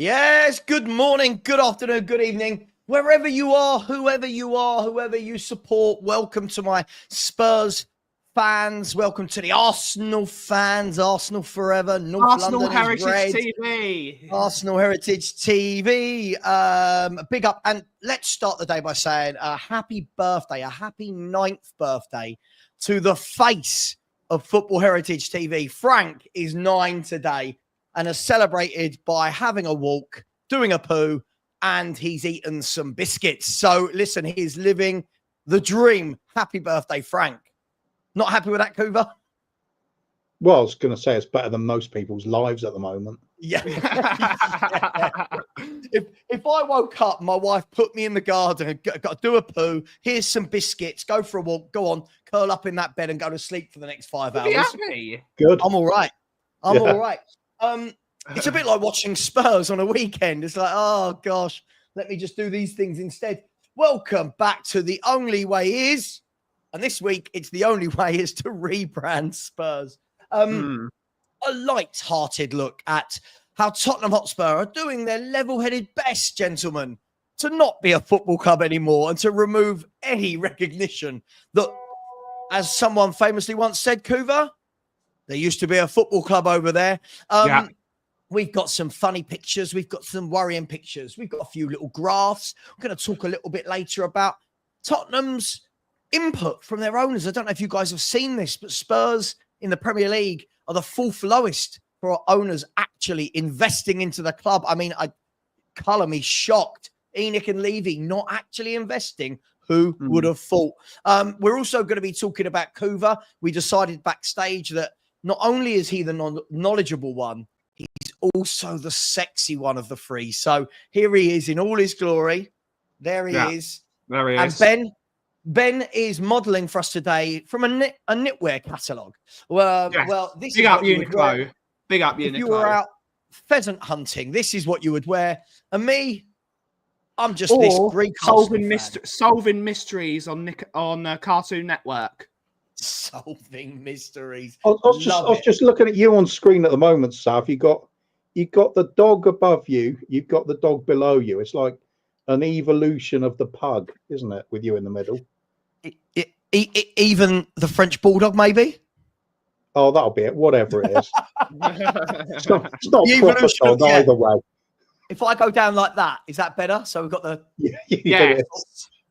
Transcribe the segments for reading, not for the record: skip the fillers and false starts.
Yes, good morning, good afternoon, good evening. Wherever you are, whoever you support, welcome to my Spurs fans. Welcome to the Arsenal fans. Arsenal forever. North Arsenal London Heritage is red. TV. Arsenal Heritage TV. Big up. And let's start the day by saying a happy birthday, a happy 9th birthday to the face of Football Heritage TV. Frank is 9 today and has celebrated by having a walk, doing a poo, and he's eaten some biscuits. So listen, he's living the dream. Happy birthday, Frank. Not happy with that, Kuva? Well, I was going to say it's better than most people's lives at the moment. Yeah. Yeah. If I woke up, my wife put me in the garden and got to do a poo, here's some biscuits, go for a walk, go on, curl up in that bed and go to sleep for the next 5 hours. Happy. Good. I'm all right. I'm all right. It's a bit like watching Spurs on a weekend. It's like, oh gosh, let me just do these things instead. Welcome back to The Only Way Is, and this week it's The Only Way Is to Rebrand Spurs. A light-hearted look at how Tottenham Hotspur are doing their level-headed best, gentlemen, to not be a football club anymore and to remove any recognition that, as someone famously once said, Kuva, there used to be a football club over there. We've got some funny pictures. We've got some worrying pictures. We've got a few little graphs. We're going to talk a little bit later about Tottenham's input from their owners. I don't know if you guys have seen this, but Spurs in the Premier League are the 4th lowest for our owners actually investing into the club. I mean, colour me shocked. Enoch and Levy not actually investing. Who would have thought? We're also going to be talking about Kuva. We decided backstage that not only is he the knowledgeable one, he's also the sexy one of the three. So here he is in all his glory. There he is. There he and is. Ben is modelling for us today from a knitwear catalogue. Well, this Big is up what you would wear. Uniqlo. Big up Uniqlo. If you were out pheasant hunting, this is what you would wear. And me, I'm just this Greek solving mysteries on Cartoon Network. Solving mysteries. I was just looking at you on screen at the moment, Sav. You got the dog above you. You've got the dog below you. It's like an evolution of the pug, isn't it? With you in the middle. Even the French bulldog, maybe. Oh, that'll be it. Whatever it is. It's not The a proper dog either way. If I go down like that, is that better? So we've got the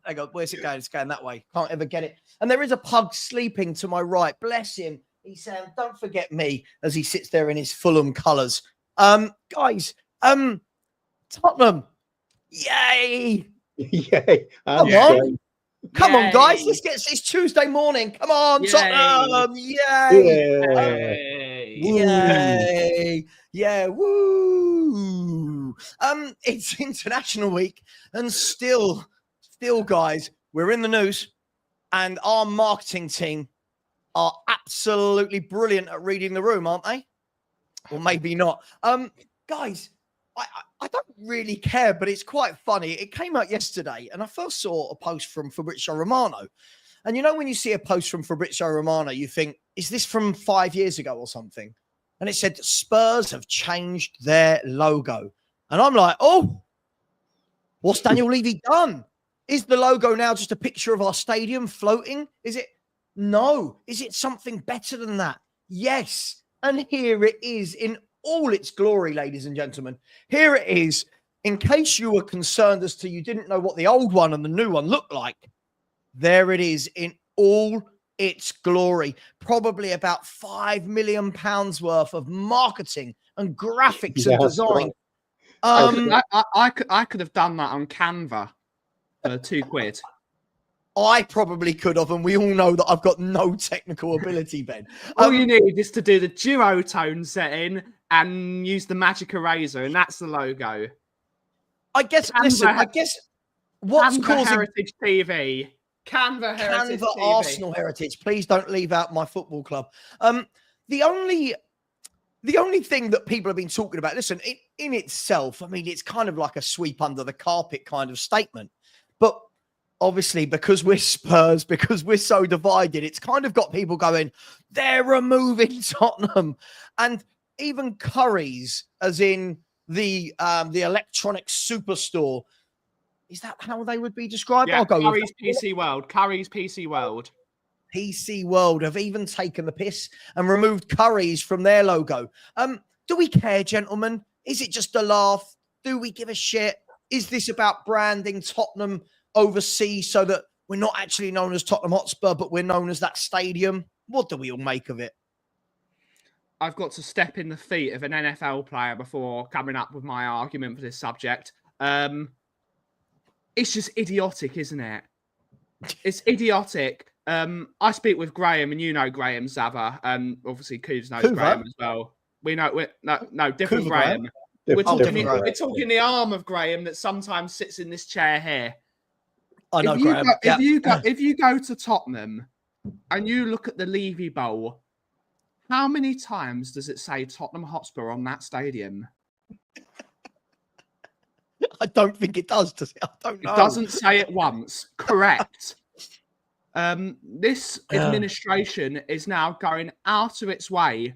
I go, where's it going? It's going that way. Can't ever get it. And there is a pug sleeping to my right. Bless him. He's saying, don't forget me, as he sits there in his Fulham colours. Guys, Tottenham. Yay. Yay. Come on, guys. Let's get it's Tuesday morning. Come on, Yay. Tottenham. Yay. Yay. Yeah. Woo. It's International Week, and still, guys, we're in the news, and our marketing team are absolutely brilliant at reading the room, aren't they? Or maybe not. Guys, I don't really care, but it's quite funny. It came out yesterday, and I first saw a post from Fabrizio Romano. And you know, when you see a post from Fabrizio Romano, you think, is this from 5 years ago or something? And it said, Spurs have changed their logo. And I'm like, oh, what's Daniel Levy done? Is the logo now just a picture of our stadium floating? Is it? No. Is it something better than that? Yes. And here it is in all its glory, ladies and gentlemen. Here it is. In case you were concerned as to you didn't know what the old one and the new one looked like, there it is in all its glory. Probably about £5 million worth of marketing and graphics and design. I could have done that on Canva for £2. I probably could have, and we all know that I've got no technical ability, Ben. All you need is to do the duotone setting and use the magic eraser, and that's the logo. I guess, what's Canva causing... Heritage TV. Canva Heritage TV. Arsenal Heritage. Please don't leave out my football club. The only thing that people have been talking about, listen, in itself, I mean, it's kind of like a sweep under the carpet kind of statement. But obviously, because we're Spurs, because we're so divided, it's kind of got people going, they're removing Tottenham. And even Curry's, as in the electronic superstore. Is that how they would be described? Yeah, I'll go Curry's with PC World. Curry's PC World. PC World have even taken the piss and removed Curry's from their logo. Do we care, gentlemen? Is it just a laugh? Do we give a shit? Is this about branding Tottenham overseas so that we're not actually known as Tottenham Hotspur, but we're known as that stadium? What do we all make of it? I've got to step in the feet of an NFL player before coming up with my argument for this subject. It's just idiotic, isn't it? It's idiotic. I speak with Graham, and you know Graham Savva, and obviously Coos knows Kuva? Graham as well. We know different Kuva Graham. Different We're talking the arm of Graham that sometimes sits in this chair here. I know, Graham. If you go to Tottenham and you look at the Levy Bowl, how many times does it say Tottenham Hotspur on that stadium? I don't think it does it? I don't know. It doesn't say it once. Correct. This administration is now going out of its way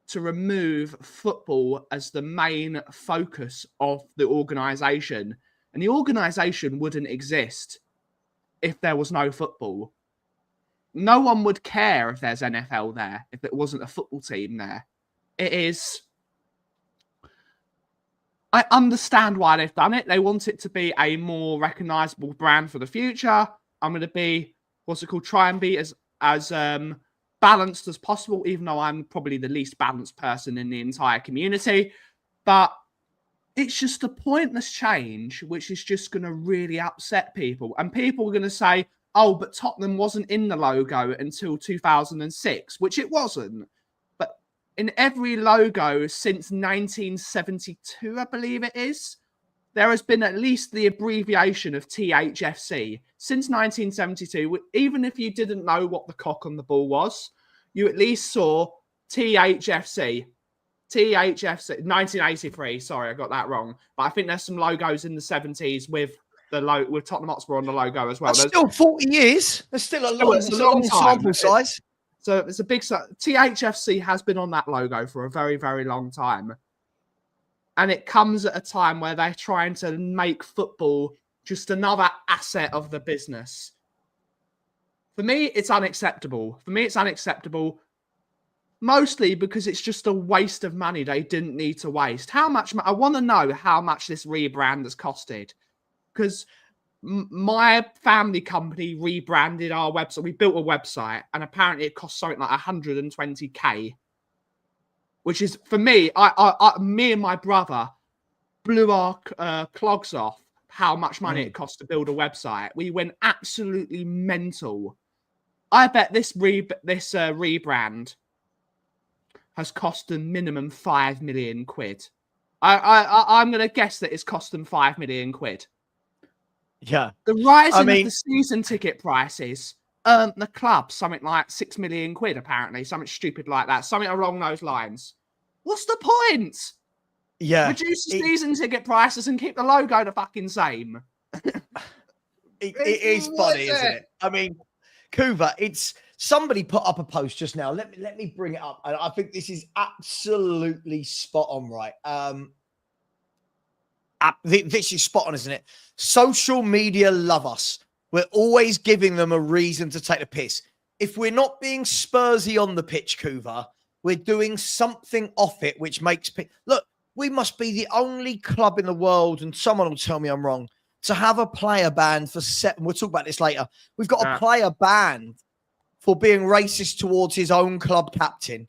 to remove football as the main focus of the organisation. And the organisation wouldn't exist if there was no football. No one would care if there's NFL there, if it wasn't a football team there. It is... I understand why they've done it. They want it to be a more recognisable brand for the future. I'm going to be, try and be as balanced as possible, even though I'm probably the least balanced person in the entire community. But it's just a pointless change, which is just going to really upset people. And people are going to say, oh, but Tottenham wasn't in the logo until 2006, which it wasn't. But in every logo since 1972, I believe it is, there has been at least the abbreviation of Thfc. Since 1972, even if you didn't know what the cock on the ball was, you at least saw Thfc. Thfc, 1983, sorry, I got that wrong. But I think there's some logos in the 70s with with Tottenham Hotspur on the logo as well. That's still 40 years. That's still a long sample size. So it's a big... Thfc has been on that logo for a very, very long time. And it comes at a time where they're trying to make football just another asset of the business. For me, it's unacceptable. Mostly because it's just a waste of money they didn't need to waste. How much? I want to know how much this rebrand has costed. Because my family company rebranded our website. We built a website, and apparently it cost something like 120k. Which is, for me, me and my brother blew our clogs off how much money it cost to build a website. We went absolutely mental. I bet this rebrand has cost them minimum 5 million quid. I'm going to guess that it's cost them 5 million quid. Yeah. The rising of the season ticket prices earned the club something like 6 million quid, apparently. Something stupid like that. Something along those lines. What's the point? Yeah. Reduce the season ticket prices and keep the logo the fucking same. It is funny, isn't it? I mean, Kuva, it's... Somebody put up a post just now. Let me bring it up. I think this is absolutely spot on, right? This is spot on, isn't it? Social media love us. We're always giving them a reason to take the piss. If we're not being Spursy on the pitch, Kuva, we're doing something off it, which makes people... Look, we must be the only club in the world, and someone will tell me I'm wrong, to have a player banned for... We'll talk about this later. We've got a player banned for being racist towards his own club captain.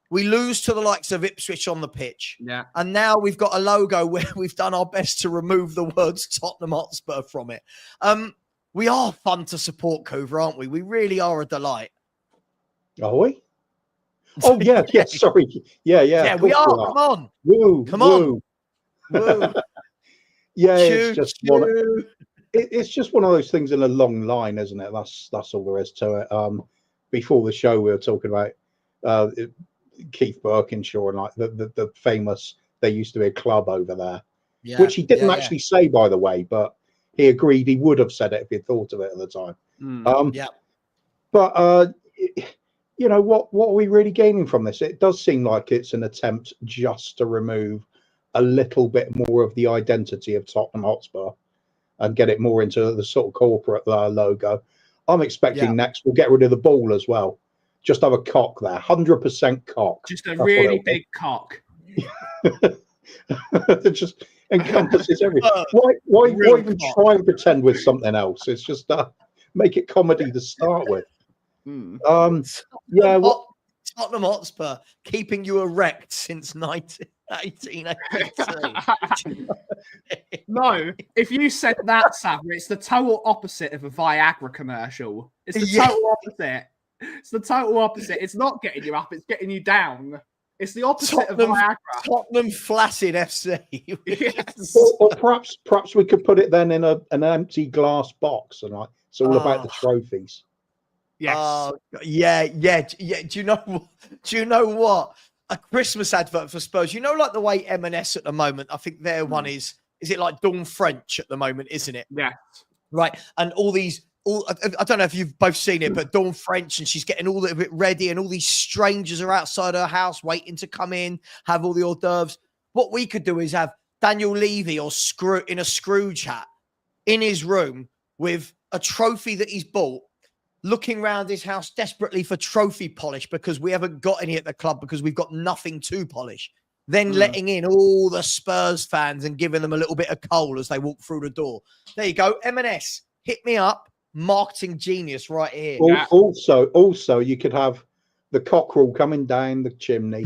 We lose to the likes of Ipswich on the pitch. Yeah. And now we've got a logo where we've done our best to remove the words Tottenham Hotspur from it. We are fun to support, Kuva, aren't we? We really are a delight. Are we? Oh, yeah, sorry. Yeah. Yeah, we are. Come on. Woo. Come on. Woo. Yeah, it's just one of those things in a long line, isn't it? That's all there is to it. Before the show, we were talking about Keith Birkinshaw and like the famous. There used to be a club over there, which he didn't actually say, by the way, but he agreed he would have said it if he'd thought of it at the time. But you know what are we really gaining from this? It does seem like it's an attempt just to remove a little bit more of the identity of Tottenham Hotspur and get it more into the sort of corporate logo. I'm expecting next we'll get rid of the ball as well. Just have a cock there, 100% cock. Just a really big cock. It just encompasses everything. Why even try and pretend with something else? It's just make it comedy to start with. Tottenham Hotspur keeping you erect since 1882. No, if you said that, Savva, it's the total opposite of a Viagra commercial. It's the total opposite. It's the total opposite. It's not getting you up, it's getting you down. It's the opposite of Viagra. Tottenham Flaccid FC. Yes. Or perhaps we could put it then in an empty glass box and it's all about the trophies. Yes. Yeah. Do you know what? A Christmas advert for Spurs. You know, like the way M&S at the moment. I think their one is it like Dawn French at the moment, isn't it? Yeah. Right. And I don't know if you've both seen it, but Dawn French, and she's getting all of it ready, and all these strangers are outside her house waiting to come in, have all the hors d'oeuvres. What we could do is have Daniel Levy in a Scrooge hat in his room with a trophy that he's bought, looking around his house desperately for trophy polish because we haven't got any at the club because we've got nothing to polish. Then letting in all the Spurs fans and giving them a little bit of coal as they walk through the door. There you go. M&S, hit me up. Marketing genius right here. Also, you could have the cockerel coming down the chimney,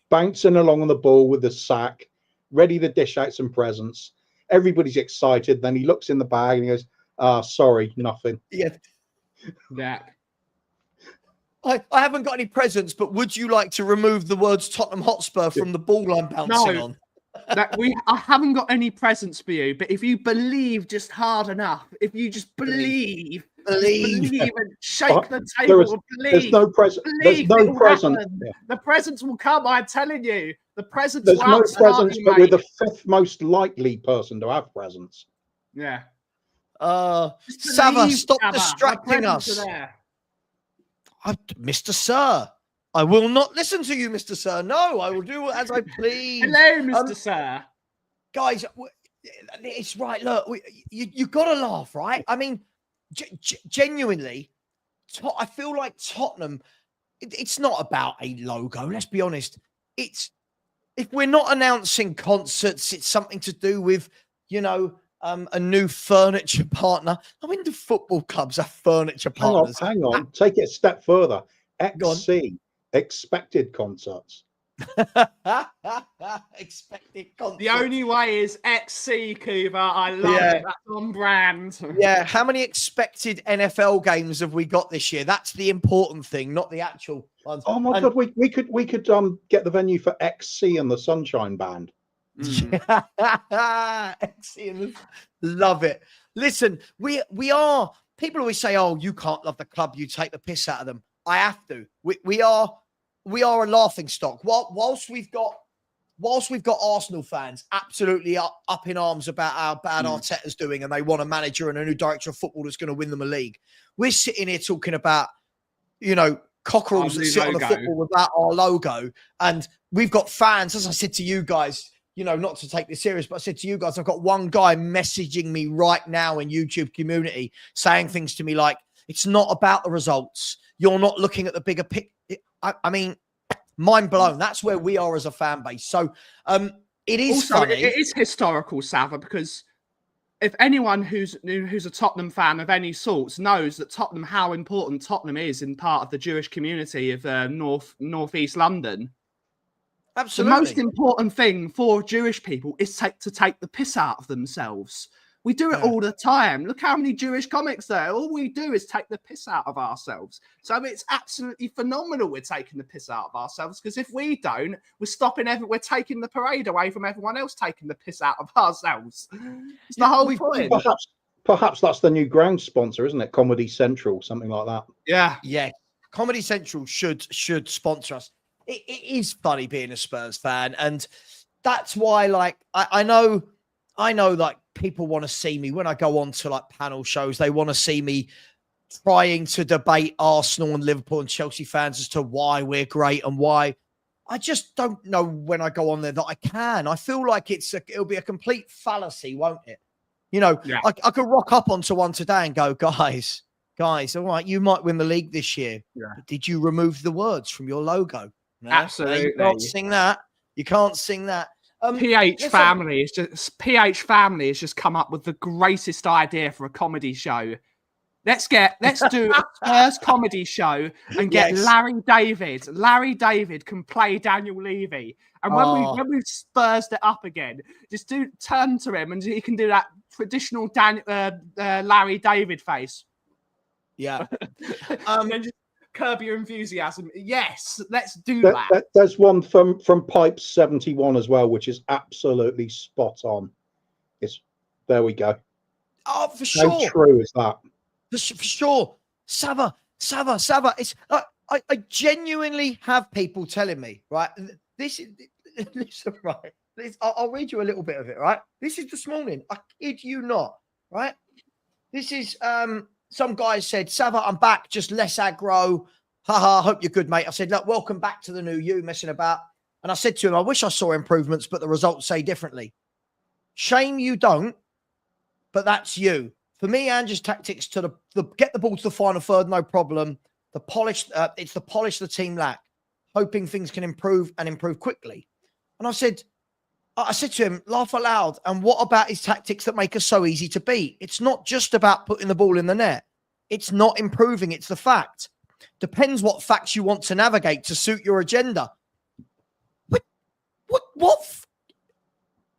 bouncing along on the ball with the sack, ready to dish out some presents. Everybody's excited. Then he looks in the bag and he goes, sorry, nothing. Yeah. Yeah. I haven't got any presents, but would you like to remove the words Tottenham Hotspur from the ball I'm bouncing on? I haven't got any presents for you, but if you believe just hard enough, if you just believe and shake the table, there's no present. There's no present. Yeah. The presents will come. I'm telling you, the presents. There's no presents, but we're the fifth most likely person to have presents. Yeah. Savva, stop distracting us. Mr. Sir, I will not listen to you, Mr. Sir. No, I will do as I please. Hello, Mr. Sir. Guys, it's right. Look, you got to laugh, right? I mean, genuinely, I feel like Tottenham, it's not about a logo. Let's be honest. If we're not announcing concerts, it's something to do with, a new furniture partner. I mean, the football clubs have furniture partners. Hang on. Take it a step further. XC. Expected concerts. Expected concerts. The only way is XC, Kuva. I love it. That's on brand. Yeah. How many expected NFL games have we got this year? That's the important thing, not the actual ones. Oh my God, we could get the venue for XC and the Sunshine Band. XC and love it. Listen, we are. People always say, "Oh, you can't love the club. You take the piss out of them." I have to. We are a laughing stock. Whilst we've got Arsenal fans absolutely up in arms about how bad Arteta's doing, and they want a manager and a new director of football that's going to win them a league. We're sitting here talking about, cockerels that sit on the football without our logo, and we've got fans. As I said to you guys, not to take this serious, but I said to you guys, I've got one guy messaging me right now in YouTube community saying things to me like, "It's not about the results. You're not looking at the bigger picture." I mean, mind blown. That's where we are as a fan base. So it is also funny. It is historical, Savva, because if anyone who's a Tottenham fan of any sorts knows that how important Tottenham is in part of the Jewish community of northeast London. Absolutely. The most important thing for Jewish people is to take the piss out of themselves. We do it all the time. Look how many Jewish comics there are. All we do is take the piss out of ourselves. So it's absolutely phenomenal we're taking the piss out of ourselves, because if we don't, we're taking the parade away from everyone else taking the piss out of ourselves. It's the whole point. Perhaps that's the new ground sponsor, isn't it? Comedy Central, something like that. Yeah. Yeah. Comedy Central should sponsor us. It is funny being a Spurs fan, and that's why, like, I know, like, people want to see me when I go on to like panel shows. They want to see me trying to debate Arsenal and Liverpool and Chelsea fans as to why we're great and why. I just don't know when I go on there that I can. I feel like it'll be a complete fallacy, won't it? Yeah. I could rock up onto one today and go, guys, all right, you might win the league this year. Yeah. But did you remove the words from your logo? No, Absolutely. you can't sing that. You can't sing that. PH Family has just come up with the greatest idea for a comedy show. Let's do a Spurs comedy show and get Larry David. Larry David can play Daniel Levy. And when we've Spursed it up again, just turn to him and he can do that traditional Larry David face. Yeah. And just curb your enthusiasm. Yes, let's do that. There's one from Pipes 71 as well, which is absolutely spot on. There we go. Oh, for sure. How true is that? For sure. Savva. It's I genuinely have people telling me, right? Listen, right. I'll read you a little bit of it, right? This is this morning. I kid you not, right? This is some guy said, Savva, I'm back, just less aggro. Haha, hope you're good, mate. I said, look, welcome back to the new you, messing about. And I said to him, I wish I saw improvements, but the results say differently. Shame you don't, but that's you. For me, Ange's tactics to the get the ball to the final third, no problem. It's the polish the team lack, hoping things can improve and improve quickly. And I said to him, laugh aloud. And what about his tactics that make us so easy to beat? It's not just about putting the ball in the net. It's not improving. It's the fact. Depends what facts you want to navigate to suit your agenda. What?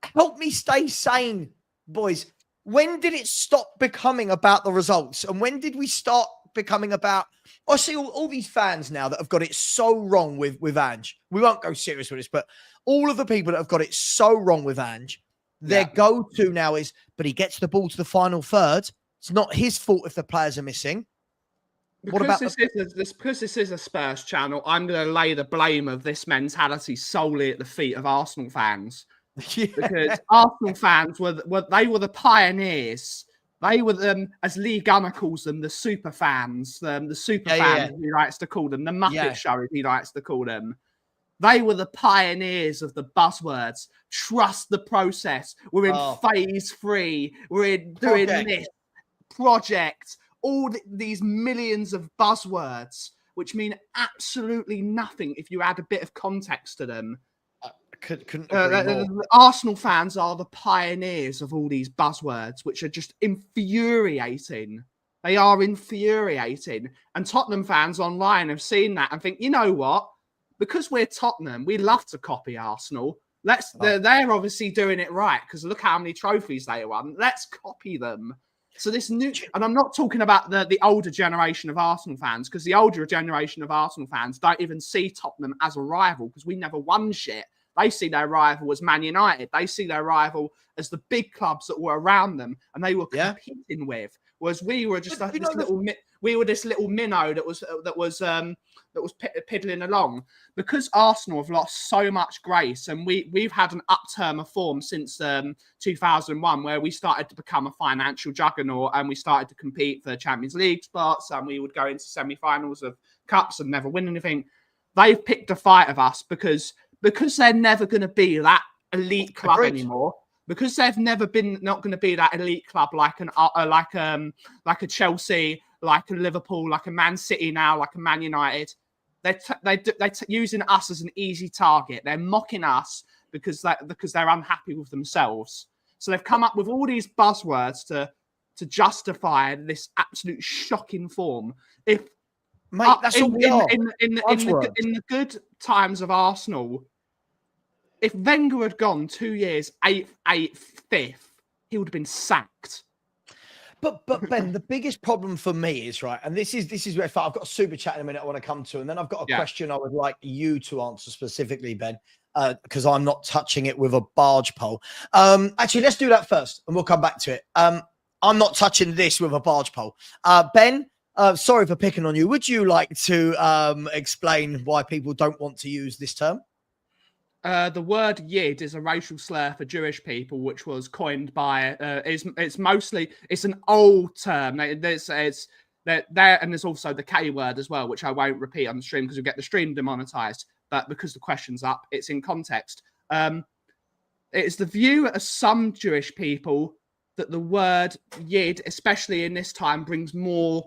Help me stay sane, boys. When did it stop becoming about the results? And when did we start becoming about... I see all these fans now that have got it so wrong with Ange. We won't go serious with this, but all of the people that have got it so wrong with Ange, their go-to now is, but he gets the ball to the final third. It's not his fault if the players are missing. Because this is a Spurs channel, I'm going to lay the blame of this mentality solely at the feet of Arsenal fans. Yeah. Because Arsenal fans were the pioneers. They were them, as Lee Gunner calls them, the super fans. The super fans, he likes to call them. The Muppet Show, he likes to call them. They were the pioneers of the buzzwords. Trust the process. We're in phase 3. We're doing this project. All these millions of buzzwords, which mean absolutely nothing if you add a bit of context to them. Arsenal fans are the pioneers of all these buzzwords, which are just infuriating. They are infuriating. And Tottenham fans online have seen that and think, you know what? Because we're Tottenham, we love to copy Arsenal. They're obviously doing it right because look how many trophies they won. Let's copy them. So this new, and I'm not talking about the older generation of Arsenal fans, because the older generation of Arsenal fans don't even see Tottenham as a rival because we never won shit. They see their rival as Man United. They see their rival as the big clubs that were around them and they were competing with. Whereas we were just this little minnow that was piddling along. Because Arsenal have lost so much grace, and we've had an upturn of form since 2001, where we started to become a financial juggernaut and we started to compete for Champions League spots, and we would go into semi-finals of cups and never win anything. They've picked a fight of us because they're never going to be that elite club anymore. Because they've never been not going to be that elite club like a Chelsea, like a Liverpool, like a Man City now, like a Man United. They're using us as an easy target. They're mocking us because they're unhappy with themselves. So they've come up with all these buzzwords to justify this absolute shocking form. If mate, that's all we are. In the good times of Arsenal, if Wenger had gone 2 years, 8th, 5th, he would have been sacked. But Ben, the biggest problem for me is, right, and this is where I've got a super chat in a minute I want to come to, and then I've got a question I would like you to answer specifically, Ben, because I'm not touching it with a barge pole. Actually, let's do that first, and we'll come back to it. I'm not touching this with a barge pole. Ben, sorry for picking on you. Would you like to explain why people don't want to use this term? The word Yid is a racial slur for Jewish people, which was coined by. It's an old term. There's and there's also the K word as well, which I won't repeat on the stream because we get the stream demonetized. but because the question's up, it's in context. It is the view of some Jewish people that the word yid, especially in this time, brings more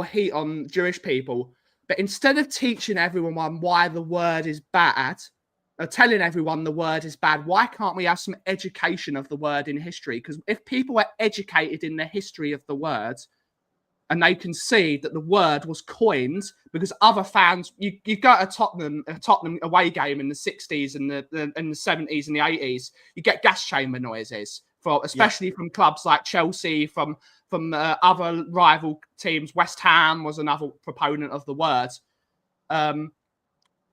heat on Jewish people. But instead of teaching everyone why the word is bad, or telling everyone the word is bad, why can't we have some education of the word in history? Because if people are educated in the history of the word, and they can see that the word was coined because other fans, you go to a Tottenham away game in the 60s and the 70s and the 80s, you get gas chamber noises, especially from clubs like Chelsea, from other rival teams. West Ham was another proponent of the word.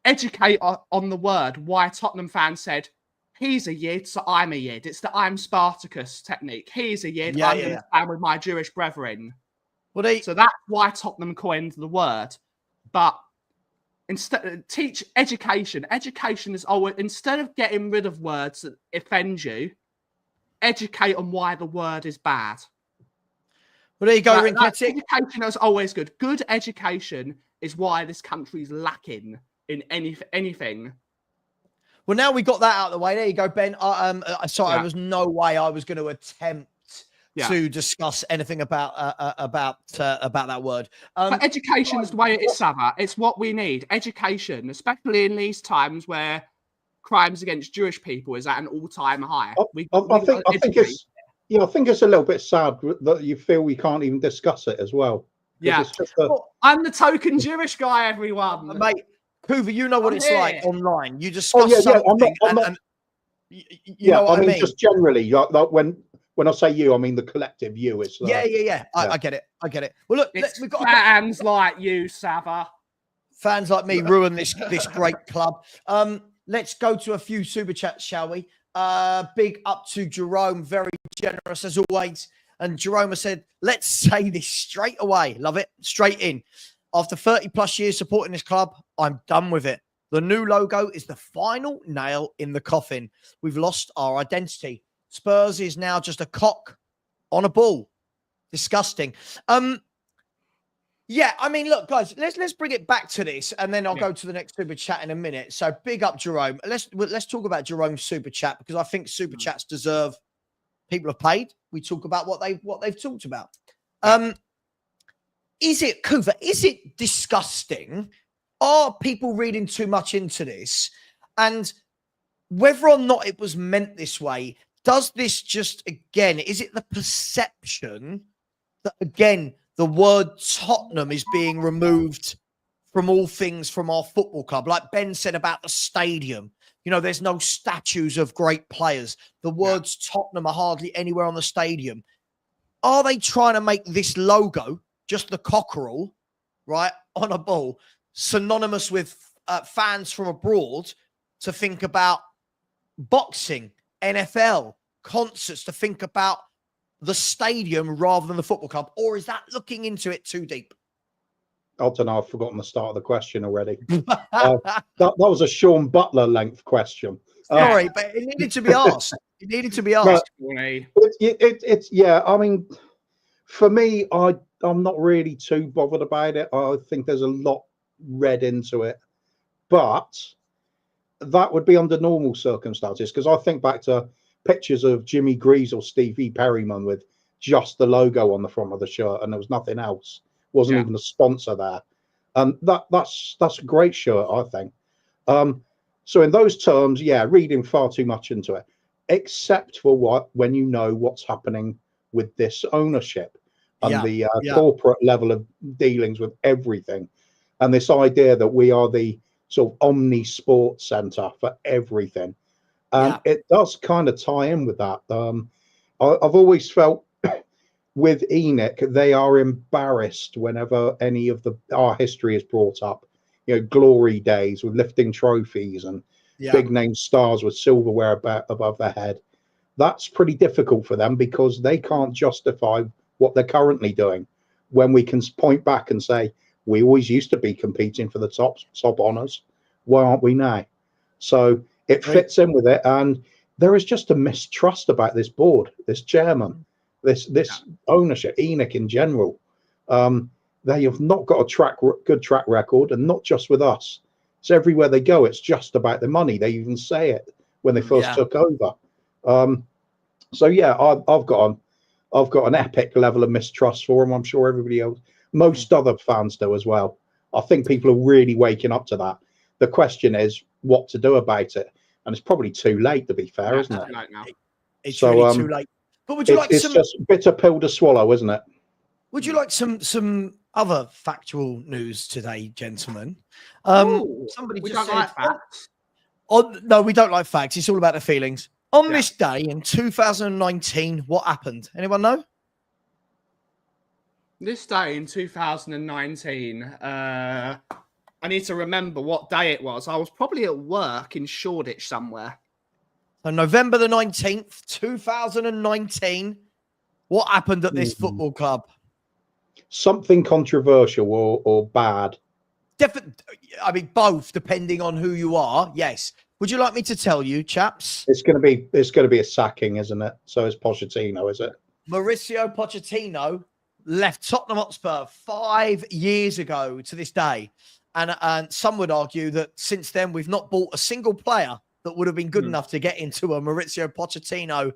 Educate on the word, why Tottenham fans said, he's a yid, so I'm a yid. It's the I'm Spartacus technique. He's a yid, I'm going to stand with my Jewish brethren. So that's why Tottenham coined the word. But instead, teach education. Education is always, instead of getting rid of words that offend you, educate on why the word is bad. Well, there you go, Rinketti. Education is always good. Good education is why this country's lacking in anything. Well, now we got that out of the way. There you go, Ben. Sorry, there was no way I was going to attempt to discuss anything about that word. But education is the way it is, Savva. It's what we need. Education, especially in these times where crimes against Jewish people is at an all-time high. I think it's a little bit sad that you feel we can't even discuss it as well. Yeah, I'm the token Jewish guy, everyone. Mate, Kuva, you know what it's like online. You discuss something, you know what I mean? Just generally, like when I say you, I mean the collective you. It's I get it. Well, look, we've got fans like you, Savva. Fans like me ruin this great club. Let's go to a few super chats, shall we? Big up to Jerome, very generous as always. And Jerome has said, let's say this straight away. Love it. Straight in. After 30 plus years supporting this club, I'm done with it. The new logo is the final nail in the coffin. We've lost our identity. Spurs is now just a cock on a ball. Disgusting. Yeah, I mean, look, guys, let's bring it back to this, and then I'll go to the next super chat in a minute. So big up Jerome. Let's talk about Jerome's super chat, because I think super chats deserve, people have paid. We talk about what they've talked about. Is it, Kuva, is it disgusting? Are people reading too much into this? And whether or not it was meant this way, does this just, again, is it the perception that, again, the word Tottenham is being removed from all things from our football club? Like Ben said about the stadium, you know, there's no statues of great players. The words Tottenham are hardly anywhere on the stadium. Are they trying to make this logo, just the cockerel, right, on a ball, synonymous with fans from abroad to think about boxing, NFL, concerts, to think about the stadium rather than the football club? Or is that looking into it too deep? I don't know. I've forgotten the start of the question already. That was a Sean Butler length question. Sorry, but it needed to be asked. It needed to be asked. Yeah. I mean, for me, I'm not really too bothered about it. I think there's a lot read into it, but that would be under normal circumstances. Because I think back to pictures of Jimmy Greaves or Stevie Perryman with just the logo on the front of the shirt, and there was nothing else. Wasn't even a sponsor there. That's a great shirt, I think. So in those terms, reading far too much into it, except for when you know what's happening with this ownership and the corporate level of dealings with everything, and this idea that we are the sort of omni-sport center for everything. And it does kind of tie in with that. I've always felt with ENIC, they are embarrassed whenever any of our history is brought up. You know, glory days with lifting trophies and big name stars with silverware above their head. That's pretty difficult for them because they can't justify what they're currently doing. When we can point back and say, we always used to be competing for the top honours. Why aren't we now? So it fits in with it. And there is just a mistrust about this board, this chairman, this ownership, ENIC in general. They have not got a good track record, and not just with us. So everywhere they go, it's just about the money. They even say it when they first took over. So yeah, I've got an epic level of mistrust for him. I'm sure everybody else, most other fans do as well. I think people are really waking up to that. The question is what to do about it, and it's probably too late, to be fair, isn't it? Right now. It's really too late. But would you like it's just a bitter pill to swallow, isn't it? Would you like some other factual news today, gentlemen? Somebody we just don't said, like facts. no, we don't like facts. It's all about the feelings. On this day in 2019, what happened? Anyone know? This day in 2019, I need to remember what day it was. I was probably at work in Shoreditch somewhere. So November the 19th, 2019. What happened at this football club? Something controversial or bad? I mean, both, depending on who you are. Yes. Would you like me to tell you, chaps? It's going to be a sacking, isn't it? So it's Pochettino, is it? Mauricio Pochettino left Tottenham Hotspur 5 years ago to this day. And some would argue that since then, we've not bought a single player that would have been good enough to get into a Mauricio Pochettino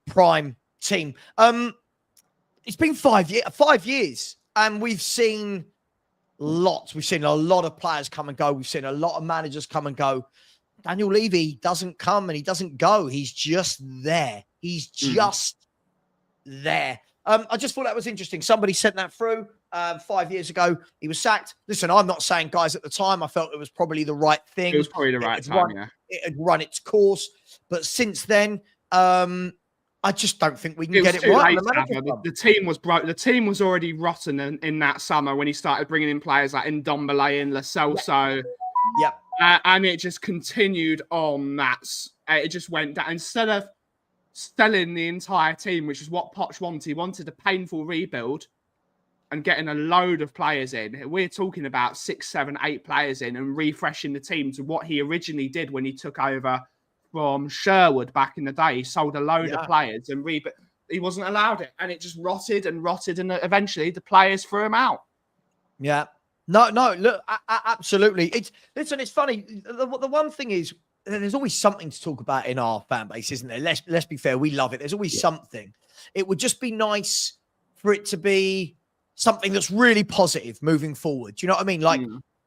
prime team. It's been 5 years, and we've seen lots. We've seen a lot of players come and go. We've seen a lot of managers come and go. Daniel Levy doesn't come and he doesn't go. He's just there. He's just there. I just thought that was interesting. Somebody sent that through 5 years ago. He was sacked. Listen, I'm not saying, guys, at the time, I felt it was probably the right thing. It was probably the right time, It had run its course. But since then, I just don't think we can get it right. The team was broke. The team was already rotten in that summer when he started bringing in players like Ndombele and Lo Celso. Yep. And it just continued on. It just went down. Instead of selling the entire team, which is what Poch wanted, he wanted a painful rebuild and getting a load of players in. We're talking about 6, 7, 8 players in and refreshing the team to what he originally did when he took over from Sherwood back in the day. He sold a load of players and he wasn't allowed it, and it just rotted, and eventually the players threw him out. Yeah. No, look, absolutely. It's funny. The one thing is, there's always something to talk about in our fan base, isn't there? Let's be fair, we love it. There's always something. It would just be nice for it to be something that's really positive moving forward. Do you know what I mean? Like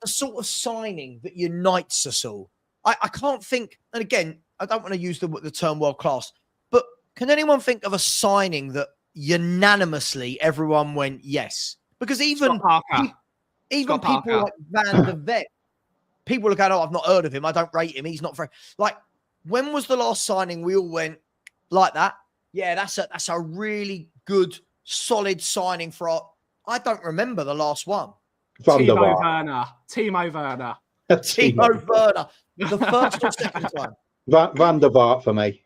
a sort of signing that unites us all. I can't think, and again, I don't want to use the term world class, but can anyone think of a signing that unanimously everyone went yes? Because even people like Van der Vet, people are going, oh, I've not heard of him. I don't rate him. He's not very, like, when was the last signing we all went like that? Yeah, that's a really good, solid signing for I don't remember the last one. Timo Werner. Timo Werner. The first or second time. Van der Vaart for me.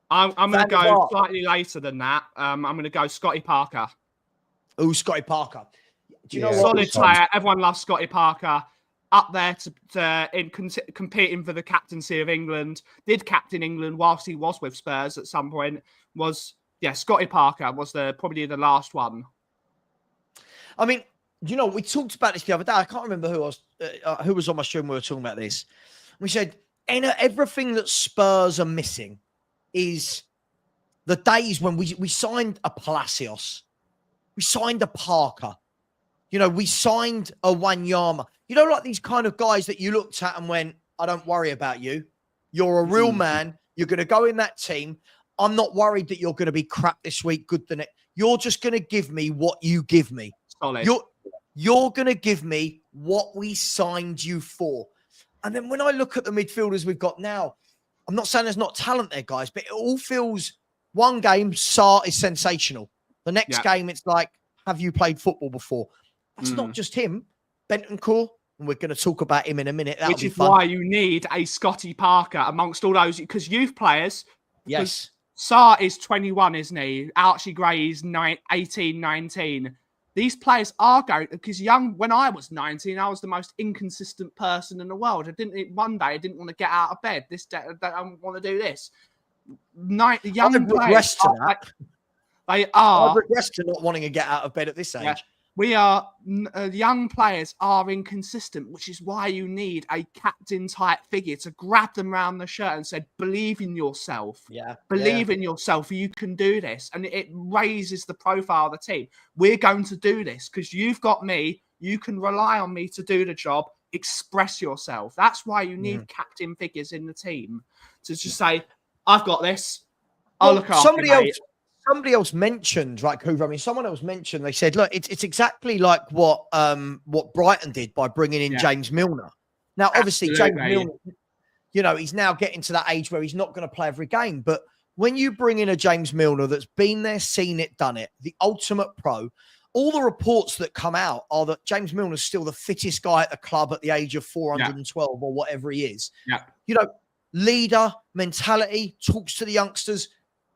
I'm going to go slightly later than that. I'm going to go Scotty Parker. Oh, Scotty Parker. Do you know what? Solid player. Everyone loves Scotty Parker. Up there competing for the captaincy of England. Did captain England whilst he was with Spurs at some point. Scotty Parker was probably the last one. I mean, we talked about this the other day. I can't remember who was on my stream when we were talking about this. We said, everything that Spurs are missing is the days when we signed a Palacios. We signed a Parker. We signed a Wanyama. Like these kind of guys that you looked at and went, I don't worry about you. You're a real man. You're going to go in that team. I'm not worried that you're going to be crap this week, good the next. You're just going to give me what you give me. Solid. You're going to give me what we signed you for. And then when I look at the midfielders we've got now, I'm not saying there's not talent there, guys, but it all feels one game, Sarr is sensational. The next game, it's like, have you played football before? That's not just him. Bentancur, and we're going to talk about him in a minute. Which is why you need a Scotty Parker amongst all those, because youth players. Yes. Sarr is 21, isn't he? Archie Gray is 18, 19. These players are going, because when I was 19, I was the most inconsistent person in the world. One day I didn't want to get out of bed. This day I don't want to do this. Young players, they are. I've regressed to not wanting to get out of bed at this age. young players are inconsistent, which is why you need a captain-type figure to grab them around the shirt and say, believe in yourself. Believe in yourself. You can do this. And it raises the profile of the team. We're going to do this because you've got me. You can rely on me to do the job. Express yourself. That's why you need captain figures in the team to just say, I've got this. I'll look after you, Somebody else mentioned, right, Kuva? I mean, someone else mentioned, they said, look, it's exactly like what Brighton did by bringing in James Milner. Now, obviously, James Milner, you know, he's now getting to that age where he's not going to play every game. But when you bring in a James Milner that's been there, seen it, done it, the ultimate pro, all the reports that come out are that James Milner's still the fittest guy at the club at the age of 412 or whatever he is. You know, leader, mentality, talks to the youngsters.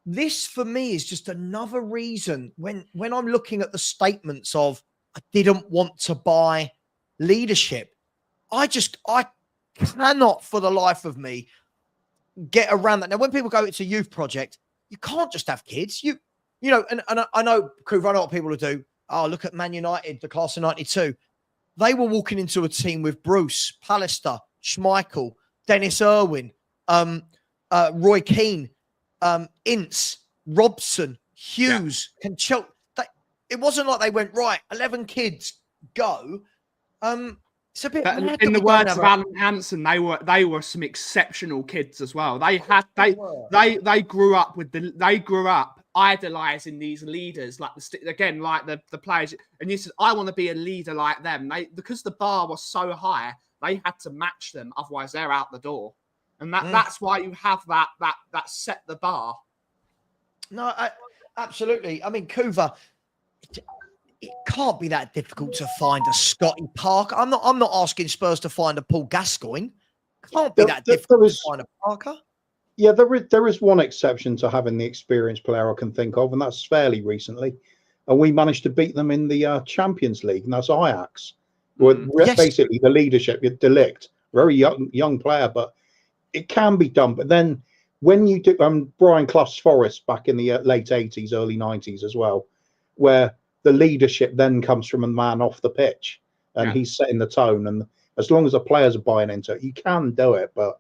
This, for me, is just another reason when I'm looking at the statements of, I didn't want to buy leadership. I cannot for the life of me get around that. Now, when people go, it's a youth project, you can't just have kids. You know, and I know, Kuva, I know what people will do. Oh, look at Man United, the class of 92. They were walking into a team with Bruce, Pallister, Schmeichel, Dennis Irwin, Roy Keane, Ince, Robson, Hughes, Cancel. It wasn't like they went, right, 11 kids, go. It's a bit mad in the words of Alan Hansen, they were some exceptional kids as well. They grew up idolizing these leaders, like the players. And you said, I want to be a leader like them. Because the bar was so high, they had to match them, otherwise they're out the door. And that's why you have that set the bar. No, absolutely. I mean, Kuva, it can't be that difficult to find a Scotty Parker. I'm not asking Spurs to find a Paul Gascoigne. It can't be that difficult to find a Parker. Yeah, there is one exception to having the experienced player I can think of, and that's fairly recently. And we managed to beat them in the Champions League, and that's Ajax. Basically, the leadership, Delict, very young player, but it can be done. But then when you do, Brian Clough's Forest back in the late 80s, early 90s as well, where the leadership then comes from a man off the pitch and he's setting the tone. And as long as the players are buying into it, you can do it. But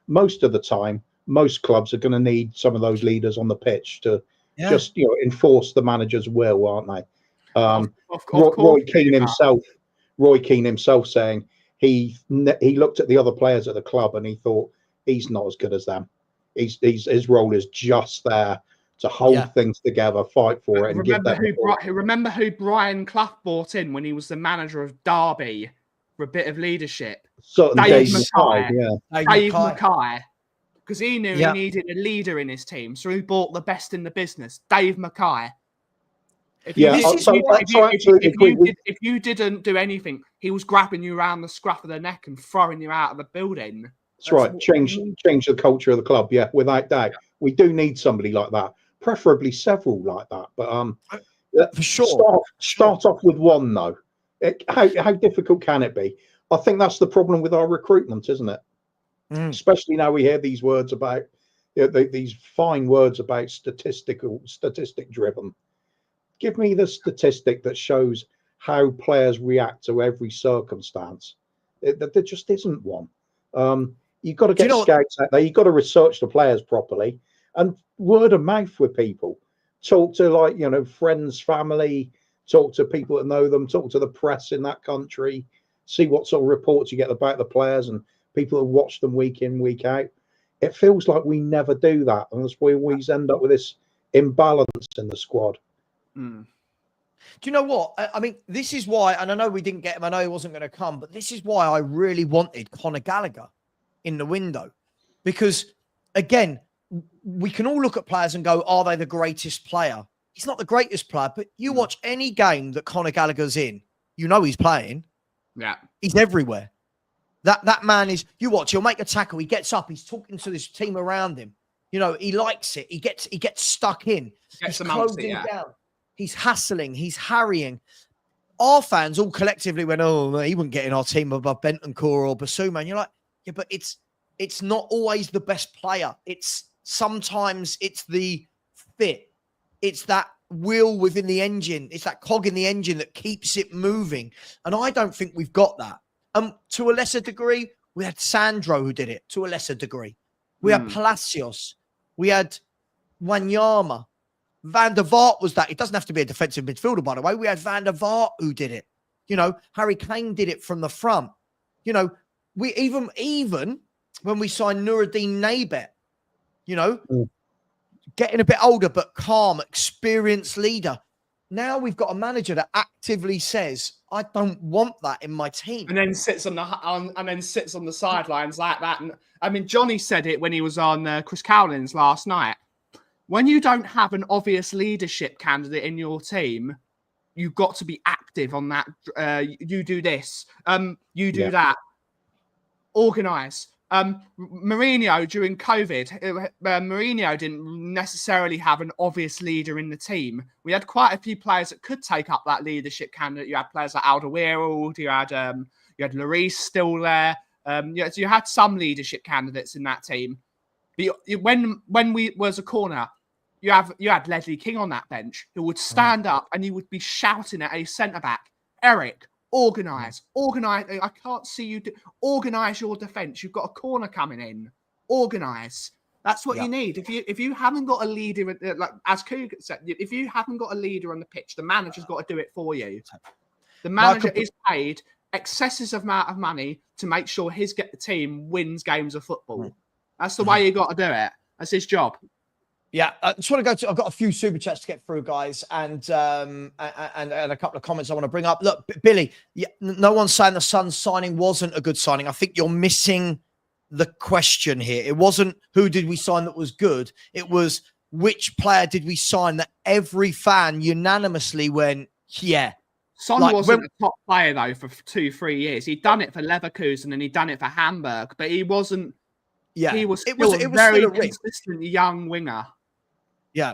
most of the time, most clubs are going to need some of those leaders on the pitch to just, you know, enforce the manager's will, aren't they? Roy Keane himself saying he looked at the other players at the club and he thought, he's not as good as them. His role is just there to hold things together, fight for it, and remember who Brian Clough brought in when he was the manager of Derby for a bit of leadership? Dave Mackay. Because he knew he needed a leader in his team, so he brought the best in the business, Dave Mackay. If you didn't do anything, he was grabbing you around the scruff of the neck and throwing you out of the building. That's right. Change the culture of the club. Yeah, without doubt. We do need somebody like that, preferably several like that. But for sure. Start off with one though. How difficult can it be? I think that's the problem with our recruitment, isn't it? Especially now we hear these words about these fine words about statistic driven. Give me the statistic that shows how players react to every circumstance. There just isn't one. You've got to get scouts out there. You've got to research the players properly and word of mouth with people. Talk to friends, family, talk to people that know them, talk to the press in that country, see what sort of reports you get about the players and people who watch them week in, week out. It feels like we never do that. And that's why we always end up with this imbalance in the squad. Do you know what? I mean, this is why, and I know we didn't get him, I know he wasn't going to come, but this is why I really wanted Conor Gallagher in the window. Because, again, we can all look at players and go, are they the greatest player? He's not the greatest player, but you watch any game that Conor Gallagher's in, you know he's playing. Yeah. He's everywhere. That man is, you watch, he'll make a tackle, he gets up, he's talking to this team around him. You know, he likes it. He gets stuck in. He's closing down. He's hassling. He's harrying. Our fans all collectively went, oh, he wouldn't get in our team above Bentancur or Basuma. And you're like, yeah, but it's not always the best player. Sometimes it's the fit. It's that wheel within the engine. It's that cog in the engine that keeps it moving. And I don't think we've got that. To a lesser degree, we had Sandro who did it. To a lesser degree, we had Palacios. We had Wanyama. Van der Vaart was that. It doesn't have to be a defensive midfielder, by the way. We had Van der Vaart who did it. You know, Harry Kane did it from the front. You know, we even when we signed Nuruddin Naybet, you know, getting a bit older but calm, experienced leader. Now we've got a manager that actively says, "I don't want that in my team," and then sits on the sidelines like that. And I mean, Johnny said it when he was on Chris Cowlins last night. When you don't have an obvious leadership candidate in your team, you've got to be active on that. You do this, you do that. Organise. Mourinho during COVID, Mourinho didn't necessarily have an obvious leader in the team. We had quite a few players that could take up that leadership candidate. You had players like Alderweireld, you had Lloris still there. You had some leadership candidates in that team. When we was a corner, you had Ledley King on that bench who would stand up and you would be shouting at a centre back, Eric, organise. I can't see you organise your defence. You've got a corner coming in. Organise. That's what you need. If you haven't got a leader, like as Kuga said, if you haven't got a leader on the pitch, the manager's got to do it for you. The manager is paid excessive amount of money to make sure his team wins games of football. That's the way you got to do it. That's his job. Yeah, I just want to go to. I've got a few super chats to get through, guys, and a couple of comments I want to bring up. Look, Billy, no one's saying the Suns signing wasn't a good signing. I think you're missing the question here. It wasn't who did we sign that was good. It was which player did we sign that every fan unanimously went, yeah. Son wasn't a top player though for 2-3 years. He'd done it for Leverkusen and he'd done it for Hamburg, but he wasn't. Yeah, he was still a very consistent young winger. Yeah.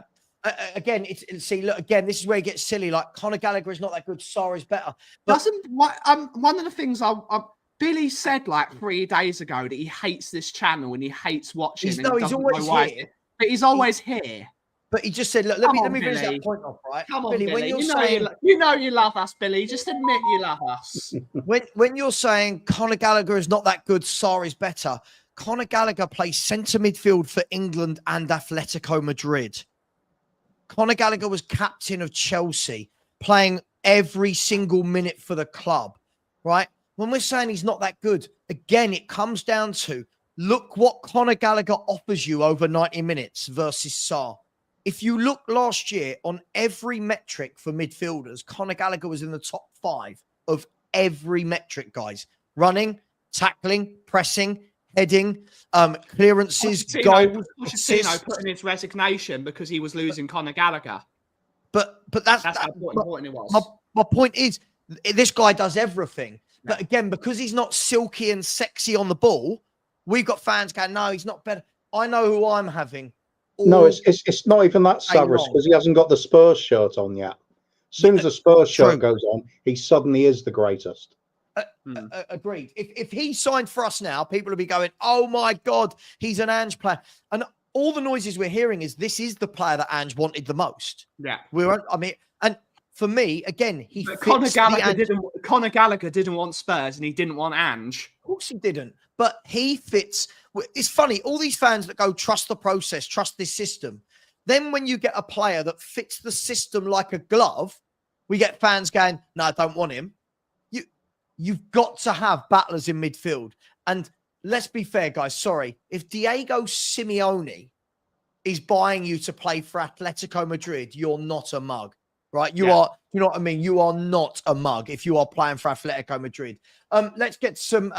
Again, look, again, this is where it gets silly. Like, Conor Gallagher is not that good. Sarr is better. But one of the things Billy said like 3 days ago that he hates this channel and he hates watching. He's always here. But he's always here. But he just said, look, let me finish that point off, right? Come on, Billy. When you're saying, you love us, Billy. Just admit you love us. when you're saying Conor Gallagher is not that good, Sarr is better. Conor Gallagher plays centre midfield for England and Atletico Madrid. Conor Gallagher was captain of Chelsea, playing every single minute for the club, right? When we're saying he's not that good, again, it comes down to look what Conor Gallagher offers you over 90 minutes versus Sarr. If you look last year on every metric for midfielders, Conor Gallagher was in the top 5 of every metric, guys. Running, tackling, pressing, heading, clearances, goals. Pochettino put in his resignation because he was losing Conor Gallagher. But that's how important it was. My point is, this guy does everything. No. But again, because he's not silky and sexy on the ball, we've got fans going, no, he's not better. I know who I'm having. No, it's not even that, Savage, because he hasn't got the Spurs shirt on yet. As soon as the Spurs shirt goes on, he suddenly is the greatest. Agreed. If he signed for us now, people will be going, oh my God, he's an Ange player. And all the noises we're hearing is this is the player that Ange wanted the most. Yeah. And for me, again, Conor Gallagher didn't want Spurs and he didn't want Ange. Of course he didn't. But he fits. It's funny, all these fans that go, trust the process, trust this system. Then when you get a player that fits the system like a glove, we get fans going, no, I don't want him. You've got to have battlers in midfield. And let's be fair, guys. Sorry. If Diego Simeone is buying you to play for Atletico Madrid, you're not a mug, right? You know what I mean? You are not a mug if you are playing for Atletico Madrid. Let's get some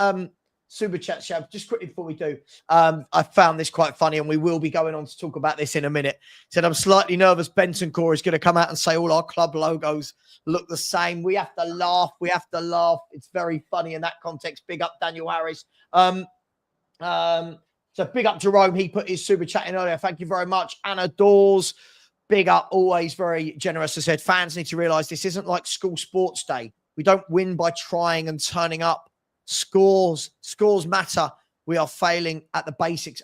super chats, Shav. Just quickly before we do, I found this quite funny and we will be going on to talk about this in a minute. He said, I'm slightly nervous Bentancur is going to come out and say all our club logos look the same. We have to laugh. It's very funny in that context. Big up Daniel Harris. So big up Jerome. He put his super chat in earlier. Thank you very much. Anna Dawes, big up. Always very generous. I said, fans need to realize this isn't like school sports day. We don't win by trying and turning up. Scores matter. We are failing at the basics.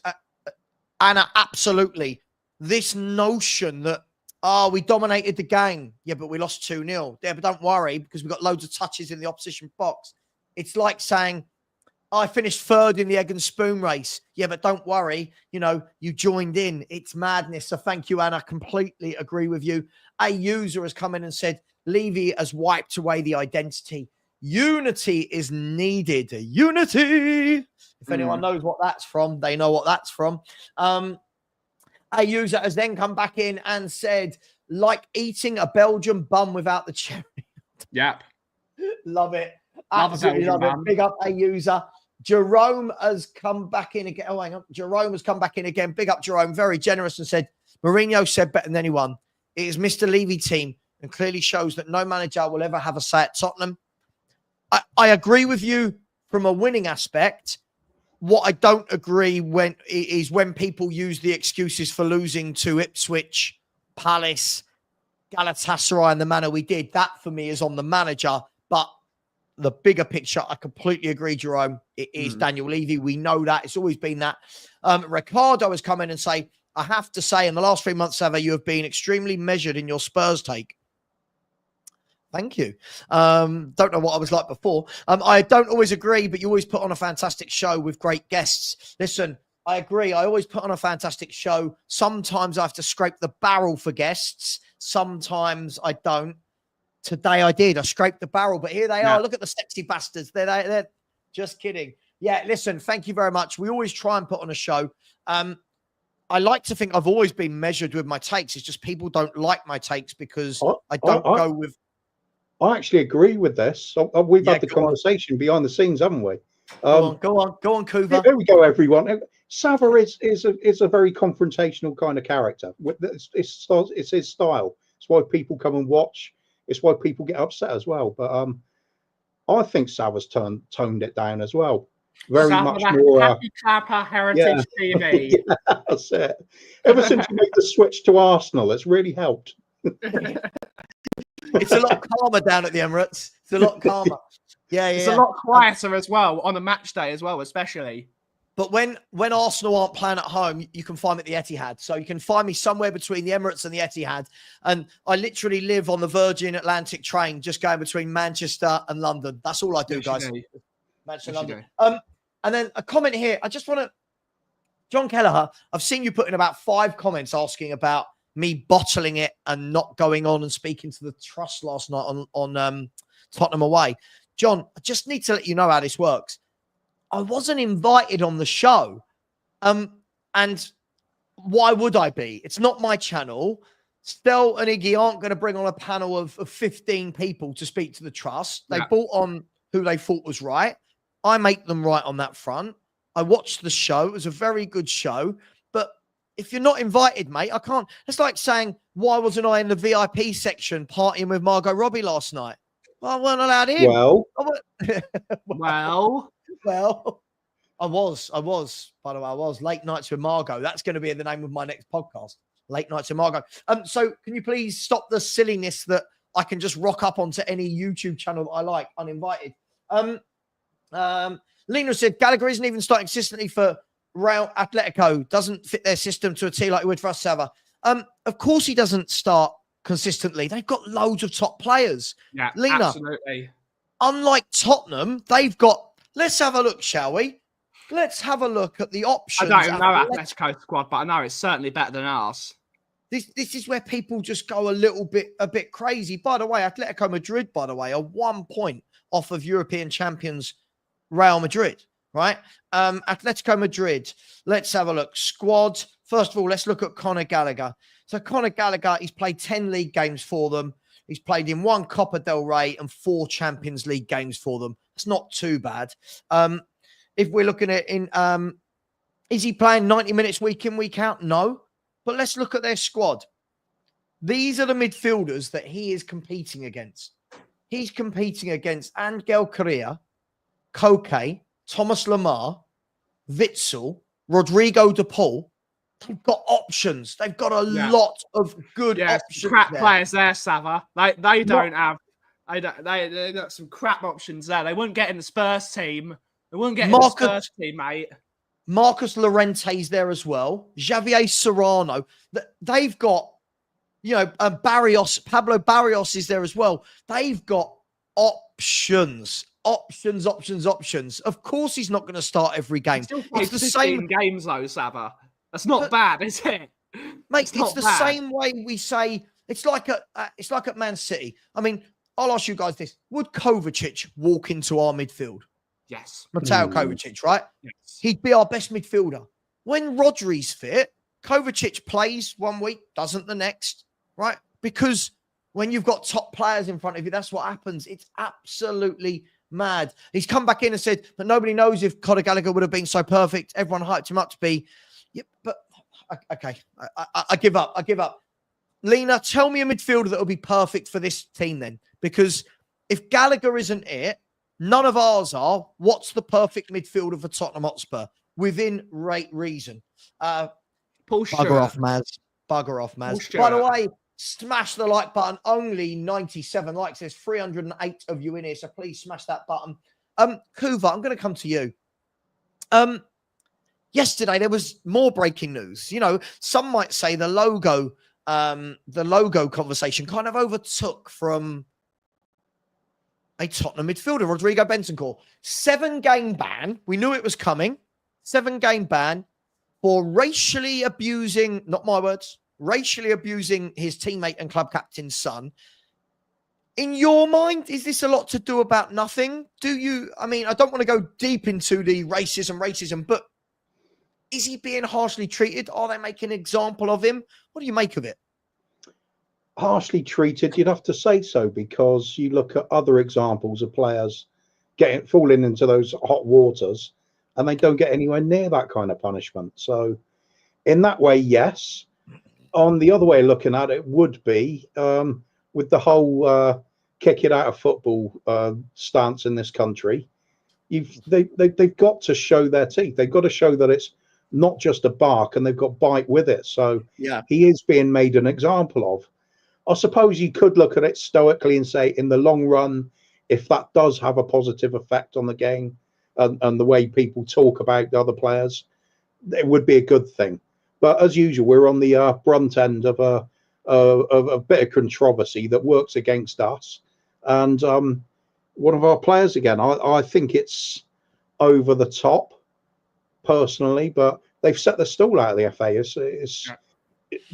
Anna, absolutely. This notion that Oh, we dominated the game. Yeah, but we lost 2-0. Yeah, but don't worry because we got loads of touches in the opposition box. It's like saying, I finished third in the egg and spoon race. Yeah, but don't worry. You joined in. It's madness. So thank you, Anna. Completely agree with you. A user has come in and said, Levy has wiped away the identity. Unity is needed. Unity. If anyone knows what that's from, they know what that's from. A user has then come back in and said, like eating a Belgian bun without the cherry. Yep. Love it. Love Absolutely love it. Big up A user. Jerome has come back in again. Oh, hang on. Jerome has come back in again. Big up Jerome. Very generous and said, Mourinho said better than anyone. It is Mr. Levy team and clearly shows that no manager will ever have a say at Tottenham. I agree with you from a winning aspect. What I don't agree is when people use the excuses for losing to Ipswich, Palace, Galatasaray in the manner we did. That for me is on the manager. But the bigger picture, I completely agree, Jerome. It is Daniel Levy. We know that. It's always been that. Ricardo has come in and say, I have to say, in the last 3 months, Savva, you have been extremely measured in your Spurs take. Thank you. Don't know what I was like before. I don't always agree, but you always put on a fantastic show with great guests. Listen, I agree. I always put on a fantastic show. Sometimes I have to scrape the barrel for guests. Sometimes I don't. Today I did. I scraped the barrel, but here they are. Look at the sexy bastards. They're just kidding. Yeah, listen, thank you very much. We always try and put on a show. I like to think I've always been measured with my takes. It's just people don't like my takes because I don't go with... I actually agree with this. We've had the conversation behind the scenes, haven't we? Go on, Kuva. There we go, everyone. Savva is a very confrontational kind of character. It's his style. It's why people come and watch. It's why people get upset as well. But I think Savva's toned it down as well. Very much more Happy Clapper Heritage TV. Yeah, that's it. Ever since you made the switch to Arsenal, it's really helped. It's a lot calmer down at the Emirates. It's a lot calmer. Yeah. It's a lot quieter as well on a match day as well, especially. But when Arsenal aren't playing at home, you can find me at the Etihad. So you can find me somewhere between the Emirates and the Etihad. And I literally live on the Virgin Atlantic train, just going between Manchester and London. That's all I do, guys. Manchester, London. And then a comment here. I just want to, John Kelleher, I've seen you put in about 5 comments asking about me bottling it and not going on and speaking to the trust last night on Tottenham away. John, I just need to let you know how this works. I wasn't invited on the show. And why would I be? It's not my channel. Stel and Iggy aren't going to bring on a panel of 15 people to speak to the trust. They brought on who they thought was right. I make them right on that front. I watched the show. It was a very good show. But if you're not invited, mate, I can't. It's like saying, why wasn't I in the VIP section partying with Margot Robbie last night? Well, I weren't allowed in. Well, I was, by the way, I was. Late Nights with Margot. That's going to be the name of my next podcast. Late Nights with Margot. So can you please stop the silliness that I can just rock up onto any YouTube channel that I like, uninvited? Lena said, Gallagher isn't even starting consistently for Real Atletico. Doesn't fit their system to a T like he would for us, Savva. Of course he doesn't start consistently. They've got loads of top players. Yeah, Lena, absolutely. Unlike Tottenham, they've got... Let's have a look, shall we? Let's have a look at the options. I don't know Atletico squad, but I know it's certainly better than ours. This is where people just go a bit crazy. By the way, Atletico Madrid, by the way, are 1 point off of European champions Real Madrid, right? Atletico Madrid. Let's have a look. Squad. First of all, let's look at Conor Gallagher. So Conor Gallagher, he's played 10 league games for them. He's played in 1 Copa del Rey and 4 Champions League games for them. It's not too bad. If we're looking at is he playing 90 minutes week in, week out? No. But let's look at their squad. These are the midfielders that he is competing against. He's competing against Angel Correa, Koke, Thomas Lemar, Witsel, Rodrigo de Paul. They've got options. They've got a lot of good options. Crap players there, Savva. They don't have. They got some crap options there. They wouldn't get in the Spurs team. They wouldn't get in the Spurs team, mate. Marcus Llorente's there as well. Javier Serrano. They've got, Pablo Barrios is there as well. They've got options. Of course, he's not going to start every game. It's the same games though, Savva. That's not bad, is it? Mate, it's the same way we say it's like at Man City. I mean, I'll ask you guys this: would Kovacic walk into our midfield? Yes. Mateo Kovacic, right? Yes. He'd be our best midfielder. When Rodri's fit, Kovacic plays one week, doesn't the next, right? Because when you've got top players in front of you, that's what happens. It's absolutely mad. He's come back in and said, but nobody knows if Conor Gallagher would have been so perfect. Everyone hyped him up to be. Yeah, but okay, I give up. Lena, tell me a midfielder that will be perfect for this team then. Because if Gallagher isn't it, none of ours are. What's the perfect midfielder for Tottenham Hotspur? Within reason. Bugger off, Maz. By the way, smash the like button. Only 97 likes. There's 308 of you in here, so please smash that button. Kuva, I'm going to come to you. Yesterday there was more breaking news. Some might say the logo conversation kind of overtook from a Tottenham midfielder, Rodrigo Bentancur. 7-game ban. We knew it was coming. 7-game ban for racially abusing, not my words, racially abusing his teammate and club captain's son. In your mind, is this a lot to do about nothing? I don't want to go deep into the racism, but is he being harshly treated? Are they making an example of him? What do you make of it? Harshly treated, you'd have to say so, because you look at other examples of players falling into those hot waters and they don't get anywhere near that kind of punishment. So in that way, yes. On the other way of looking at it would be with the whole kick it out of football stance in this country, they've got to show their teeth. They've got to show that it's not just a bark and they've got bite with it. So yeah, he is being made an example of. I suppose you could look at it stoically and say, in the long run, if that does have a positive effect on the game and the way people talk about the other players, it would be a good thing. But as usual, we're on the brunt end of a bit of controversy that works against us. And one of our players again, I think it's over the top, personally, but they've set the stall out of the FA.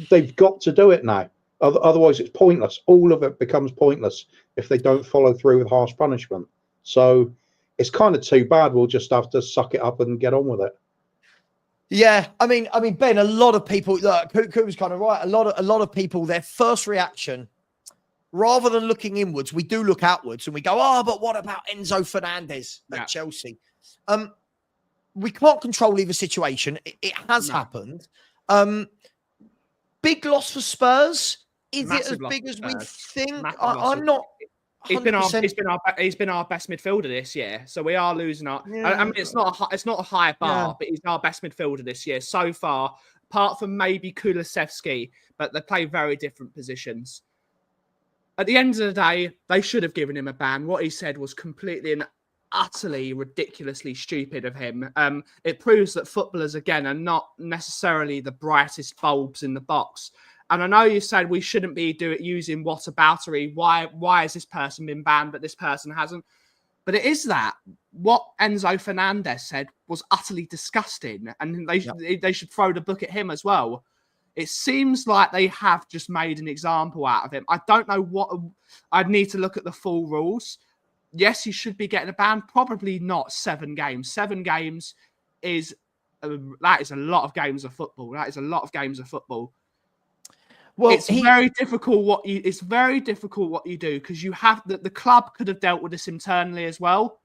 They've got to do it now. Otherwise, it's pointless. All of it becomes pointless if they don't follow through with harsh punishment. So it's kind of too bad. We'll just have to suck it up and get on with it. Yeah, I mean, Ben, a lot of people, look, Kuva's kind of right. A lot of people, their first reaction, rather than looking inwards, we do look outwards and we go, but what about Enzo Fernandez at Chelsea? We can't control either situation. It has happened. Big loss for Spurs. Is Massive it as big as we think? I'm not. He's been our best midfielder this year, so we are losing our. Yeah. I mean, it's not a high bar, but he's our best midfielder this year so far, apart from maybe Kulusevski, but they play very different positions. At the end of the day, they should have given him a ban. What he said was completely and utterly ridiculously stupid of him. It proves that footballers, again, are not necessarily the brightest bulbs in the box. And I know you said we shouldn't be using whataboutery. Why has this person been banned, but this person hasn't? But it is that. What Enzo Fernandez said was utterly disgusting. And they should throw the book at him as well. It seems like they have just made an example out of him. I don't know what... I'd need to look at the full rules. Yes, he should be getting a ban. Probably not 7 games. 7 games is... that is a lot of games of football. That is a lot of games of football. Well, it's very difficult what you do, because you have the club could have dealt with this internally as well.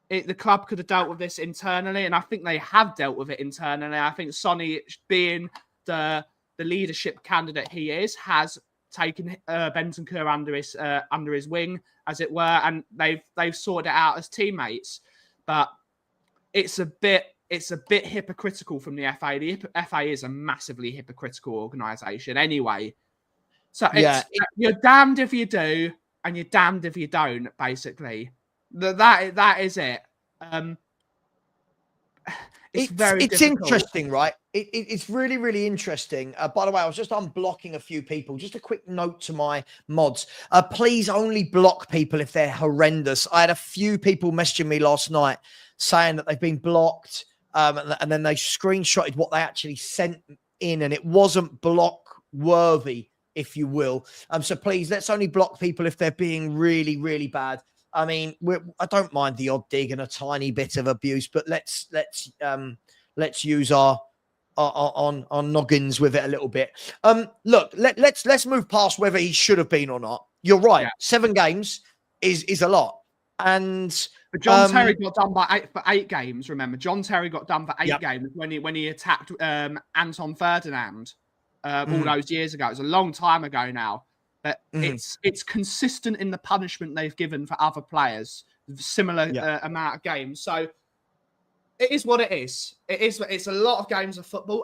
The club could have dealt with this internally, and I think they have dealt with it internally. I think Sonny, being the leadership candidate he is, has taken Bentancur under his wing, as it were, and they've sorted it out as teammates. But it's a bit hypocritical from the FA. The FA is a massively hypocritical organisation anyway. So you're damned if you do, and you're damned if you don't, basically. That is it. It's very difficult. Interesting, right? It's really, really interesting. By the way, I was just unblocking a few people. Just a quick note to my mods. Please only block people if they're horrendous. I had a few people messaging me last night saying that they've been blocked, and then they screenshotted what they actually sent in, and it wasn't block worthy, if you will. So please, let's only block people if they're being really, really bad. I mean, I don't mind the odd dig and a tiny bit of abuse, but let's use our noggins with it a little bit. Look, let's move past whether he should have been or not. You're right. Yeah. 7 games is a lot. And but John Terry got done for 8 games. Remember, John Terry got done for 8 games when he attacked Anton Ferdinand all those years ago. It was a long time ago now. But it's consistent in the punishment they've given for other players, similar amount of games. So it is what it is. It's a lot of games of football.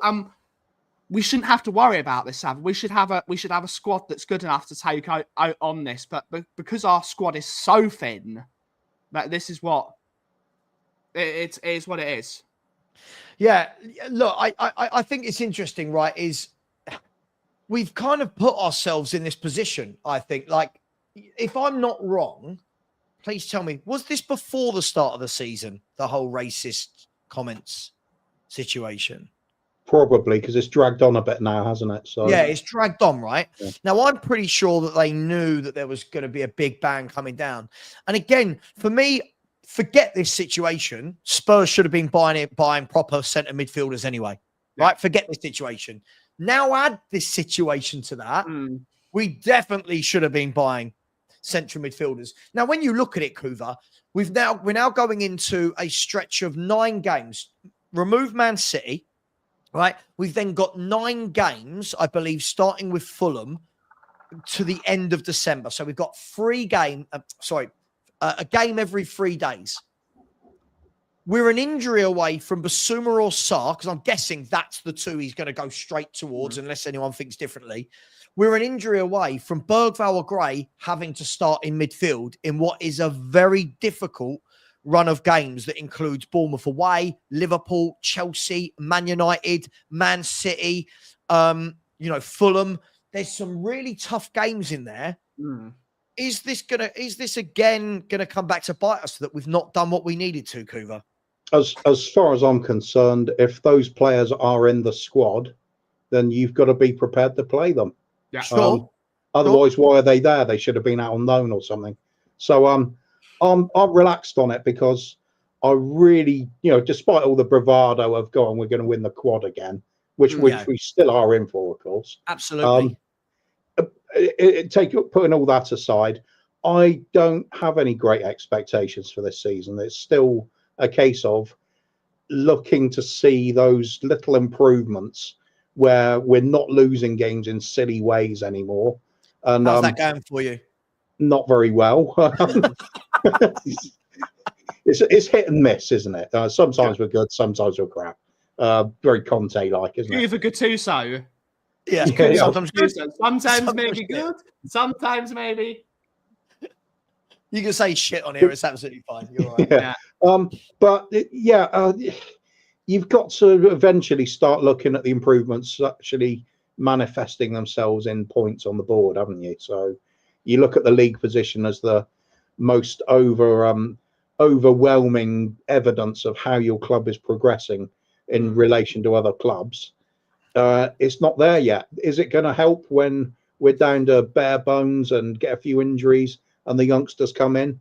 We shouldn't have to worry about this, Savva. We should have a squad that's good enough to take out on this. But because our squad is so thin, that this is what it is. What it is. Yeah. Look, I think it's interesting, right? We've kind of put ourselves in this position. I think, like, if I'm not wrong, please tell me, was this before the start of the season, the whole racist comments situation? Probably, because it's dragged on a bit now, hasn't it? So yeah, it's dragged on, right? Yeah. Now, I'm pretty sure that they knew that there was going to be a big bang coming down. And again, for me, forget this situation. Spurs should have been buying proper centre midfielders anyway, right? Forget this situation. Now add this situation to that. We definitely should have been buying central midfielders. Now, when you look at it, Kuva, we're now going into a stretch of 9 games. Remove Man City, right? We've then got 9 games, I believe, starting with Fulham to the end of December. So we've got a game every 3 days. We're an injury away from Basuma or Sarr, because I'm guessing that's the 2 he's going to go straight towards, unless anyone thinks differently. We're an injury away from Bergvall or Gray having to start in midfield in what is a very difficult run of games that includes Bournemouth away, Liverpool, Chelsea, Man United, Man City, Fulham. There's some really tough games in there. Is this again gonna come back to bite us that we've not done what we needed to, Kuva? As far as I'm concerned, if those players are in the squad, then you've got to be prepared to play them. Yeah. Sure. Otherwise, why are they there? They should have been out on loan or something. So I'm relaxed on it, because I really, despite all the bravado of we're going to win the quad again, which we still are in for, of course. Absolutely. Putting all that aside, I don't have any great expectations for this season. It's still a case of looking to see those little improvements where we're not losing games in silly ways anymore. And how's that going for you? Not very well. It's hit and miss, isn't it? Sometimes we're good, sometimes we're crap. Very Conte-like, isn't it? Kuva Gattuso. Yeah, sometimes good. Sometimes maybe good. Sometimes maybe. You can say shit on here. It's absolutely fine. You're right. You've got to eventually start looking at the improvements actually manifesting themselves in points on the board, haven't you? So you look at the league position as the most overwhelming evidence of how your club is progressing in relation to other clubs. It's not there yet. Is it going to help when we're down to bare bones and get a few injuries and the youngsters come in?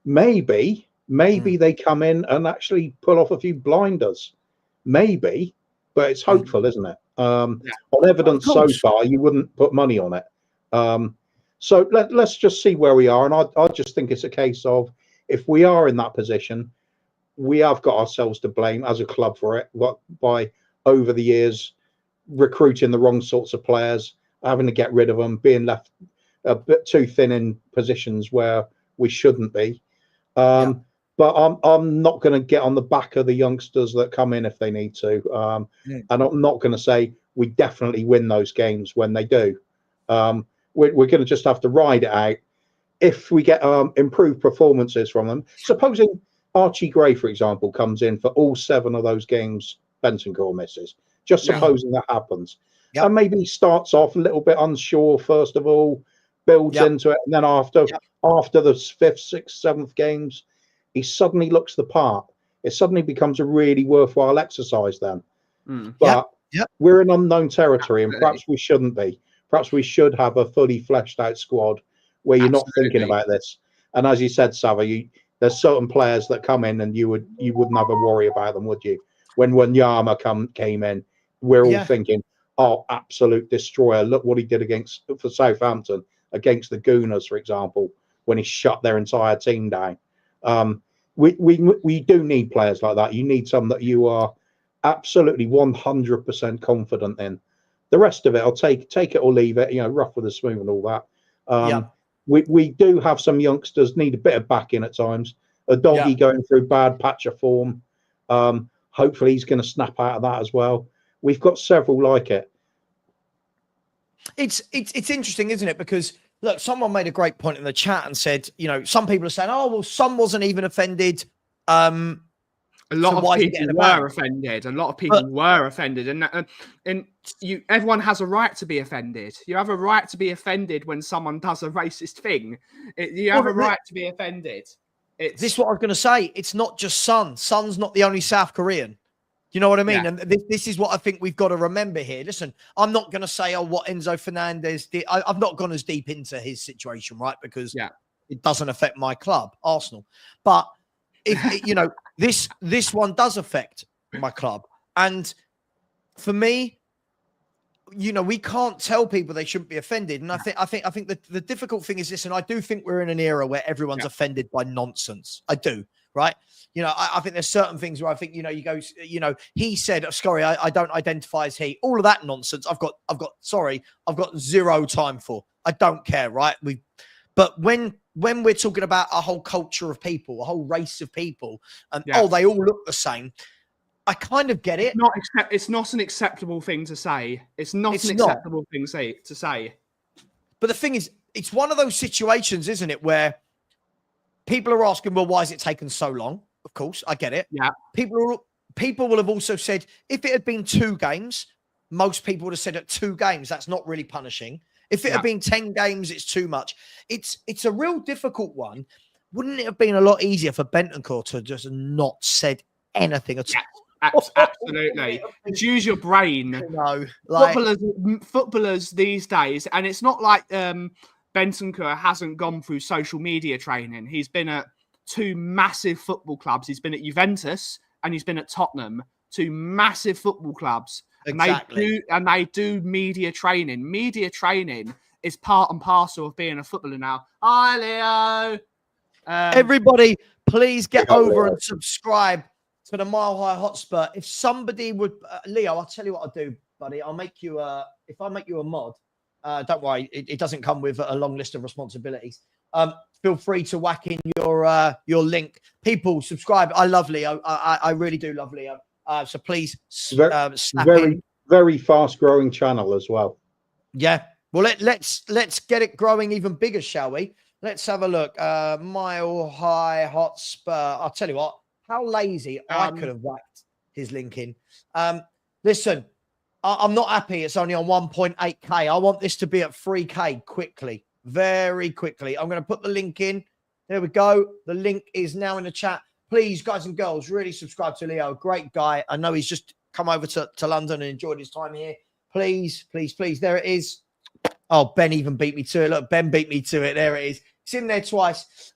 Maybe they come in and actually pull off a few blinders. Maybe, but it's hopeful, isn't it? On evidence so far, you wouldn't put money on it. So let's just see where we are. And I just think it's a case of, if we are in that position, we have got ourselves to blame as a club for it, by over the years recruiting the wrong sorts of players, having to get rid of them, being left a bit too thin in positions where we shouldn't be. But I'm not going to get on the back of the youngsters that come in if they need to. And I'm not going to say we definitely win those games when they do. We're going to just have to ride it out. If we get improved performances from them, supposing Archie Gray, for example, comes in for all 7 of those games Bentancur misses, Just supposing that happens. Yep. And maybe he starts off a little bit unsure, first of all, builds into it. And then after the 5th, 6th, 7th games, he suddenly looks the part. It suddenly becomes a really worthwhile exercise then. But we're in unknown territory, and perhaps we shouldn't be. Perhaps we should have a fully fleshed out squad where you're not thinking about this. And as you said, Savva, there's certain players that come in and you wouldn't have a worry about them, would you? When Wanyama came in, we're all thinking, oh, absolute destroyer. Look what he did for Southampton against the Gooners, for example, when he shut their entire team down. We do need players like that. You need some that you are absolutely 100% confident in. The rest of it, I'll take it or leave it, rough with the smooth and all that. We do have some youngsters need a bit of backing at times. A doggy going through bad patch of form. Hopefully he's going to snap out of that as well. We've got several like it. It's interesting, isn't it? Because look, someone made a great point in the chat and said, some people are saying, oh, well, Son wasn't even offended. A lot of people were offended. A lot of people were offended, and everyone has a right to be offended. You have a right to be offended when someone does a racist thing. You have a right to be offended. This is what I was going to say. It's not just Son. Son's not the only South Korean. You know what I mean? Yeah. And this is what I think we've got to remember here. Listen, I'm not going to say, oh, what Enzo Fernandez did. I've not gone as deep into his situation, right? Because it doesn't affect my club, Arsenal. But if this one does affect my club. And for me, we can't tell people they shouldn't be offended. And I think that the difficult thing is this, and I do think we're in an era where everyone's offended by nonsense. I do, right? I think there's certain things where I think, he said, sorry, I don't identify as he. All of that nonsense, I've got zero time for. I don't care, right? But when we're talking about a whole culture of people, a whole race of people, and they all look the same, I kind of get it. It's not an acceptable thing to say. It's not an acceptable thing to say. But the thing is, it's one of those situations, isn't it, where people are asking, well, why is it taken so long? Of course, I get it. Yeah. People will have also said, if it had been 2 games, most people would have said at 2 games, that's not really punishing. If it had been 10 games, it's too much. It's a real difficult one. Wouldn't it have been a lot easier for Bentancur to just not said anything at all? Absolutely. Use your brain. Footballers these days, and it's not like Bentancur hasn't gone through social media training. He's been at 2 massive football clubs. He's been at Juventus and he's been at Tottenham. 2 massive football clubs. Exactly. And they do media training. Media training is part and parcel of being a footballer now. Hi, Leo. Everybody, please get over and subscribe to the Mile High Hotspur. If somebody would, Leo, I'll tell you what I'll do, buddy. I'll make you if I make you a mod, don't worry, it doesn't come with a long list of responsibilities. Feel free to whack in your link. People, subscribe. I love Leo. I really do love Leo. So please, very fast growing channel as well. Yeah. Well, let's get it growing even bigger, shall we? Let's have a look. Mile High Hotspur. I'll tell you what. How lazy I could have whacked his link in. Listen, I'm not happy. It's only on 1.8K. I want this to be at 3K quickly, very quickly. I'm going to put the link in. There we go. The link is now in the chat. Please, guys and girls, really subscribe to Leo. Great guy. I know he's just come over to London and enjoyed his time here. Please, please, please. There it is. Oh, Ben even beat me to it. Look, Ben beat me to it. There it is. It's in there twice.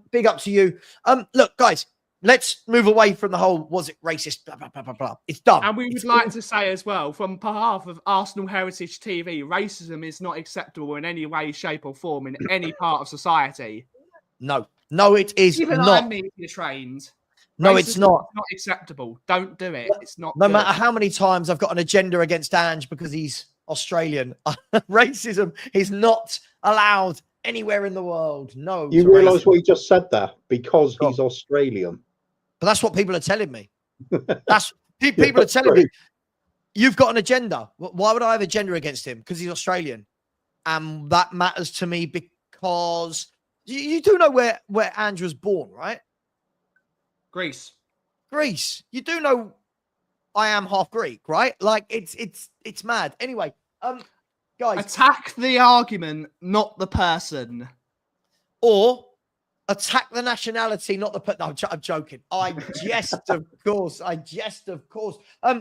Big up to you. Look, guys. Let's move away from the whole, was it racist, blah, blah, blah, blah, blah. It's done. And we would like to say as well, from behalf of Arsenal Heritage TV, racism is not acceptable in any way, shape or form in any part of society. No, it is Even not. I'm media trained. No, it's not. It's not acceptable. Don't do it. It's not No matter how many times I've got an agenda against Ange because he's Australian, racism is not allowed anywhere in the world. No. You realise what you just said there? Because he's Australian. But that's what people are telling me. That's people are telling me. You've got an agenda. Why would I have an agenda against him? Because he's Australian. And that matters to me because you do know where Ange was born, right? Greece. You do know I am half Greek, right? Like it's mad. Anyway, guys, attack the argument, not the person. Or attack the nationality, not the. No, I'm joking. I jest, of course. I jest, of course.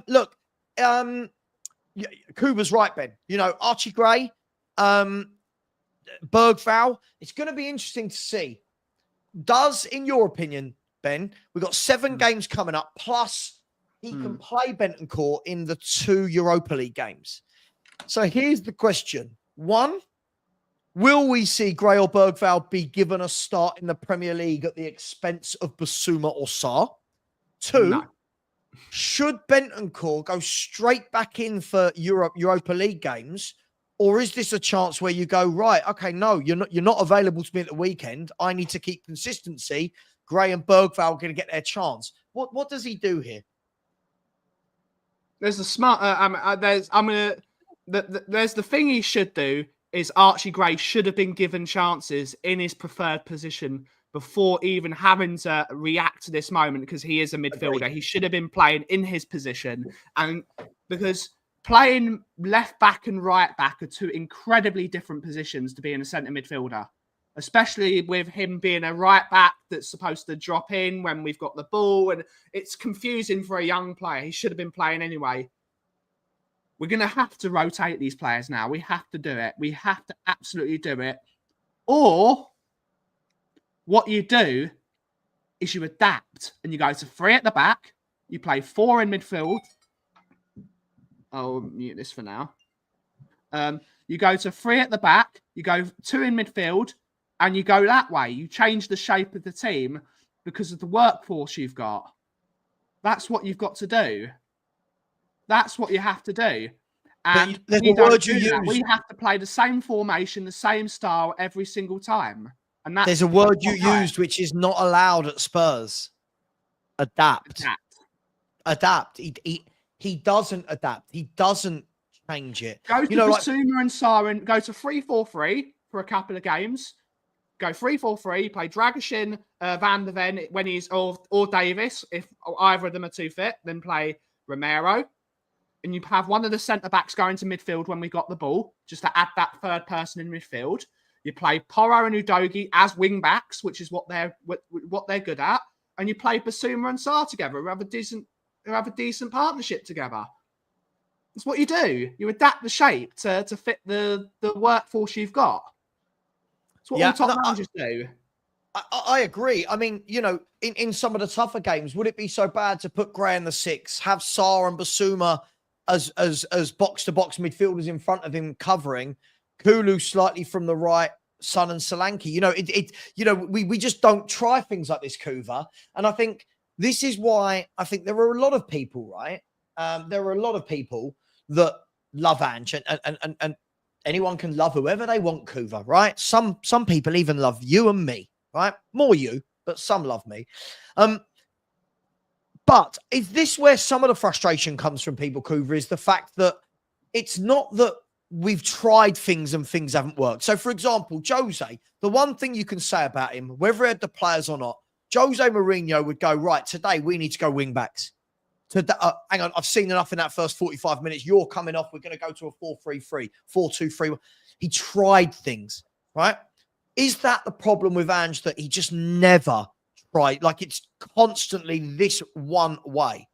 Look, Kuva's right, Ben. You know, Archie Gray, Bergvall. It's going to be interesting to see. Does, in your opinion, Ben, we've got 7 games coming up, plus he can play Bentancur in the 2 Europa League games. So here's the question. 1, will we see Gray or Bergvall be given a start in the Premier League at the expense of Basuma or Sarr? 2, No. should Bentancur go straight back in for Europa League games? Or is this a chance where you go, right, okay, no, you're not available to me at the weekend. I need to keep consistency. Gray and Bergvall are going to get their chance. What does he do here? There's a smart. There's the thing he should do is Archie Gray should have been given chances in his preferred position before even having to react to this moment, because he is a midfielder. Agreed. He should have been playing in his position, and because playing left back and right back are 2 incredibly different positions to be in a centre midfielder, especially with him being a right back that's supposed to drop in when we've got the ball. And it's confusing for a young player. He should have been playing anyway. We're going to have to rotate these players now. We have to do it. We have to absolutely do it. Or what you do is you adapt and you go to 3 at the back. You play 4 in midfield. I'll mute this for now. You go to 3 at the back, you go 2 in midfield, and you go that way. You change the shape of the team because of the workforce you've got. That's what you've got to do. That's what you have to do. And we don't do that. We have to play the same formation, the same style every single time. And that's there's a word you used which is not allowed at Spurs. Adapt. Adapt. He doesn't adapt. He doesn't change it. Go to Basuma and Sarr, go to 3-4-3 for a couple of games. Go 3-4-3, play Dragashin, Van der Ven when he's or Davis, if either of them are too fit, then play Romero. And you have one of the centre-backs going to midfield when we got the ball, just to add that third person in midfield. You play Porro and Udogie as wing-backs, which is what they're good at. And you play Basuma and Sarr together, who have a decent partnership together. That's what you do. You adapt the shape to fit the workforce you've got. That's what all top managers do. I agree. I mean, you know, in some of the tougher games, would it be so bad to put Gray in the 6, have Sarr and Basuma as box-to-box midfielders in front of him covering, Kulu slightly from the right, Son and Solanke? You know, we just don't try things like this, Kuva. And I think this is why I think there are a lot of people, right? There are a lot of people that love Ange, and anyone can love whoever they want, Kuva, right? Some people even love you and me, right? More you, but some love me. But is this where some of the frustration comes from people, Kuva, is the fact that it's not that we've tried things and things haven't worked. So, for example, Jose, the one thing you can say about him, whether he had the players or not, Jose Mourinho would go, right, today we need to go wing backs. Hang on, I've seen enough in that first 45 minutes. You're coming off. We're going to go to a 4-3-3, 4-2-3. He tried things, right? Is that the problem with Ange, that he just never tried? Like, it's constantly this one way?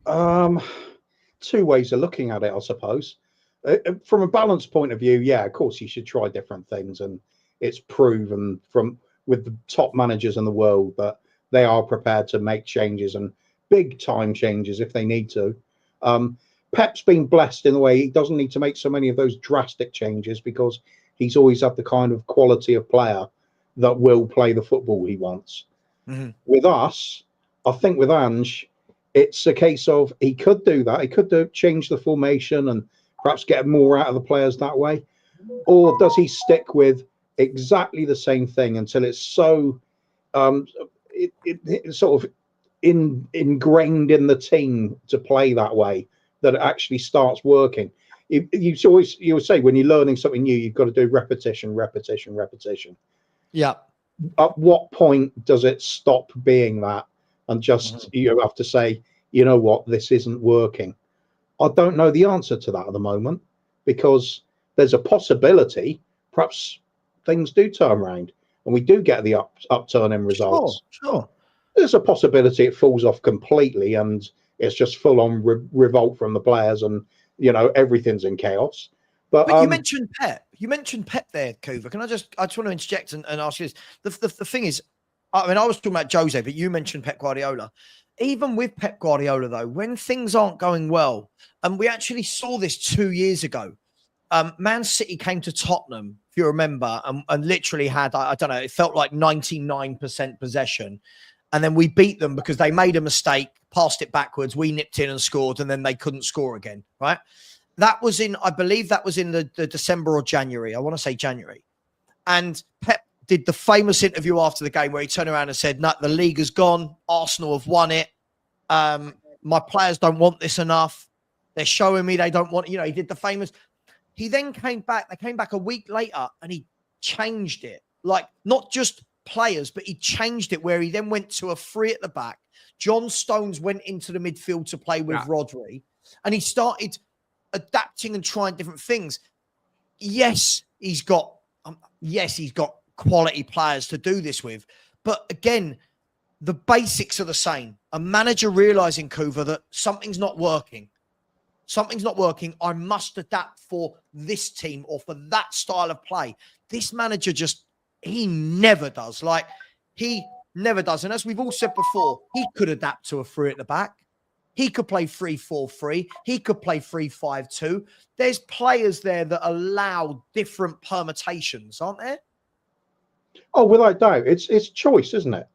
2 ways of looking at it, I suppose. From a balanced point of view, yeah, of course you should try different things, and it's proven with the top managers in the world that they are prepared to make changes, and big time changes if they need to. Pep's been blessed in the way he doesn't need to make so many of those drastic changes, because he's always had the kind of quality of player that will play the football he wants. Mm-hmm. With us, I think with Ange, it's a case of he could do that. He could change the formation and perhaps get more out of the players that way. Or does he stick with exactly the same thing until it's so it's sort of ingrained in the team to play that way that it actually starts working? You always say when you're learning something new, you've got to do repetition. Yeah. At what point does it stop being that, and just you have to say, you know what, this isn't working? I don't know the answer to that at the moment, because there's a possibility perhaps things do turn around and we do get the upturn in results. Sure. There's a possibility it falls off completely and it's just full on revolt from the players, and everything's in chaos. But you mentioned Pep. You mentioned Pep there, Kuva. Can I just want to interject and ask you this? The thing is, I mean, I was talking about Jose, but you mentioned Pep Guardiola. Even with Pep Guardiola, though, when things aren't going well, and we actually saw this 2 years ago, Man City came to Tottenham, if you remember, and literally had, I don't know, it felt like 99% possession. And then we beat them because they made a mistake, passed it backwards, we nipped in and scored, and then they couldn't score again, right? That was in, I believe that was in the December or January. I want to say January. And Pep did the famous interview after the game where he turned around and said, no, the league has gone. Arsenal have won it. My players don't want this enough. They're showing me they don't want, he did the famous. He then came back. They came back a week later and he changed it. Like, not just players, but he changed it where he then went to a three at the back. John Stones went into the midfield to play with Rodri, and he started adapting and trying different things. Yes, he's got quality players to do this with, but again, the basics are the same. A manager realizing, Kuva, that something's not working. I must adapt for this team or for that style of play. This manager he never does. He never does. And as we've all said before, he could adapt to a three at the back. He could play 3-4-3. He could play 3-5-2. There's players there that allow different permutations, aren't there? Oh, without doubt. It's choice, isn't it?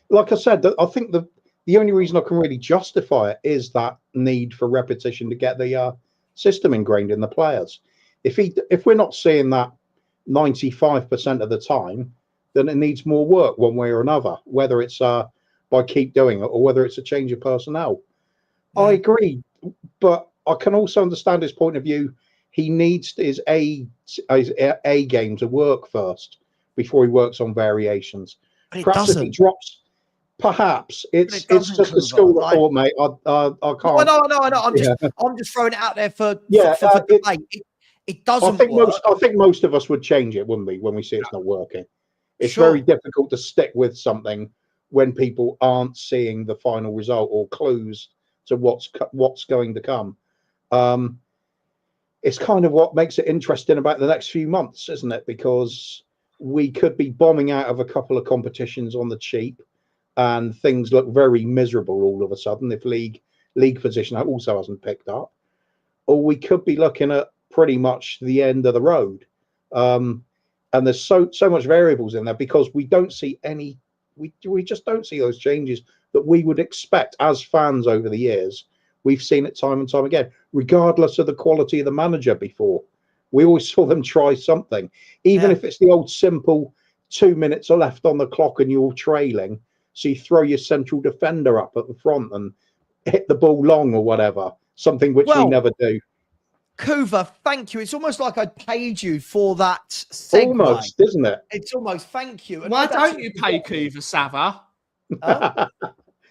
Like I said, I think the only reason I can really justify it is that need for repetition to get the system ingrained in the players. If we're not seeing that 95% of the time, then it needs more work one way or another, whether it's by keep doing it or whether it's a change of personnel. I agree, but I can also understand his point of view. He needs his A game to work first before he works on variations. Perhaps if he drops, perhaps it's just a school of thought, mate. I can't. No. I'm just throwing it out there for debate. It doesn't work. I think most of us would change it, wouldn't we, when we see it's not working? It's very difficult to stick with something when people aren't seeing the final result or clues to what's going to come. It's kind of what makes it interesting about the next few months, isn't it? Because we could be bombing out of a couple of competitions on the cheap, and things look very miserable all of a sudden if league position also hasn't picked up, or we could be looking at pretty much the end of the road. And there's so much variables in there because we don't see any. We just don't see those changes that we would expect as fans over the years. We've seen it time and time again, regardless of the quality of the manager before. We always saw them try something, even if it's the old simple 2 minutes are left on the clock and you're trailing. So you throw your central defender up at the front and hit the ball long or whatever, something which we never do. Kuva, thank you. It's almost like I paid you for that segue. Almost, isn't it? It's almost, thank you. And why don't you pay Kuva, Savva?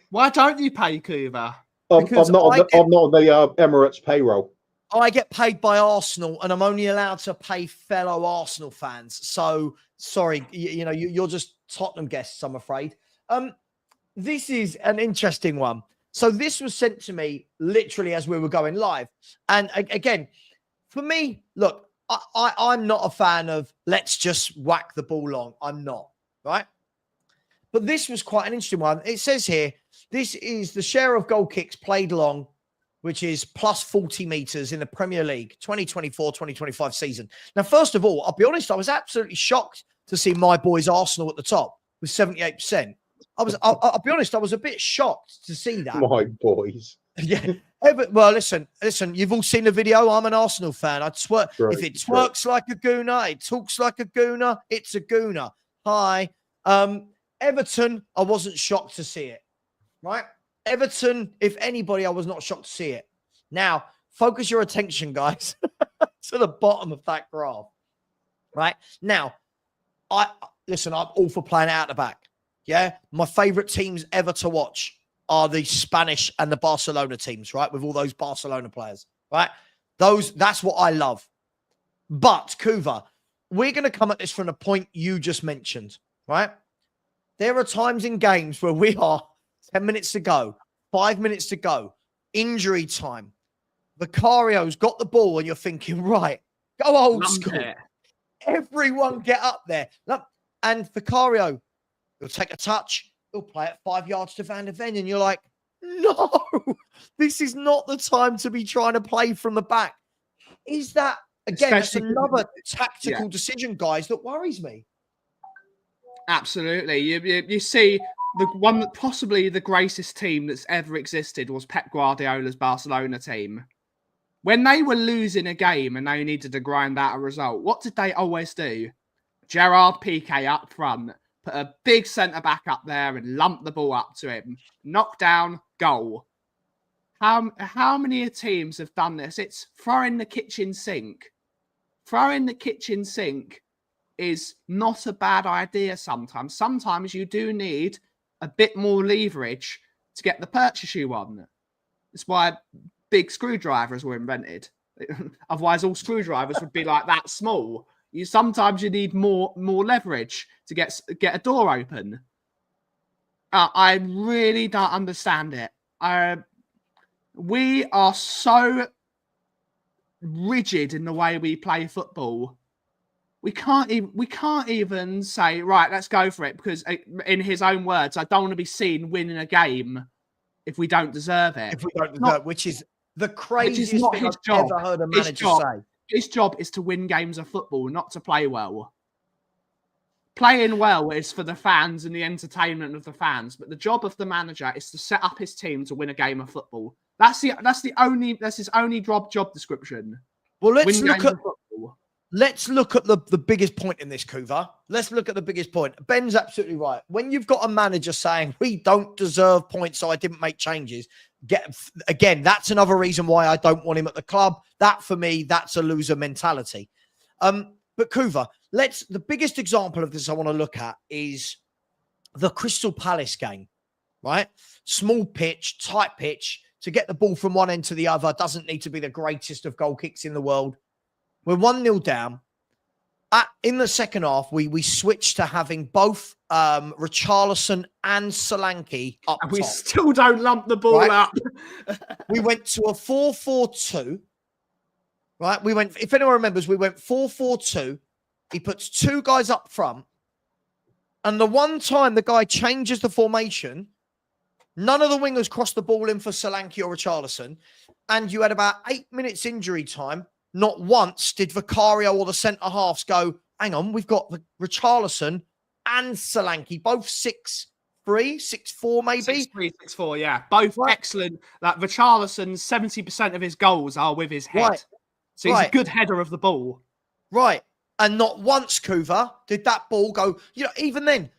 Why don't you pay Kuva? I'm not on the Emirates payroll. I get paid by Arsenal, and I'm only allowed to pay fellow Arsenal fans. So, sorry, you're just Tottenham guests, I'm afraid. This is an interesting one. So this was sent to me literally as we were going live. And again, for me, look, I'm not a fan of let's just whack the ball long. I'm not, right? But this was quite an interesting one. It says here, this is the share of goal kicks played long, which is plus 40 meters in the Premier League 2024-2025 season. Now, first of all, I'll be honest, I was absolutely shocked to see my boys Arsenal at the top with 78%. I'll be honest, I was a bit shocked to see that. My boys. Yeah. Well, listen, you've all seen the video. I'm an Arsenal fan. If it twerks like a gooner, it talks like a gooner, it's a gooner. Hi. Everton, I wasn't shocked to see it. Right? Everton, if anybody, I was not shocked to see it. Now, focus your attention, guys, to the bottom of that graph. Right? Now, I'm all for playing out the back. Yeah, my favorite teams ever to watch. are the Spanish and the Barcelona teams, right? With all those Barcelona players, right? That's what I love. But Kuva, we're going to come at this from the point you just mentioned, right? There are times in games where we are 10 minutes to go, 5 minutes to go, injury time. Vicario's got the ball and you're thinking, right, go old school. Everyone get up there. And Vicario, he'll take a touch. He'll play it 5 yards to Van der Ven. And you're like, no, this is not the time to be trying to play from the back. Is that, again, that's another tactical decision, guys, that worries me. Absolutely. You see, the one that possibly the greatest team that's ever existed was Pep Guardiola's Barcelona team. When they were losing a game and they needed to grind out a result, what did they always do? Gerard Piqué up front, put a big centre-back up there and lump the ball up to him. Knock down, goal. How many teams have done this? It's throw in the kitchen sink. Throw in the kitchen sink is not a bad idea sometimes. Sometimes you do need a bit more leverage to get the purchase you want. That's why big screwdrivers were invented. Otherwise, all screwdrivers would be like that small. Sometimes you need more leverage to get a door open. I really don't understand it. We are so rigid in the way we play football. We can't even say, right, let's go for it, because in his own words, I don't want to be seen winning a game if we don't deserve it. If we don't deserve it, which is the craziest thing I've ever heard a manager say. His job is to win games of football, not to play well. Playing well is for the fans and the entertainment of the fans, but the job of the manager is to set up his team to win a game of football. That's his only job description. Well, let's look at the biggest point in this, Kuva. Let's look at the biggest point. Ben's absolutely right. When you've got a manager saying, we don't deserve points, so I didn't make changes, again, that's another reason why I don't want him at the club. That, for me, that's a loser mentality. But Kuva, the biggest example of this I want to look at is the Crystal Palace game, right? Small pitch, tight pitch. To get the ball from one end to the other doesn't need to be the greatest of goal kicks in the world. We're 1-0 down. In the second half, we switched to having both Richarlison and Solanke up and we top. Still don't lump the ball up. We went to a 4-4-2. Right? If anyone remembers, we went 4-4-2. He puts two guys up front. And the one time the guy changes the formation, none of the wingers crossed the ball in for Solanke or Richarlison. And you had about 8 minutes injury time. Not once did Vicario or the centre-halves go, hang on, we've got Richarlison and Solanke, both 6'3", 6'4", maybe? 6'3", 6'4", yeah. Both excellent. Like Richarlison, 70% of his goals are with his head. Right. So he's a good header of the ball. Right. And not once, Kuva, did that ball go, even then,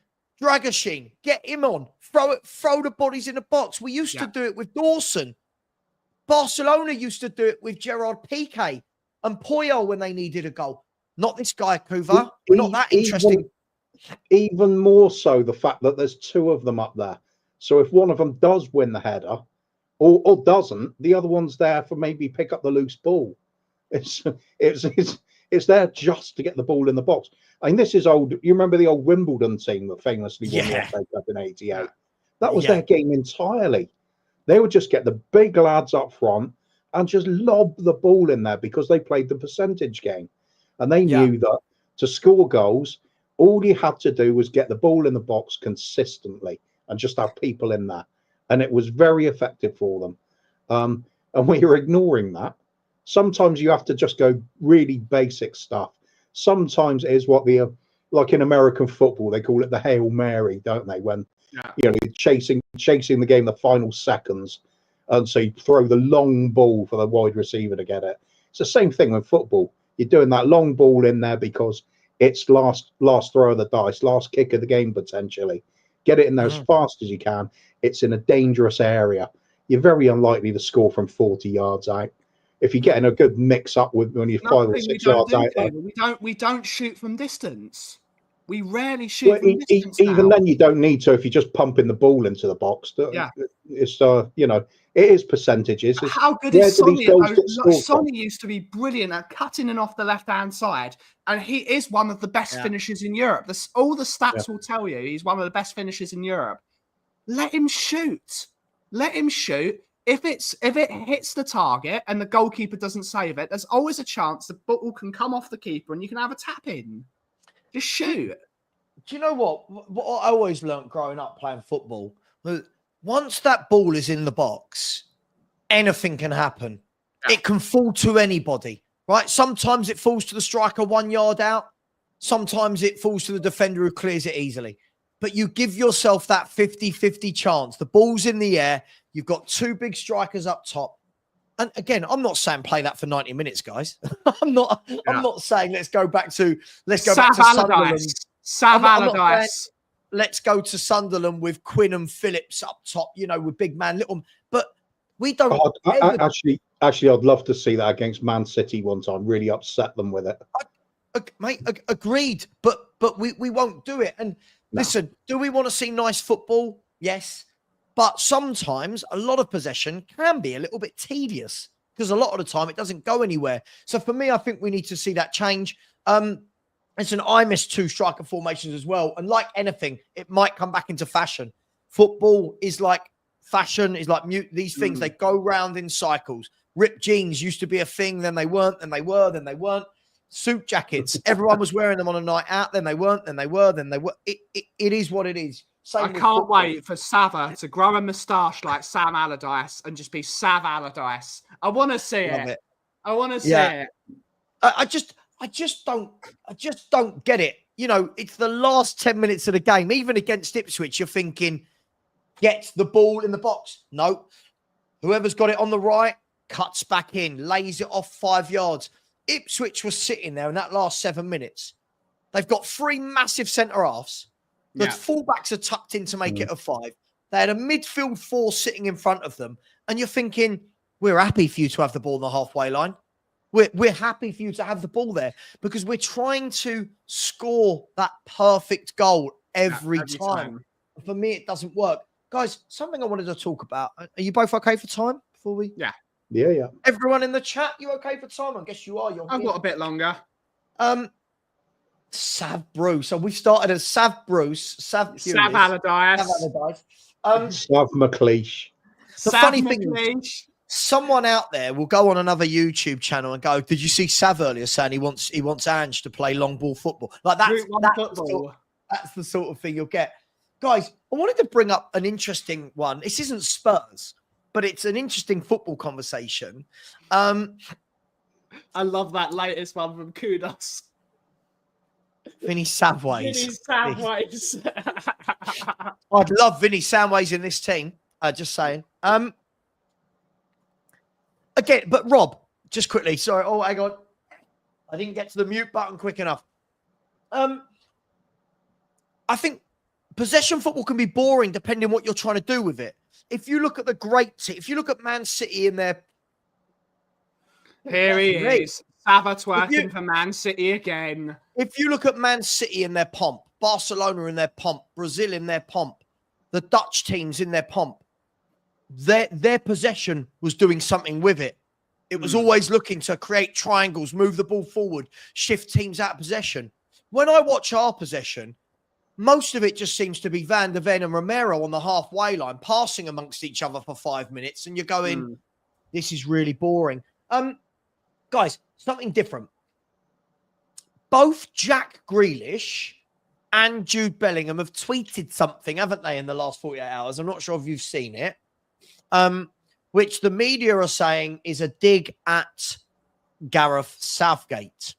Dragoshin, get him on, throw the bodies in the box. We used to do it with Dawson. Barcelona used to do it with Gerard Piqué and Puyol when they needed a goal. Not this guy, Kuva. We're not that interesting. Even more so the fact that there's two of them up there. So if one of them does win the header or doesn't, the other one's there for maybe pick up the loose ball. It's there just to get the ball in the box. I mean, this is old. You remember the old Wimbledon team that famously won the FA Cup in '88? That was their game entirely. They would just get the big lads up front and just lob the ball in there because they played the percentage game. And they knew that to score goals, all you had to do was get the ball in the box consistently and just have people in there. And it was very effective for them. And we were ignoring that. Sometimes you have to just go really basic stuff. Sometimes it is what like in American football, they call it the Hail Mary, don't they? When you're chasing the game the final seconds, and so you throw the long ball for the wide receiver to get it. It's the same thing with football. You're doing that long ball in there because it's last throw of the dice, last kick of the game potentially. Get it in there as fast as you can. It's in a dangerous area. You're very unlikely to score from 40 yards out. If you're getting a good mix up with when you're 5 or 6 yards out there. We don't shoot from distance. We rarely shoot Well, from distance even now. then, you don't need to if you're just pumping the ball into the box. Yeah. It's you know, it is percentages. It's How good where is do these Sonny? goals get scored from? Sonny used to be brilliant at cutting in off the left-hand side, and he is one of the best finishers in Europe. All the stats will tell you he's one of the best finishers in Europe. Let him shoot. Let him shoot. If it hits the target and the goalkeeper doesn't save it, there's always a chance the ball can come off the keeper and you can have a tap in. Just shoot. Do you know what? What I always learned growing up playing football, once that ball is in the box, anything can happen. Yeah. It can fall to anybody, right? Sometimes it falls to the striker 1 yard out. Sometimes it falls to the defender who clears it easily. But you give yourself that 50-50 chance. The ball's in the air. You've got two big strikers up top. And again, I'm not saying play that for 90 minutes, guys. I'm not saying let's go back to Sunderland. Let's go to Sunderland with Quinn and Phillips up top, you know, with big man, little. But we don't. Actually, I'd love to see that against Man City one time. Really upset them with it. Mate, agreed. But we won't do it. And listen, do we want to see nice football? Yes. But sometimes a lot of possession can be a little bit tedious because a lot of the time it doesn't go anywhere. So for me, I think we need to see that change. Listen, I miss two striker formations as well. And like anything, it might come back into fashion. Football is like fashion, is like mute. These things, they go round in cycles. Ripped jeans used to be a thing, then they weren't, then they were, then they weren't. Suit jackets, everyone was wearing them on a night out, then they weren't, then they were, then they were. It is what it is. I can't wait for Savva to grow a moustache like Sam Allardyce and just be Sav Allardyce. I want to see it. I want to see it. I just don't get it. You know, it's the last 10 minutes of the game. Even against Ipswich, you're thinking, get the ball in the box. No. Whoever's got it on the right, cuts back in, lays it off 5 yards. Ipswich was sitting there in that last 7 minutes. They've got three massive centre-halves. The fullbacks are tucked in to make it a 5. They had a midfield 4 sitting in front of them. And you're thinking, we're happy for you to have the ball on the halfway line. We're happy for you to have the ball there because we're trying to score that perfect goal every time. For me, it doesn't work. Guys, something I wanted to talk about. Are you both okay for time before we? Yeah. Everyone in the chat, you okay for time? I guess you are. I've got a bit longer. Sav Bruce. So we started as Sav Bruce, Sav Allardyce. Sav McLeish. The funny thing is, someone out there will go on another YouTube channel and go, "Did you see Sav earlier saying he wants Ange to play long ball football?" Like that's the sort of thing you'll get. Guys, I wanted to bring up an interesting one. This isn't Spurs, but it's an interesting football conversation. I love that latest one from Kudos. Vinny Samways. I'd love Vinny Samways in this team. Just saying. Again, but Rob, just quickly. Sorry. Oh, hang on. I didn't get to the mute button quick enough. I think possession football can be boring depending on what you're trying to do with it. If you look at the great team, if you look at Man City in their... Here he is. Savva twerking for Man City again. If you look at Man City in their pomp, Barcelona in their pomp, Brazil in their pomp, the Dutch teams in their pomp, their possession was doing something with it. It was always looking to create triangles, move the ball forward, shift teams out of possession. When I watch our possession, most of it just seems to be Van der Ven and Romero on the halfway line, passing amongst each other for 5 minutes, and you're going, this is really boring. Guys, something different. Both Jack Grealish and Jude Bellingham have tweeted something, haven't they, in the last 48 hours? I'm not sure if you've seen it. Which the media are saying is a dig at Gareth Southgate.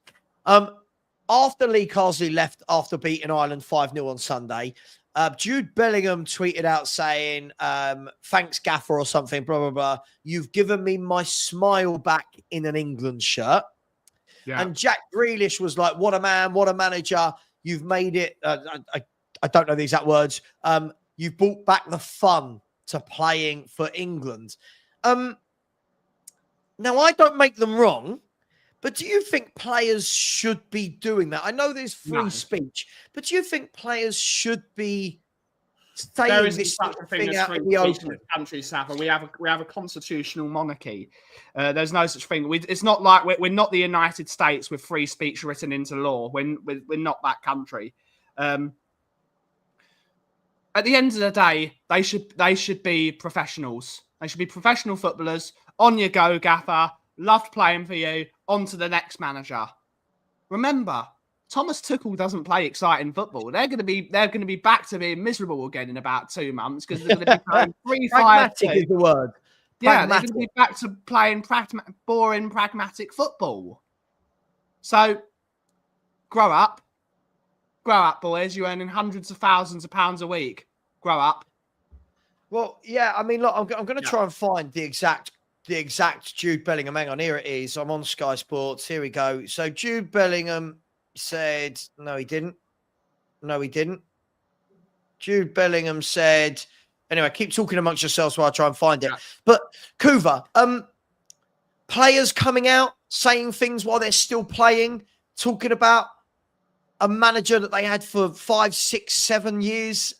After Lee Carsley left after beating Ireland 5-0 on Sunday, Jude Bellingham tweeted out saying, thanks, Gaffer, or something, blah, blah, blah. You've given me my smile back in an England shirt. Yeah. And Jack Grealish was like, what a man, what a manager. You've made it. I don't know the exact words. You've brought back the fun to playing for England. Now, I don't make them wrong, But do you think players should be doing that? I know there's free speech, but do you think players should be There saying isn't this such a thing as out free in the speech in open? this country, Savva. We have a constitutional monarchy. There's no such thing. It's not like we're not the United States with free speech written into law. We're not that country. At the end of the day, they should be professionals. They should be professional footballers. On you go, Gaffer. Loved playing for you. On to the next manager. Remember, Thomas Tuchel doesn't play exciting football. They're going to be back to being miserable again in about 2 months because they're going to be playing 3-5. Pragmatic is the word. Yeah, they're going to be back to playing boring, pragmatic football. So, grow up, boys. You're earning hundreds of thousands of pounds a week. Grow up. Well, yeah. I mean, look, I'm going to try and find the exact Jude Bellingham. Hang on, here it is. I'm on Sky Sports. Here we go. So Jude Bellingham said, no, he didn't. Jude Bellingham said, anyway, keep talking amongst yourselves while I try and find it. Yeah. But Kuva, players coming out, saying things while they're still playing, talking about a manager that they had for 5, 6, 7 years.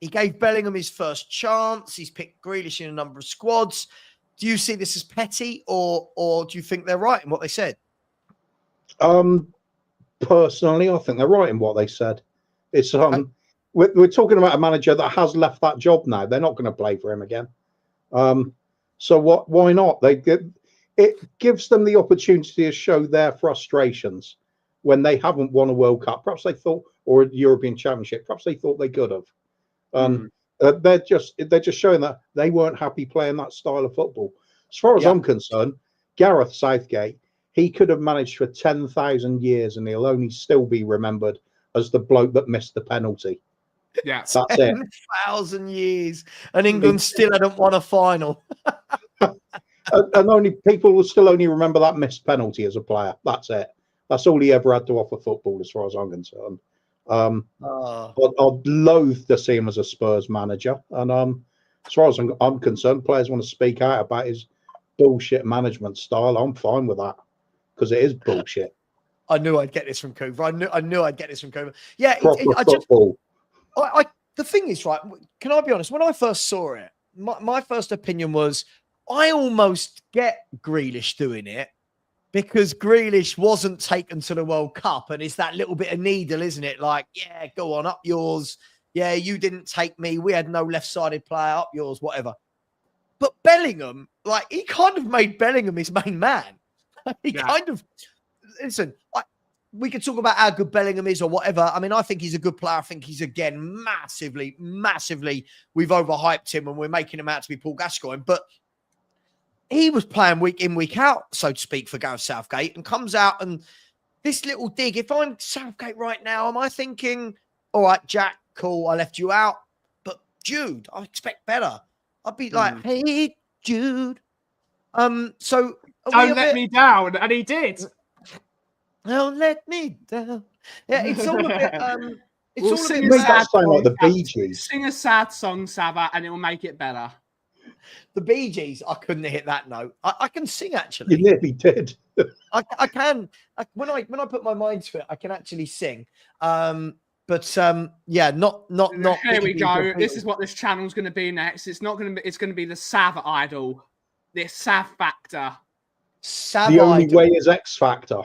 He gave Bellingham his first chance. He's picked Grealish in a number of squads. Do you see this as petty, or do you think they're right in what they said? Personally, I think they're right in what they said. It's we're talking about a manager that has left that job now. They're not going to play for him again. So why not? It gives them the opportunity to show their frustrations when they haven't won a World Cup. Perhaps they thought, or a European Championship. Perhaps they thought they could have. They're just showing that they weren't happy playing that style of football. As far as I'm concerned, Gareth Southgate, he could have managed for 10,000 years and he'll only still be remembered as the bloke that missed the penalty. Yeah, that's it. 10,000 years, and England still hadn't won a final. And only people will still only remember that missed penalty as a player. That's it. That's all he ever had to offer football, as far as I'm concerned. I'd loathe to see him as a Spurs manager, and as far as I'm concerned, players want to speak out about his bullshit management style. I'm fine with that because it is bullshit. I knew I'd get this from Kuva. I knew I'd get this from Kuva. Yeah, the thing is, right? Can I be honest? When I first saw it, my first opinion was I almost get Grealish doing it, because Grealish wasn't taken to the World Cup, and it's that little bit of needle, isn't it? Like, yeah, go on, up yours. Yeah, you didn't take me. We had no left-sided player, up yours, whatever. But Bellingham, like, he kind of made Bellingham his main man. Listen, we could talk about how good Bellingham is or whatever. I mean, I think he's a good player. I think he's, again, massively, we've overhyped him and we're making him out to be Paul Gascoigne. But he was playing week in, week out, so to speak, for Gareth Southgate, and comes out and this little dig. If I'm Southgate right now, am I thinking, all right, Jack, cool, I left you out, but Jude, I expect better. I'd be like, hey, Jude. So don't let me down, and he did. Don't let me down. Yeah, it's all a bit. It's all sing a bit sad song like the Bee Gees. Sing a sad song, Savva, and it will make it better. The Bee Gees, I couldn't hit that note. I can sing, actually. You nearly did. I can. When I put my mind to it, I can actually sing. Yeah, not. Here we go. This is what this channel's going to be next. It's not going to be. It's going to be the Sav Idol. This Sav Factor. The only way is X Factor.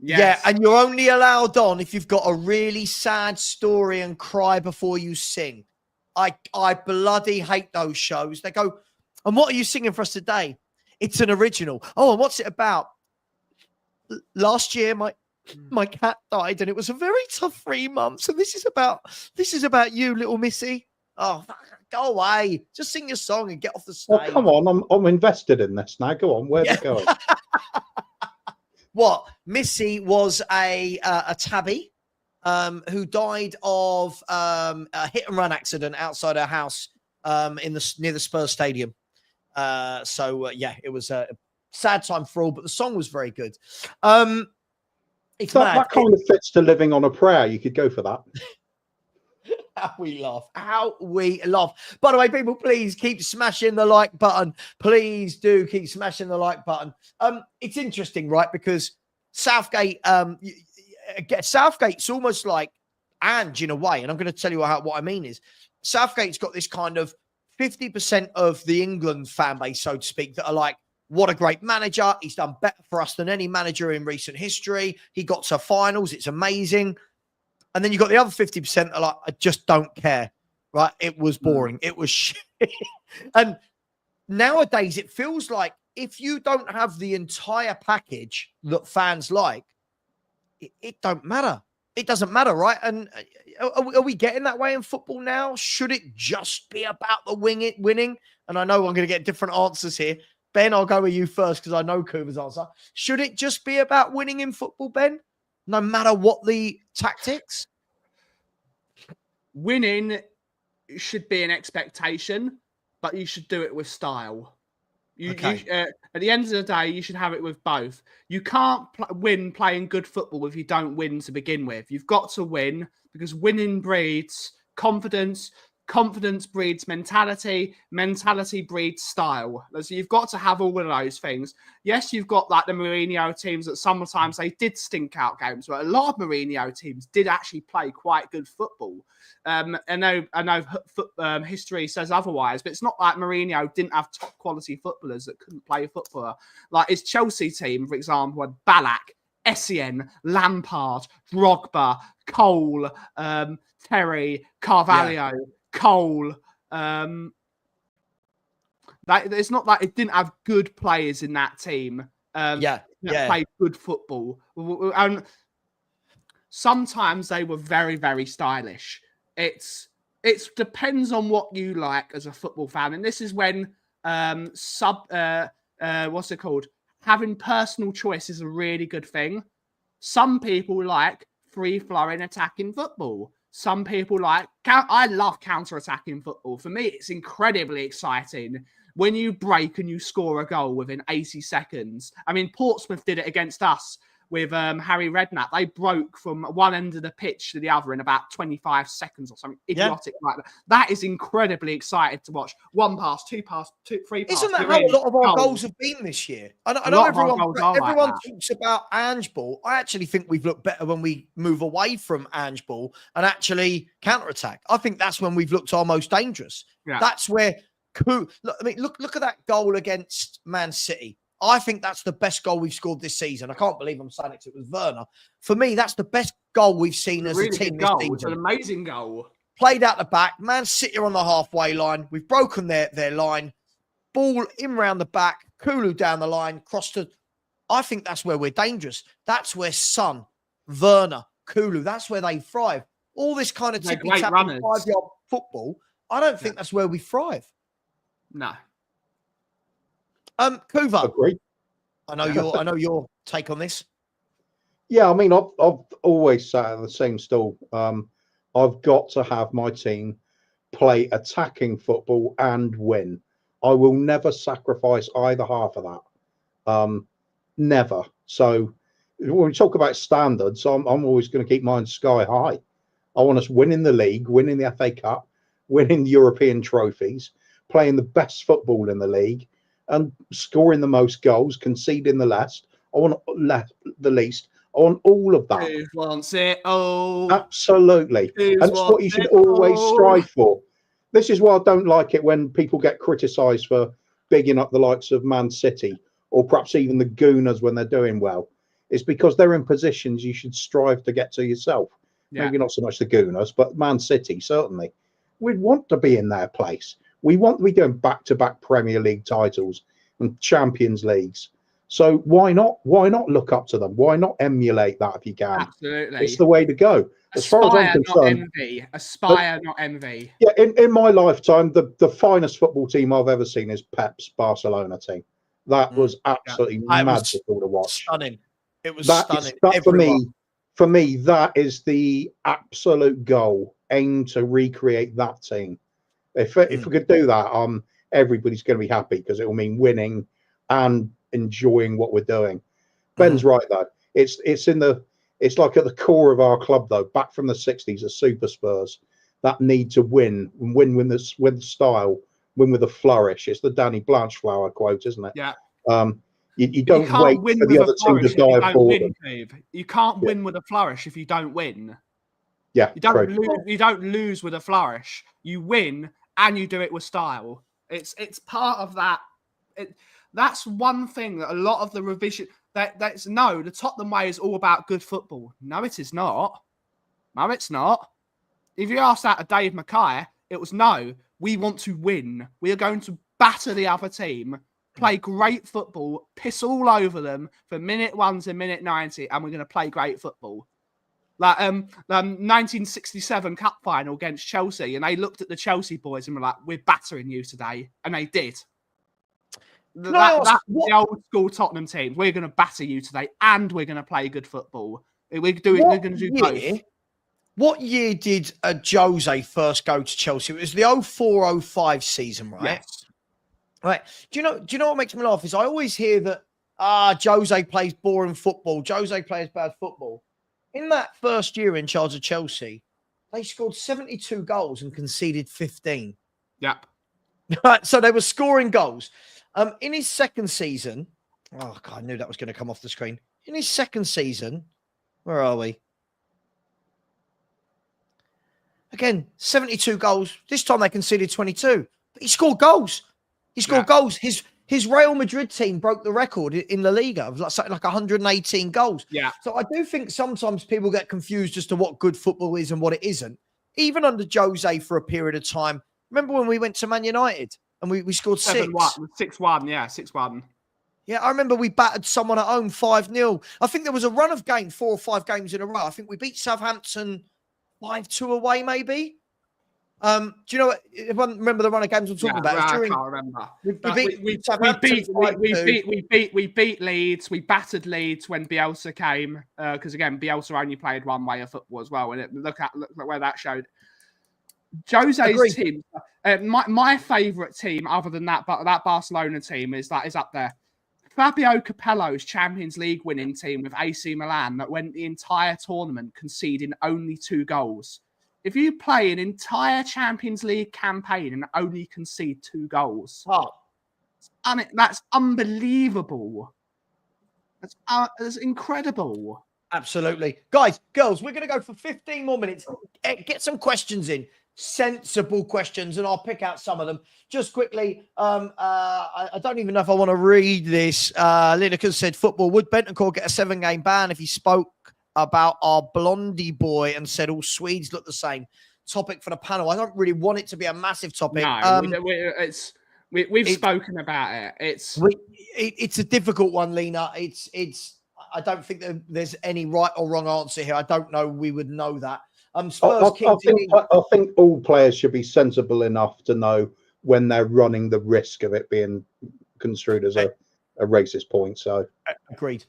Yes. Yeah, and you're only allowed on if you've got a really sad story and cry before you sing. I bloody hate those shows. They go, and what are you singing for us today? It's an original. Oh, and what's it about? Last year, my cat died, and it was a very tough 3 months. And this is about you, little missy. Oh, go away! Just sing your song and get off the stage. Oh, come on! I'm invested in this now. Go on, where's it going? What? Missy was a tabby who died of a hit and run accident outside her house near the Spurs stadium. Yeah, it was a sad time for all, but the song was very good. That kind of fits to Living on a Prayer. You could go for that. How we laugh. How we laugh. By the way, people, please keep smashing the like button. Please do keep smashing the like button. It's interesting, right? Because Southgate, Southgate's almost like Ange in a way. And I'm going to tell you what I mean is Southgate's got this kind of 50% of the England fan base, so to speak, that are like, what a great manager. He's done better for us than any manager in recent history. He got to finals. It's amazing. And then you got the other 50% that are like, I just don't care, right? It was boring. It was shit. And nowadays it feels like if you don't have the entire package that fans like, it don't matter. It doesn't matter, right? And are we getting that way in football now? Should it just be about the winning? And I know I'm going to get different answers here. Ben, I'll go with you first because I know Kuva's answer. Should it just be about winning in football, Ben? No matter what the tactics? Winning should be an expectation, but you should do it with style. At the end of the day, you should have it with both. You can't win playing good football if you don't win to begin with. You've got to win because winning breeds confidence. Confidence breeds mentality. Mentality breeds style. So you've got to have all of those things. Yes, you've got like the Mourinho teams that sometimes they did stink out games, but a lot of Mourinho teams did actually play quite good football. I know history says otherwise, but it's not like Mourinho didn't have top quality footballers that couldn't play football. Like his Chelsea team, for example, had Ballack, Essien, Lampard, Drogba, Cole, Terry, Carvalho, Cole. It's not like it didn't have good players in that team. That played good football. And sometimes they were very, very stylish. It depends on what you like as a football fan, and this is when what's it called? Having personal choice is a really good thing. Some people like free-flowing attacking football. Some people like, I love counter-attacking football. For me, it's incredibly exciting when you break and you score a goal within 80 seconds. I mean, Portsmouth did it against us with Harry Redknapp. They broke from one end of the pitch to the other in about 25 seconds or something idiotic like that. That is incredibly exciting to watch. One pass, two pass, three pass. Isn't that how a lot of our goals have been this year? I know everyone talks about Ange ball. I actually think we've looked better when we move away from Ange ball and actually counter-attack. I think that's when we've looked our most dangerous. Yeah. That's where look at that goal against Man City. I think that's the best goal we've scored this season. I can't believe I'm saying it. It was Werner. For me, that's the best goal we've seen as a team this season. It's an amazing goal. Played out the back. Man City on the halfway line. We've broken their line. Ball in round the back. Kulu down the line. Cross to... I think that's where we're dangerous. That's where Son, Werner, Kulu, that's where they thrive. All this kind of tippy-tappy 5-yard football, I don't think that's where we thrive. No. Kuva, agree. I know your take on this. Yeah, I mean, I've always sat at the same stool. I've got to have my team play attacking football and win. I will never sacrifice either half of that. Never. So when we talk about standards, I'm always going to keep mine sky high. I want us winning the league, winning the FA Cup, winning European trophies, playing the best football in the league, and scoring the most goals, conceding the least. I want the least. I want all of that. Who wants it? Oh, absolutely. And that's what you should always strive for. This is why I don't like it when people get criticised for bigging up the likes of Man City or perhaps even the Gooners when they're doing well. It's because they're in positions you should strive to get to yourself. Yeah. Maybe not so much the Gooners, but Man City, certainly. We'd want to be in their place. We want to be doing back-to-back Premier League titles and Champions Leagues. So why not look up to them? Why not emulate that if you can? Absolutely. It's the way to go. As far as I'm concerned, not envy. Aspire, not envy. Yeah, in my lifetime, the finest football team I've ever seen is Pep's Barcelona team. That was absolutely magical to watch. Stunning. It was stunning. For me, that is the absolute goal. Aim to recreate that team. If we could do that, everybody's going to be happy because it will mean winning and enjoying what we're doing. Ben's right though. It's like at the core of our club though. Back from the '60s, the Super Spurs, that need to win and win with style, win with a flourish. It's the Danny Blanchflower quote, isn't it? Yeah. You But don't wait for the other team to dive forward. You can't win with a flourish if you don't win. Yeah, you don't lose. You don't lose with a flourish. You win and you do it with style. It's part of that. That's one thing that a lot of the revision the Tottenham way is all about good football. No, it is not. No, it's not. If you ask that to Dave Mackay, it was no. We want to win. We are going to batter the other team, play great football, piss all over them from minute 1 to minute 90, and we're going to play great football. Like 1967 Cup final against Chelsea, and they looked at the Chelsea boys and were like, "We're battering you today," and they did. That's the old school Tottenham team. We're going to batter you today, and we're going to play good football. We're going to do both. What year did Jose first go to Chelsea? It was the 04-05 season, right? Yes. Right. Do you know what makes me laugh is I always hear that Jose plays boring football. Jose plays bad football. In that first year in charge of Chelsea, they scored 72 goals and conceded 15. Yep. Right. So they were scoring goals. In his second season, oh God, I knew that was going to come off the screen. In his second season, where are we? Again, 72 goals. This time they conceded 22. But he scored goals. He scored goals. His Real Madrid team broke the record in La Liga of something like 118 goals. Yeah. So I do think sometimes people get confused as to what good football is and what it isn't. Even under Jose for a period of time. Remember when we went to Man United and we scored 6-1? 6-1, yeah, 6-1. Yeah, I remember we battered someone at home 5-0. I think there was a run of games, 4 or 5 games in a row. I think we beat Southampton 5-2 away, maybe. Do you know what? Everyone remember the run of games I'm talking about? I can't remember. We beat Leeds. We battered Leeds when Bielsa came because again, Bielsa only played one way of football as well. And look at where that showed. Jose's team, my favourite team, other than that, but that Barcelona team is up there. Fabio Capello's Champions League winning team with AC Milan that went the entire tournament conceding only 2 goals. If you play an entire Champions League campaign and only concede 2 goals, that's unbelievable. That's incredible. Absolutely. Guys, girls, we're going to go for 15 more minutes. Get some questions in. Sensible questions, and I'll pick out some of them. Just quickly, I don't even know if I want to read this. Lineker said, football, would Bentancur get a 7-game ban if he spoke about our blondie boy and said all Swedes look the same? Topic for the panel. I don't really want it to be a massive topic. No, we've spoken about it. It's a difficult one, Lena. I don't think that there's any right or wrong answer here. I don't know. We would know that. Spurs I think all players should be sensible enough to know when they're running the risk of it being construed as a racist point. So agreed.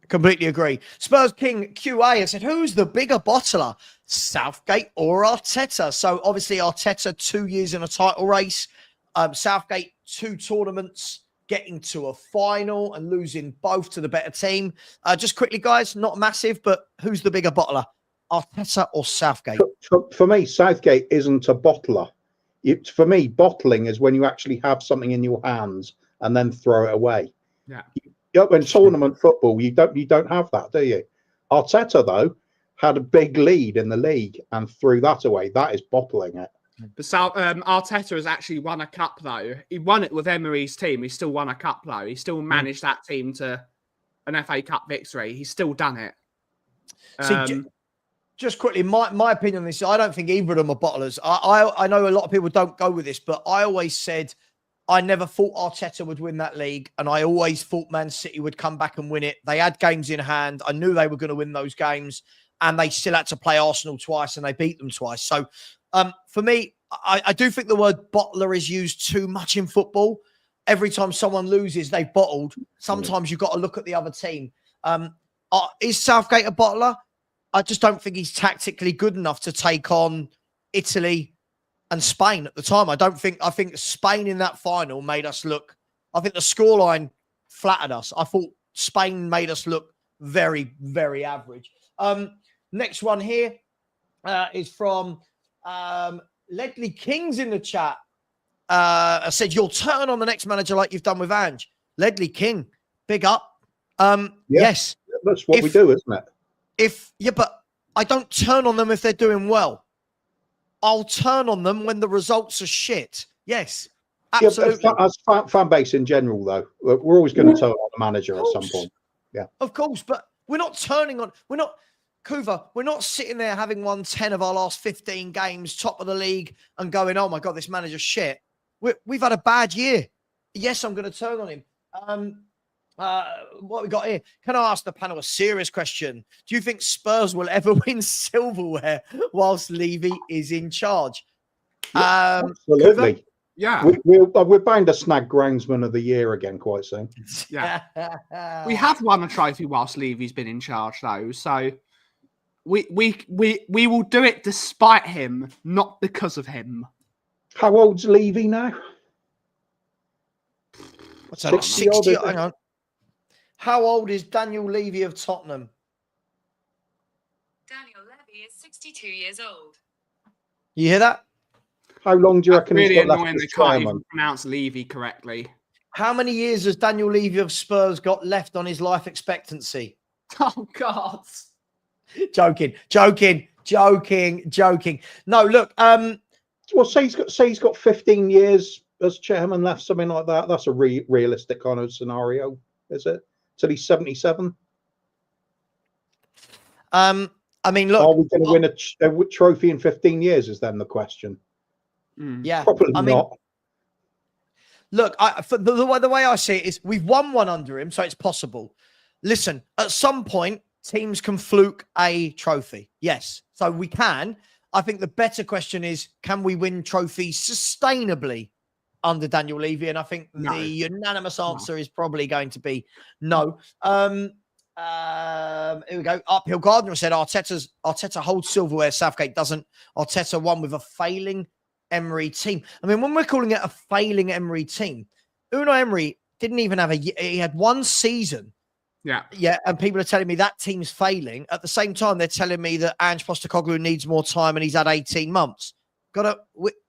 Completely agree. Spurs King QA has said, who's the bigger bottler, Southgate or Arteta? So obviously Arteta 2 years in a title race. Southgate 2 tournaments, getting to a final and losing both to the better team. Just quickly, guys, not massive, but who's the bigger bottler, Arteta or Southgate? For me, Southgate isn't a bottler. For me, bottling is when you actually have something in your hands and then throw it away. Yeah. When tournament football, you don't have that, do you? Arteta, though, had a big lead in the league and threw that away. That is bottling it. But Arteta has actually won a cup, though. He won it with Emery's team. He still won a cup, though. He still managed that team to an FA Cup victory. He's still done it. See, just quickly, my opinion on this, I don't think either of them are bottlers. I know a lot of people don't go with this, but I always said I never thought Arteta would win that league, and I always thought Man City would come back and win it. They had games in hand. I knew they were going to win those games, and they still had to play Arsenal twice, and they beat them twice. So for me, I do think the word bottler is used too much in football. Every time someone loses, they bottled. Sometimes you've got to look at the other team. Is Southgate a bottler? I just don't think he's tactically good enough to take on Italy and Spain at the time. I think Spain in that final made us look, I think the scoreline flattered us. I thought Spain made us look very, very average. Next one here is from Ledley King's in the chat. Said you'll turn on the next manager like you've done with Ange. Ledley King, big up. Yes, that's what we do, isn't it? But I don't turn on them if they're doing well. I'll turn on them when the results are shit. Yes, absolutely. Yeah, as fan base in general, though, we're always going to turn on the manager at some point. Yeah, of course, but we're not turning on. We're not. Kuva, we're not sitting there having won 10 of our last 15 games, top of the league, and going, oh my God, this manager's shit. We've had a bad year. Yes, I'm going to turn on him. What we got here? Can I ask the panel a serious question? Do you think Spurs will ever win silverware whilst Levy is in charge? Absolutely. Kuva? Yeah. We're bound to snag Groundsman of the Year again quite soon. Yeah. We have won a trophy whilst Levy's been in charge, though. So we will do it despite him, not because of him. How old's Levy now? What's that? 60? Hang on. How old is Daniel Levy of Tottenham? Daniel Levy is 62 years old. You hear that? How long do you reckon Really he's got annoying left they as can't chairman? even pronounce Levy correctly. How many years has Daniel Levy of Spurs got left on his life expectancy? Oh, God. Joking. No, look. Well, say he's got 15 years as chairman left, something like that. That's a realistic kind of scenario, is it? Till he's 77. I mean, look. Are we going to win a trophy in 15 years? Is then the question. Yeah, probably not. Look, the way I see it is we've won one under him, so it's possible. Listen, at some point, teams can fluke a trophy. Yes, so we can. I think the better question is, can we win trophies sustainably under Daniel Levy? And I think the unanimous answer is probably going to be no. Here we go. Uphill Gardner said Arteta holds silverware, Southgate doesn't. Arteta won with a failing Emery team. I mean, when we're calling it a failing Emery team, Unai Emery didn't even have he had one season. Yeah, and people are telling me that team's failing. At the same time, they're telling me that Ange Postecoglou needs more time and he's had 18 months.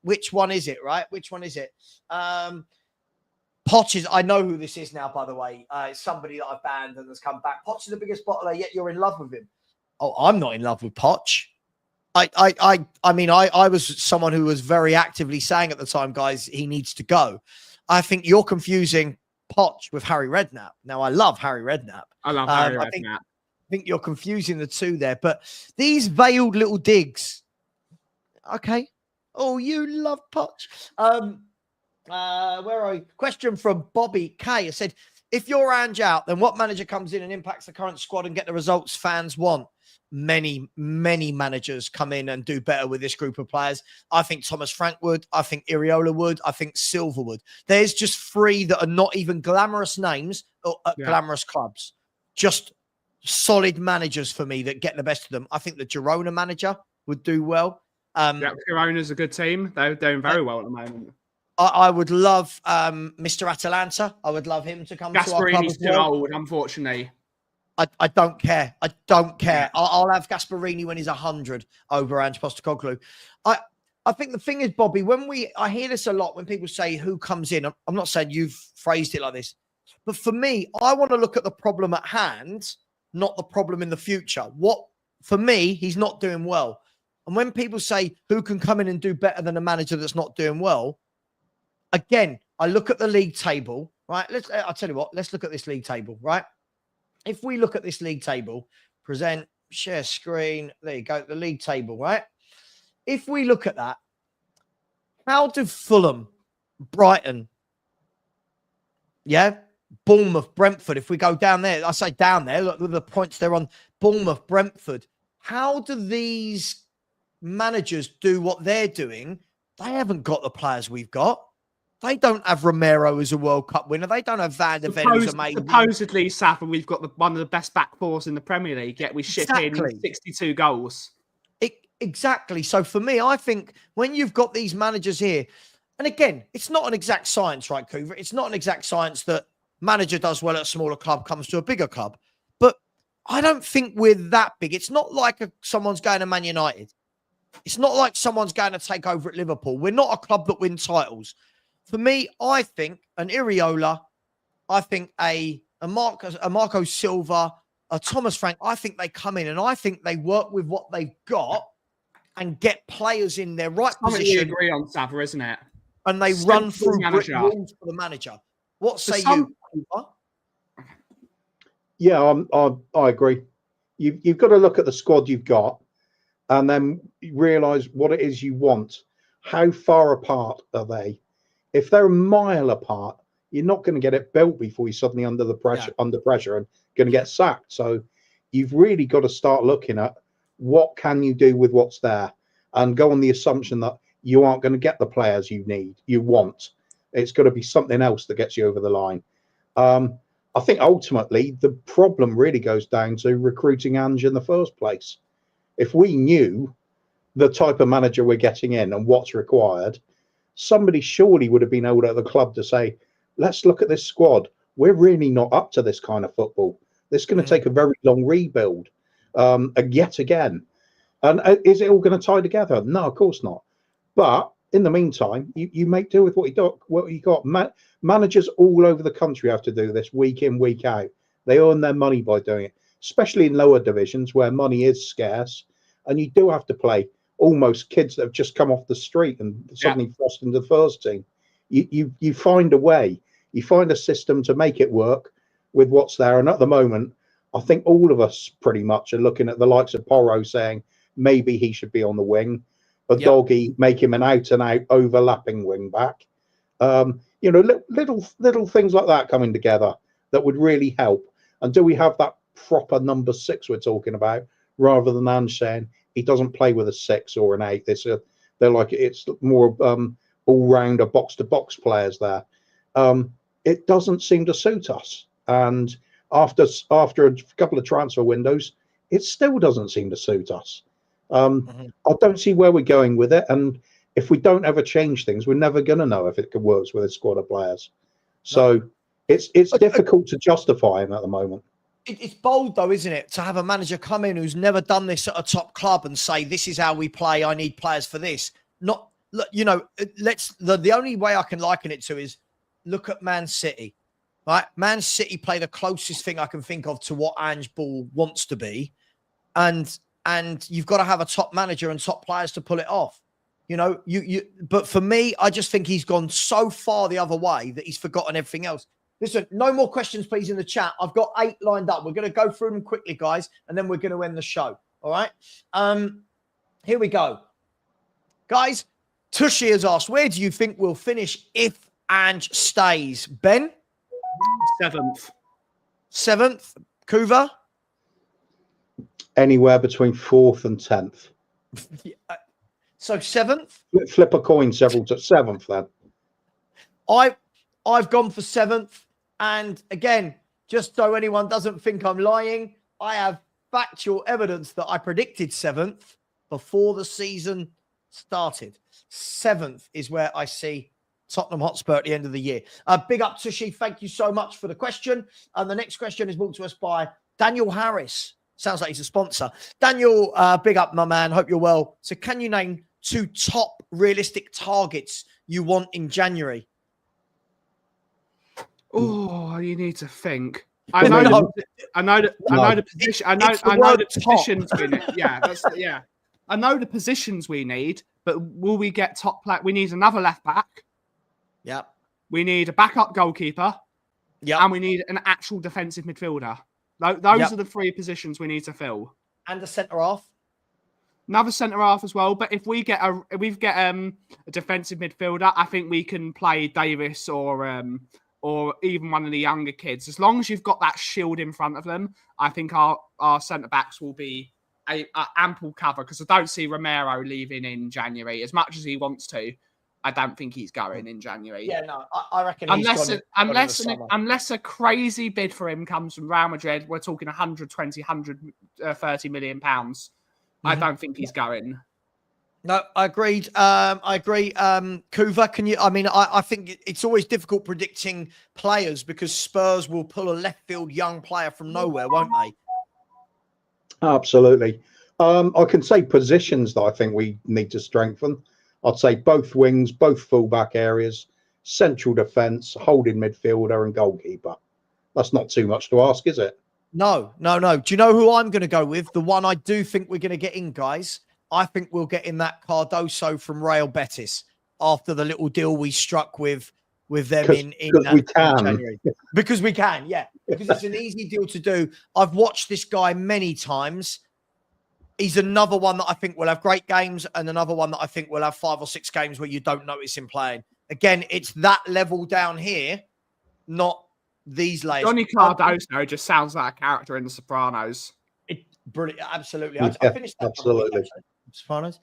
Which one is it, right? Which one is it? Poch is, I know who this is now, by the way. It's somebody that I've banned and has come back. Poch is the biggest bottler, yet you're in love with him. Oh, I'm not in love with Poch. I mean, I was someone who was very actively saying at the time, guys, he needs to go. I think you're confusing Poch with Harry Redknapp. Now, I love Harry Redknapp. I love Harry Redknapp. I think you're confusing the two there. But these veiled little digs. Okay. Oh, you love Poch. Where are you? Question from Bobby K. I said, if you're Ange out, then what manager comes in and impacts the current squad and get the results fans want? Many managers come in and do better with this group of players. I think Thomas Frank would. I think Iriola would. I think Silva would. There's just three that are not even glamorous names or glamorous clubs. Just solid managers for me that get the best of them. I think the Girona manager would do well. Girona's a good team. They're doing very well at the moment. I would love Mr. Atalanta. I would love him to come to our club as Gasparini's too old, unfortunately. I don't care. I don't care. I'll have Gasparini when he's 100 over Ange Postecoglou. I think the thing is, Bobby, I hear this a lot when people say who comes in. I'm not saying you've phrased it like this, but for me, I want to look at the problem at hand, not the problem in the future. For me, he's not doing well. And when people say who can come in and do better than a manager that's not doing well, again, I look at the league table, right? I'll tell you what, let's look at this league table, right? If we look at this league table, present, share screen, there you go, the league table, right? If we look at that, how do Fulham, Brighton, Bournemouth, Brentford, if we go down there, I say down there, look at the points they're on, Bournemouth, Brentford, how do these managers do what they're doing? They haven't got the players we've got. They don't have Romero as a World Cup winner. They don't have Van der Ven who's amazing. Supposedly, Savva, we've got one of the best back fours in the Premier League, yet we ship in 62 goals. Exactly. So for me, I think when you've got these managers here, and again, it's not an exact science, right, Kuva? It's not an exact science that manager does well at a smaller club, comes to a bigger club. But I don't think we're that big. It's not like someone's going to Man United. It's not like someone's going to take over at Liverpool. We're not a club that win titles. For me, I think an Iriola, I think a Marco Silva, a Thomas Frank, I think they come in and I think they work with what they've got and get players in their right position. We agree on Savva, isn't it? And they run through brick walls for the manager. What say you? Yeah, I agree. You've got to look at the squad you've got and then realise what it is you want. How far apart are they? If they're a mile apart, you're not going to get it built before you're suddenly under pressure and going to get sacked. So you've really got to start looking at what can you do with what's there and go on the assumption that you aren't going to get the players you want. It's got to be something else that gets you over the line. I think ultimately the problem really goes down to recruiting Ange in the first place. If we knew the type of manager we're getting in and what's required, somebody surely would have been able at the club to say, let's look at this squad. We're really not up to this kind of football. This is going to take a very long rebuild yet again. And is it all going to tie together? No, of course not. But in the meantime, you make do with what you got. Managers all over the country have to do this week in, week out. They earn their money by doing it, especially in lower divisions where money is scarce. And you do have to play almost kids that have just come off the street and suddenly thrust into the first team. You find a way. You find a system to make it work with what's there. And at the moment, I think all of us pretty much are looking at the likes of Porro saying maybe he should be on the wing. Doggy, make him an out-and-out overlapping wing back. Little things like that coming together that would really help. And do we have that proper number 6 we're talking about, rather than Ange saying he doesn't play with a 6 or an 8? It's more all-rounder box-to-box players there. It doesn't seem to suit us. And after a couple of transfer windows, it still doesn't seem to suit us. I don't see where we're going with it, and if we don't ever change things, we're never going to know if it works with a squad of players. So it's difficult to justify him at the moment. It's bold though, isn't it, to have a manager come in who's never done this at a top club and say, "This is how we play. I need players for this." The only way I can liken it to is look at Man City, right? Man City play the closest thing I can think of to what Ange Ball wants to be, and you've got to have a top manager and top players to pull it off. But for me, I just think he's gone so far the other way that he's forgotten everything else. Listen, no more questions, please, in the chat. I've got 8 lined up. We're going to go through them quickly, guys, and then we're going to end the show. All right? Here we go. Guys, Tushi has asked, where do you think we'll finish if Ange stays? Ben? 7th. 7th. Kuva? Anywhere between 4th and 10th. So 7th? Flip a coin several to 7th then. I've gone for 7th. And again, just so anyone doesn't think I'm lying, I have factual evidence that I predicted 7th before the season started. 7th is where I see Tottenham Hotspur at the end of the year. Big up Tushi. Thank you so much for the question. And the next question is brought to us by Daniel Harris. Sounds like he's a sponsor. Daniel, big up, my man. Hope you're well. So can you name 2 top realistic targets you want in January? Oh, you need to think. I know the position. I know the positions we need. Yeah. I know the positions we need, but will we get top play? We need another left back. Yeah. We need a backup goalkeeper. Yeah. And we need an actual defensive midfielder. Those are the 3 positions we need to fill. And a centre half. Another centre half as well. But if we get a defensive midfielder, I think we can play Davis or even one of the younger kids. As long as you've got that shield in front of them, I think our centre backs will be a ample cover, because I don't see Romero leaving in January as much as he wants to. I don't think he's going in January. Yeah, no, I reckon unless a crazy bid for him comes from Real Madrid, we're talking 130 million pounds. I don't think he's going. No, I agreed. I agree. Kuva, can you? I mean, I think it's always difficult predicting players because Spurs will pull a left field young player from nowhere, won't they? Absolutely. I can say positions that I think we need to strengthen. I'd say both wings, both fullback areas, central defence, holding midfielder, and goalkeeper. That's not too much to ask, is it? No. Do you know who I'm going to go with? The one I do think we're going to get in, guys. I think we'll get in that Cardoso from Real Betis after the little deal we struck with them in we can. January. Because we can, yeah. Because it's an easy deal to do. I've watched this guy many times. He's another one that I think will have great games, and another one that I think will have 5 or 6 games where you don't notice him playing. Again, it's that level down here, not these layers. Johnny Cardoso just sounds like a character in The Sopranos. Brilliant, absolutely. Yeah, I finished that. absolutely. Sopranos.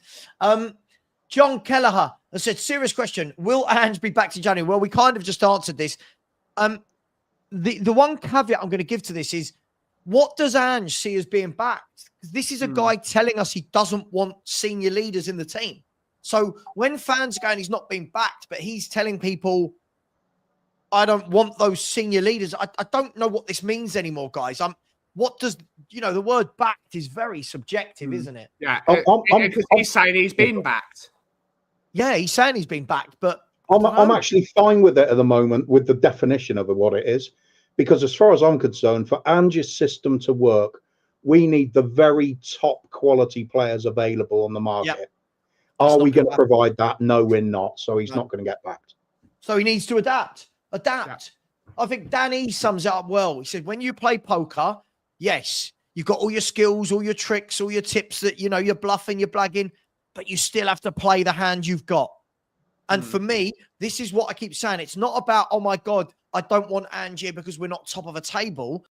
John Kelleher has said, serious question. Will Ange be back to January? Well, we kind of just answered this. The one caveat I'm going to give to this is, what does Ange see as being backed? This is a guy telling us he doesn't want senior leaders in the team. So when fans are going, he's not being backed, but he's telling people, I don't want those senior leaders. I don't know what this means anymore, guys. What does, the word backed is very subjective, isn't it? Yeah, because he's saying he's been backed. Yeah, he's saying he's been backed, but I'm actually fine with it at the moment, with the definition of what it is, because as far as I'm concerned, for Ange's system to work, we need the very top quality players available on the market. Yep. Are we going to provide that? No, we're not. So he's not going to get backed. So he needs to adapt. Yeah. I think Danny sums it up well. He said, when you play poker, yes, you've got all your skills, all your tricks, all your tips that, you're bluffing, you're blagging, but you still have to play the hand you've got. And for me, this is what I keep saying. It's not about, oh my God, I don't want Ange here because we're not top of a table.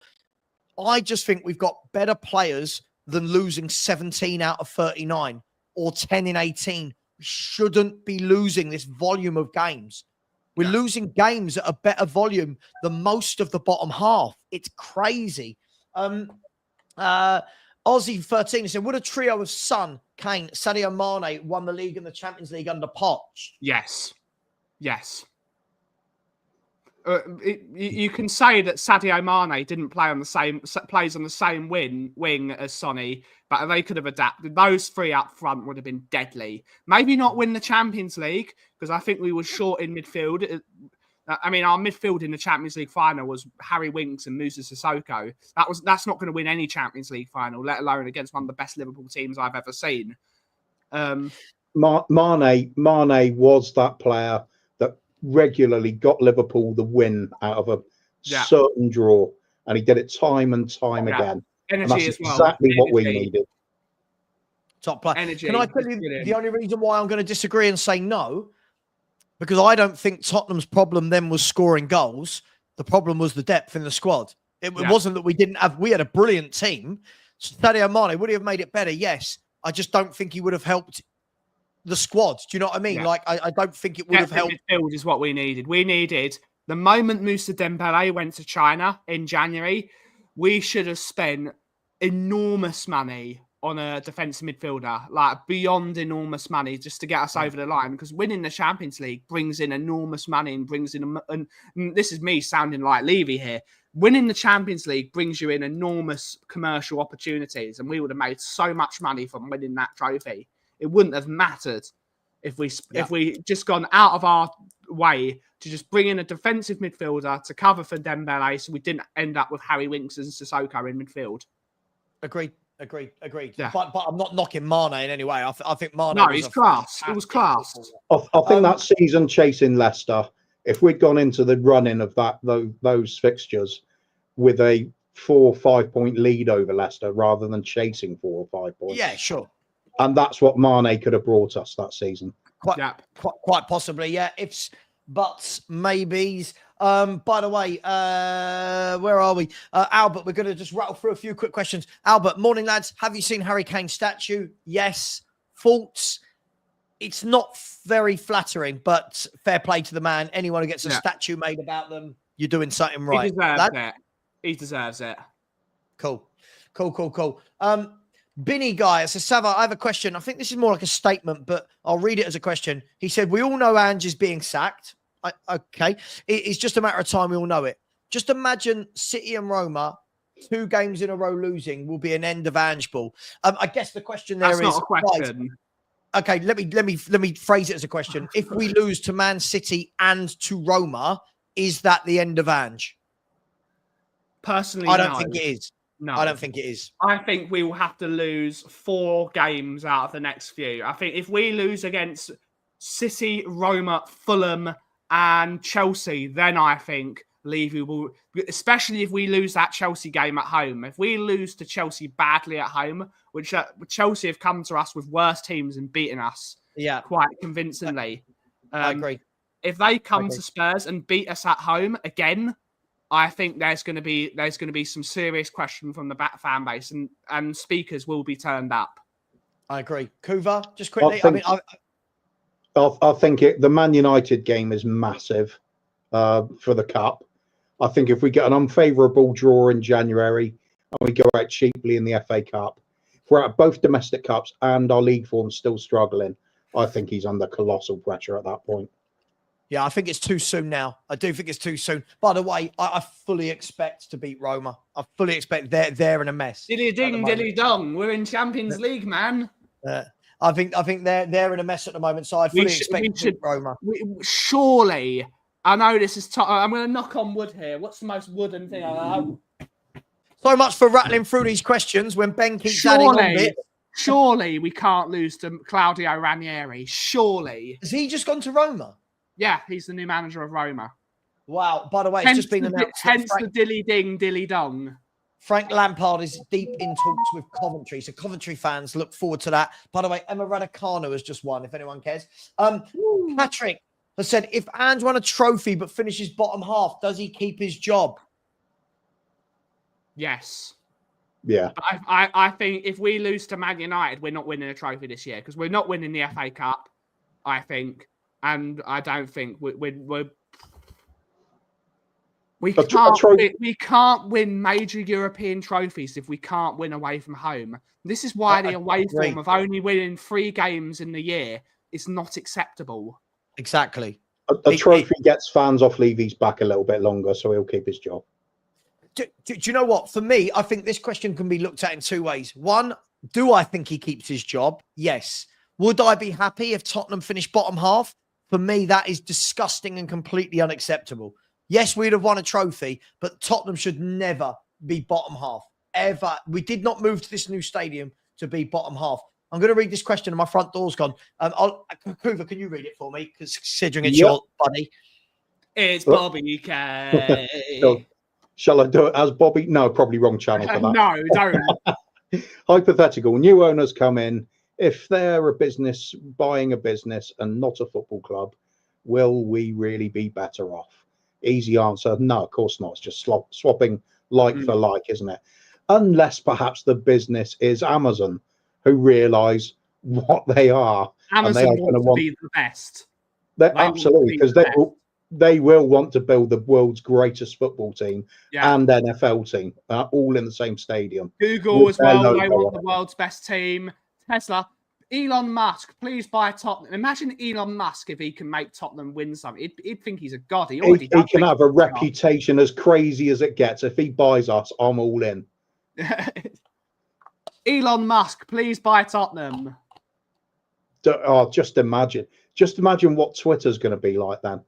I just think we've got better players than losing 17 out of 39 or 10 in 18. We shouldn't be losing this volume of games. We're losing games at a better volume than most of the bottom half. It's crazy. Aussie 13 said, would a trio of Son, Kane, Sadio Mane won the league and the Champions League under Poch? Yes. You can say that Sadio Mane didn't play on plays on the same wing as Sonny, but they could have adapted. Those three up front would have been deadly. Maybe not win the Champions League, because I think we were short in midfield. I mean, our midfield in the Champions League final was Harry Winks and Musa Sissoko. That's not going to win any Champions League final, let alone against one of the best Liverpool teams I've ever seen. Mane was that player that regularly got Liverpool the win out of a certain draw, and he did it time and time again. Energy and that's as well. exactly what we needed. Top player. Energy. Can I tell you the only reason why I'm going to disagree and say no? Because I don't think Tottenham's problem then was scoring goals. The problem was the depth in the squad. It wasn't that we had a brilliant team. Sadio Mane, would he have made it better? Yes. I just don't think he would have helped the squad. Do you know what I mean? Yeah. Like, I don't think it would have helped. Midfield is what we needed. We needed, the moment Moussa Dembele went to China in January, we should have spent enormous money on a defensive midfielder, like beyond enormous money, just to get us over the line, because winning the Champions League brings in enormous money and brings in, and this is me sounding like Levy here, winning the Champions League brings you in enormous commercial opportunities, and we would have made so much money from winning that trophy. It wouldn't have mattered if we just gone out of our way to just bring in a defensive midfielder to cover for Dembele, so we didn't end up with Harry Winks and Sissoko in midfield. Agreed. Yeah. But I'm not knocking Mane in any way. I think Mane. No, he's class. It was class. I think that season chasing Leicester, if we'd gone into the running of those fixtures with a 4 or 5 point lead over Leicester rather than chasing 4 or 5 points. Yeah, sure. And that's what Mane could have brought us that season. Quite possibly, yeah. Ifs, buts, maybes. By the way, where are we? Albert, we're going to just rattle through a few quick questions. Albert, morning, lads. Have you seen Harry Kane's statue? Yes. Faults? It's not very flattering, but fair play to the man. Anyone who gets a statue made about them, you're doing something right. He deserves it. Cool. Binny guy says, Savva, I have a question. I think this is more like a statement, but I'll read it as a question. He said, we all know Ange is being sacked. Okay. It's just a matter of time. We all know it. Just imagine City and Roma 2 games in a row losing will be an end of Ange ball. I guess the question there That's is, not a question. okay, let me phrase it as a question. If we lose to Man City and to Roma, is that the end of Ange? Personally, I don't no. think it is. No. I don't think it is. I think we will have to lose 4 games out of the next few. I think if we lose against City, Roma, Fulham, and Chelsea, then I think Levy will, especially if we lose that Chelsea game at home. If we lose to Chelsea badly at home, which Chelsea have come to us with worse teams and beaten us quite convincingly. I agree. If they come to Spurs and beat us at home again, I think there's going to be some serious question from the fan base, and speakers will be turned up. I agree. Kuva, just quickly. I think the Man United game is massive for the cup. I think if we get an unfavourable draw in January and we go out cheaply in the FA Cup, if we're at both domestic cups and our league form still struggling, I think he's under colossal pressure at that point. Yeah, I think it's too soon now. I do think it's too soon. By the way, I fully expect to beat Roma. I fully expect they're in a mess. Dilly ding, dilly dong. We're in Champions League, man. I think they're in a mess at the moment. So I fully expect to beat Roma. Surely, I know this is. I'm going to knock on wood here. What's the most wooden thing I know? So much for rattling through these questions when Ben keeps adding on bit. Surely we can't lose to Claudio Ranieri. Surely. Has he just gone to Roma? Yeah, he's the new manager of Roma. Wow. By the way, it's just been announced. Hence the dilly ding, dilly dong. Frank Lampard is deep in talks with Coventry. So Coventry fans look forward to that. By the way, Emma Raducanu has just won, if anyone cares. Patrick has said, if Ange won a trophy but finishes bottom half, does he keep his job? Yes. Yeah. I think if we lose to Man United, we're not winning a trophy this year because we're not winning the FA Cup, I think. And I don't think we can't win major European trophies if we can't win away from home. This is why the away form of only winning 3 games in the year is not acceptable. Exactly. A trophy gets fans off Levy's back a little bit longer, so he'll keep his job. Do you know what? For me, I think this question can be looked at in 2 ways. One, do I think he keeps his job? Yes. Would I be happy if Tottenham finished bottom half? For me, that is disgusting and completely unacceptable. Yes, we'd have won a trophy, but Tottenham should never be bottom half, ever. We did not move to this new stadium to be bottom half. I'm going to read this question and my front door's gone. Kuva, can you read it for me? Because considering it's your buddy. It's Bobby K. Shall I do it as Bobby? No, probably wrong channel for that. No, don't. Hypothetical. New owners come in. If they're a business, buying a business and not a football club, will we really be better off? Easy answer. No, of course not. It's just swapping like for like, isn't it? Unless perhaps the business is Amazon, who realise what they are. Amazon and they want to be the best. Absolutely, because they will want to build the world's greatest football team and NFL team, all in the same stadium. Google as well. They want the world's best team. Tesla, Elon Musk, please buy Tottenham. Imagine Elon Musk if he can make Tottenham win something. He'd think he's a god. He can have a reputation as crazy as it gets. If he buys us, I'm all in. Elon Musk, please buy Tottenham. Just imagine what Twitter's going to be like then.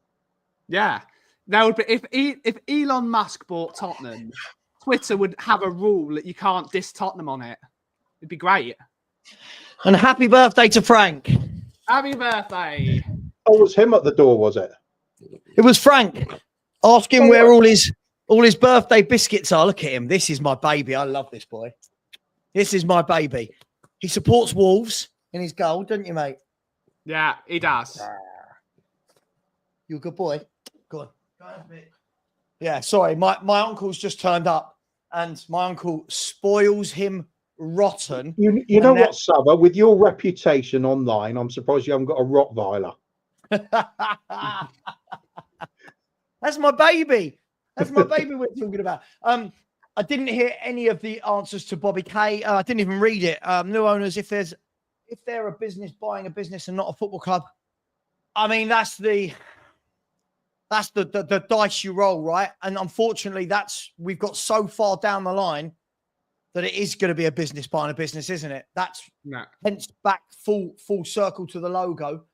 Yeah, that would be if Elon Musk bought Tottenham, Twitter would have a rule that you can't diss Tottenham on it. It'd be great. And happy birthday to Frank. Happy birthday. Oh, it was him at the door, was it? It was Frank. Ask him where all his birthday biscuits are. Look at him. This is my baby. I love this boy. This is my baby. He supports Wolves in his goal, don't you, mate? Yeah, he does. You're a good boy. Go on. Yeah, sorry. My uncle's just turned up and my uncle spoils him rotten. You know what, Savva? With your reputation online, I'm surprised you haven't got a Rottweiler. That's my baby. That's my baby we're talking about. I didn't hear any of the answers to Bobby K. I didn't even read it. New owners, if they're a business buying a business and not a football club, I mean, that's the That's the dice you roll, right? And unfortunately, we've got so far down the line that it is going to be a business buying a business, isn't it? That's hence back full circle to the logo.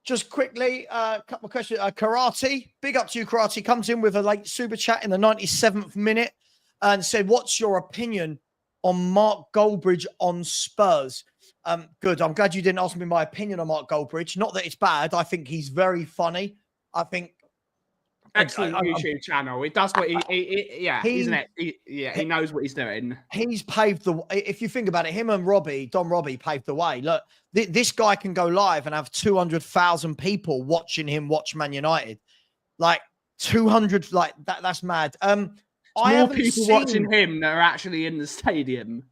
Just quickly, a couple of questions. Karate, big up to you, Karate. Comes in with a late super chat in the 97th minute and said, "What's your opinion on Mark Goldbridge on Spurs?" Good. I'm glad you didn't ask me my opinion on Mark Goldbridge. Not that it's bad. I think he's very funny. I think excellent YouTube channel. It does what isn't it? He knows what he's doing. He's paved the. If you think about it, him and Don Robbie paved the way. Look, this guy can go live and have 200,000 people watching him watch Man United. Like 200, like that. That's mad. More people watching him that are actually in the stadium.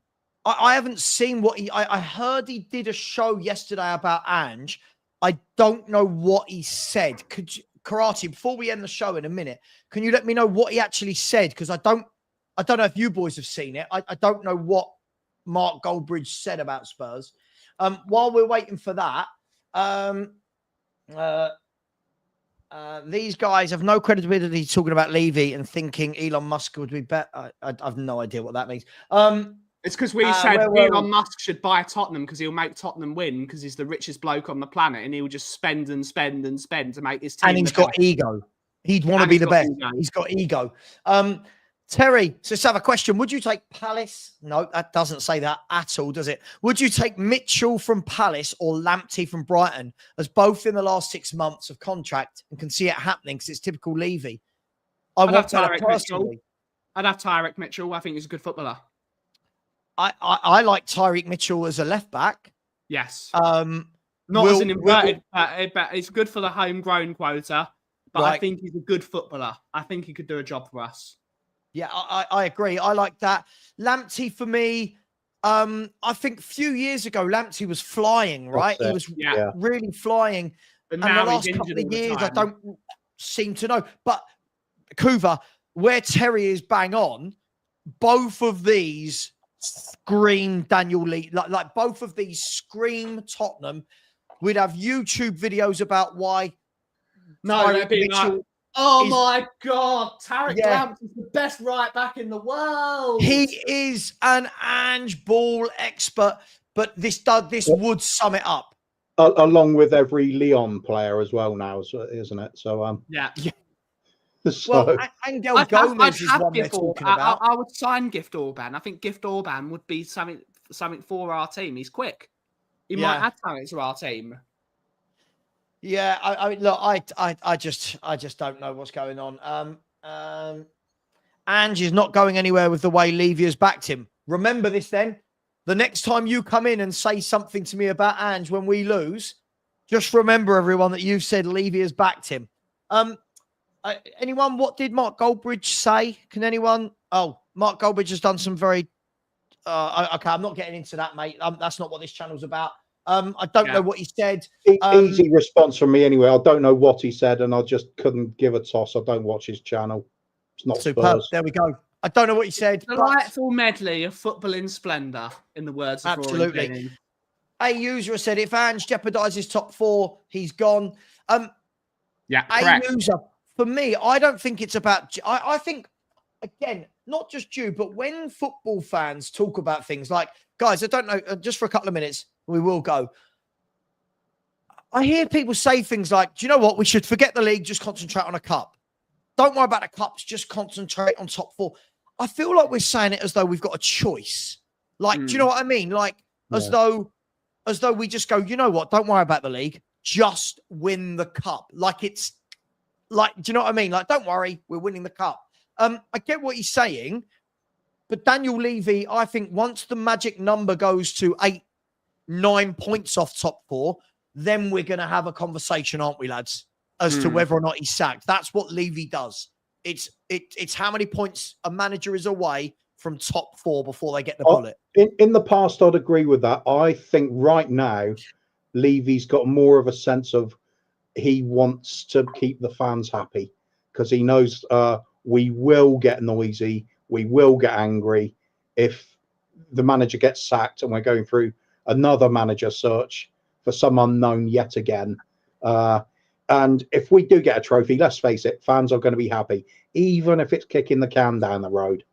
I haven't seen what I heard he did a show yesterday about Ange. I don't know what he said. Could you, Karate, before we end the show in a minute, can you let me know what he actually said? Because I don't know if you boys have seen it. I don't know what Mark Goldbridge said about Spurs. While we're waiting for that, these guys have no credibility talking about Levy and thinking Elon Musk would be better. I have no idea what that means. It's because we said Elon Musk should buy Tottenham because he'll make Tottenham win because he's the richest bloke on the planet and he'll just spend and spend and spend to make his team. And he's got ego. He'd want to be the best. He's got ego. Terry, so let's have a question. Would you take Palace? No, that doesn't say that at all, does it? Would you take Mitchell from Palace or Lamptey from Brighton as both in the last 6 months of contract and can see it happening because it's typical Levy? I'd have Tyreek Mitchell. I think he's a good footballer. I like Tyreek Mitchell as a left back. Yes. Not as an inverted, but it's good for the homegrown quota. But I think he's a good footballer. I think he could do a job for us. Yeah, I agree. I like that. Lamptey for me, I think a few years ago, Lamptey was flying, right? He was really flying. But and now the last couple of years, I don't seem to know. But Kuva, where Terry is bang on, both of these scream Daniel Lee, like both of these scream Tottenham. We'd have YouTube videos about why. My God, Tarek Lamptey is the best right back in the world. He is an Ange ball expert, but this would sum it up. Along with every Leon player as well now, isn't it? So yeah. So, well, Angel Gomez is one they're talking about. I would sign Gift Orban. I think Gift Orban would be something for our team. He's quick. He might add talent to our team. Yeah, I just don't know what's going on. Ange is not going anywhere with the way Levy has backed him. Remember this then. The next time you come in and say something to me about Ange when we lose, just remember, everyone, that you said Levy has backed him. Anyone, what did Mark Goldbridge say? Can anyone? Oh, Mark Goldbridge has done some very... okay, I'm not getting into that, mate. That's not what this channel's about. I don't know what he said. Easy response from me anyway. I don't know what he said, and I just couldn't give a toss. I don't watch his channel. It's not superb. Spurs. There we go. I don't know what he said. Delightful medley of football in splendour, in the words of absolutely. Rory. A user said, if Ange jeopardises top four, he's gone. Correct. A user, for me, I don't think it's about... I think, again, not just you, but when football fans talk about things like, guys, I don't know, just for a couple of minutes, we will go. I hear people say things like, do you know what? We should forget the league, just concentrate on a cup. Don't worry about the cups, just concentrate on top four. I feel like we're saying it as though we've got a choice. Like, do you know what I mean? Like, as though we just go, you know what? Don't worry about the league, just win the cup. Like, it's like, do you know what I mean? Like, don't worry, we're winning the cup. I get what he's saying, but Daniel Levy, I think once the magic number goes to 8-9 points off top four, then we're going to have a conversation, aren't we, lads, as to whether or not he's sacked. That's what Levy does. It's how many points a manager is away from top four before they get the bullet. In the past, I'd agree with that. I think right now, Levy's got more of a sense of he wants to keep the fans happy because he knows we will get noisy, we will get angry if the manager gets sacked and we're going through another manager search for some unknown yet again. And if we do get a trophy, let's face it, fans are going to be happy, even if it's kicking the can down the road.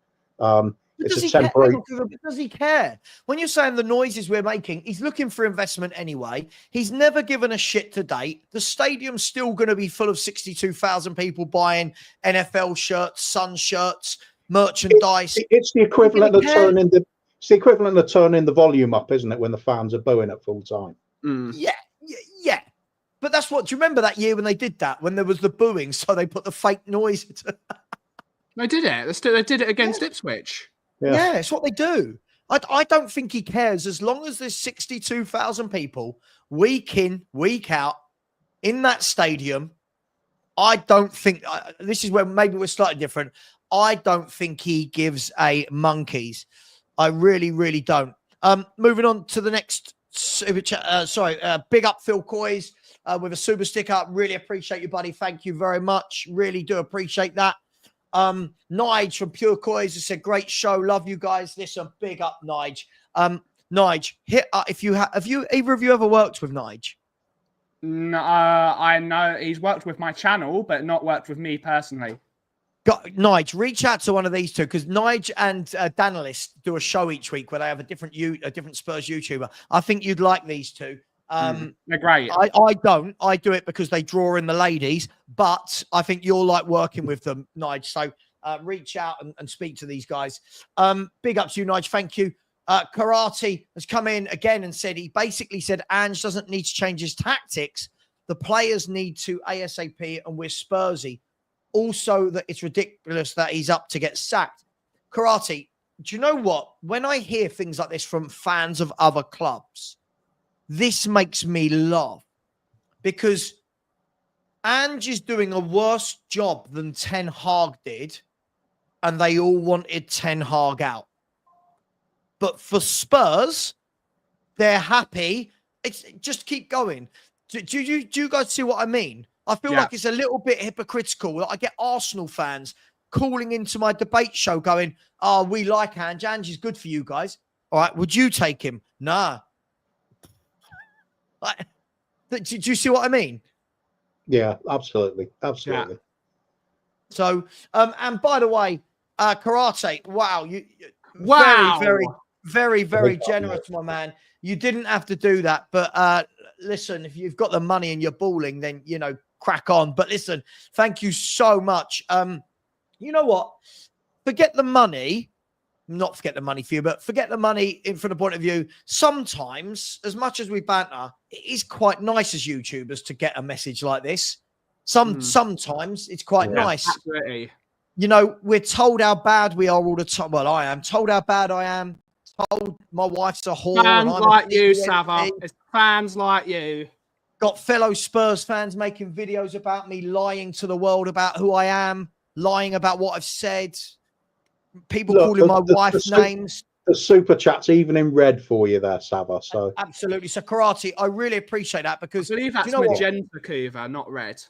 It's a temporary. Does he care? When you're saying the noises we're making, he's looking for investment anyway. He's never given a shit to date. The stadium's still going to be full of 62,000 people buying NFL shirts, Sun shirts, merchandise. It's the equivalent of turning the. It's the equivalent of turning the volume up, isn't it, when the fans are booing at full time? Yeah. But that's what. Do you remember that year when they did that? When there was the booing, so they put the fake noise. They did it. They did it against Ipswich. Yeah, it's what they do. I don't think he cares as long as there's 62,000 people week in, week out in that stadium. I don't think this is where maybe we're slightly different. I don't think he gives a monkeys. I really, really don't. Moving on to the next super chat. Big up Phil Coys with a super sticker. Really appreciate you, buddy. Thank you very much. Really do appreciate that. Nige from Pure Coys has said, great show. Love you guys. Listen, big up, Nige. Nige, hit if you have you either of you ever worked with Nige? No, I know he's worked with my channel, but not worked with me personally. Nige, reach out to one of these two because Nige and Danielist do a show each week where they have a different Spurs YouTuber. I think you'd like these two. They're great. I don't. I do it because they draw in the ladies, but I think you'll like working with them, Nige. So reach out and speak to these guys. Big up to you, Nige. Thank you. Karate has come in again and said, he basically said Ange doesn't need to change his tactics. The players need to ASAP, and we're Spursy. Also, that it's ridiculous that he's up to get sacked. Karate, do you know what? When I hear things like this from fans of other clubs, this makes me laugh because Ange is doing a worse job than Ten Hag did, and they all wanted Ten Hag out. But for Spurs, they're happy. It's just keep going. Do you guys see what I mean? I feel like it's a little bit hypocritical. I get Arsenal fans calling into my debate show going, oh, we like Ange. Ange is good for you guys. All right, would you take him? Nah. Do you see what I mean? Yeah, absolutely. Absolutely. Yeah. So, and by the way, Karate, wow. Very generous, my man. You didn't have to do that. But listen, if you've got the money and you're balling, then, crack on. But listen, thank you so much. You know what? Forget the money. Not forget the money for you, but forget the money from the point of view. Sometimes, as much as we banter, it is quite nice as YouTubers to get a message like this. Sometimes it's quite nice. Absolutely. We're told how bad we are all the time. Well, I am told how bad I am. Told my wife's a whore. Fans like you, Savva. It's fans like you. Got fellow Spurs fans making videos about me, lying to the world about who I am, lying about what I've said. People calling my wife names. The super chat's even in red for you there, Savva. So absolutely. So Karate, I really appreciate that because I believe that's magenta, Kuva, not red.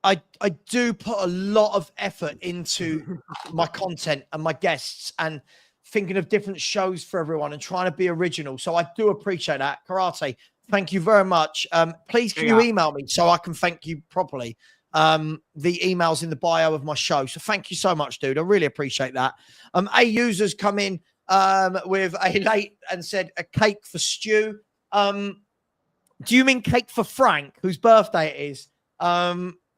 I do put a lot of effort into my content and my guests and thinking of different shows for everyone and trying to be original. So I do appreciate that. Karate, thank you very much. Please, can you email me so I can thank you properly? The email's in the bio of my show. So thank you so much, dude. I really appreciate that. A user's come in with a late and said a cake for Stu. Do you mean cake for Frank, whose birthday it is?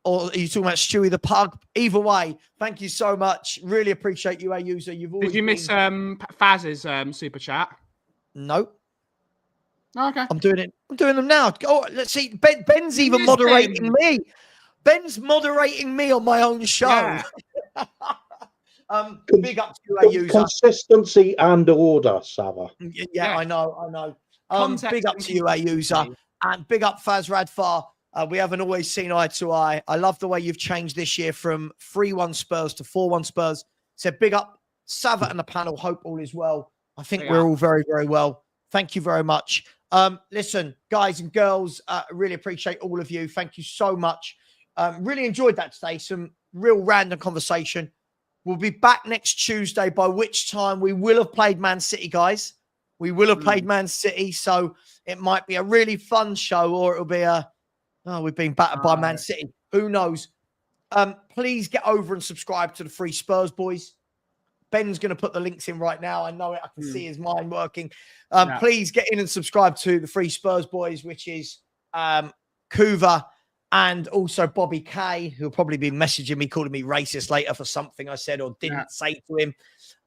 Or are you talking about Stewie the pug? Either way, thank you so much. Really appreciate you, a user. Did you miss Faz's super chat? No. Okay. I'm doing it. I'm doing them now. Oh, let's see. Ben's even moderating me. Ben's moderating me on my own show. Yeah. Big up to you, a user. Consistency and order, Savva. Yeah, I know. Big up to you, a user. And big up Faz Radfar. We haven't always seen eye to eye. I love the way you've changed this year from 3-1 Spurs to 4-1 Spurs. So big up Savva and the panel. Hope all is well. I think we're all very, very well. Thank you very much. Listen, guys and girls, really appreciate all of you. Thank you so much. Really enjoyed that today. Some real random conversation. We'll be back next Tuesday, by which time we will have played Man City, guys. We will have played Man City. So it might be a really fun show, or it'll be a Oh, we've been battered by Man City. Who knows? Please get over and subscribe to the Free Spurs Boys. Ben's going to put the links in right now. I know it. I can see his mind working. Please get in and subscribe to the Free Spurs Boys, which is Kuva and also Bobby K, who'll probably be messaging me, calling me racist later for something I said or didn't say to him.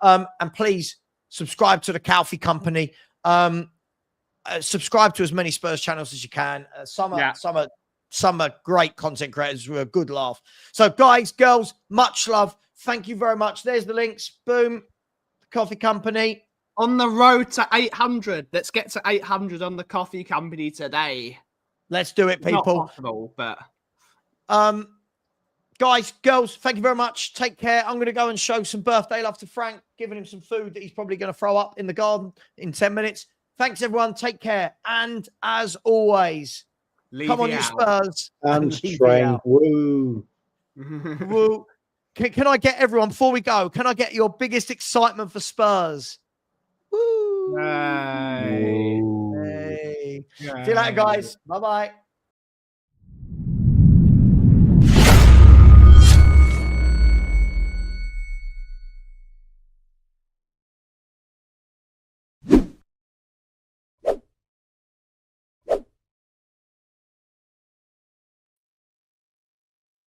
And please subscribe to the Calfee Company. Subscribe to as many Spurs channels as you can. Some are great content creators with a good laugh. So, guys, girls, much love. Thank you very much. There's the links. Boom. The Coffee Company. On the road to 800. Let's get to 800 on the Coffee Company today. Let's do it, people. Not possible, but... guys, girls, thank you very much. Take care. I'm going to go and show some birthday love to Frank, giving him some food that he's probably going to throw up in the garden in 10 minutes. Thanks, everyone. Take care. And as always, come on, you Spurs. And train. Woo. Woo. Can I get everyone, before we go, can I get your biggest excitement for Spurs? Woo. Hey. Hey. See you later, guys. Bye-bye.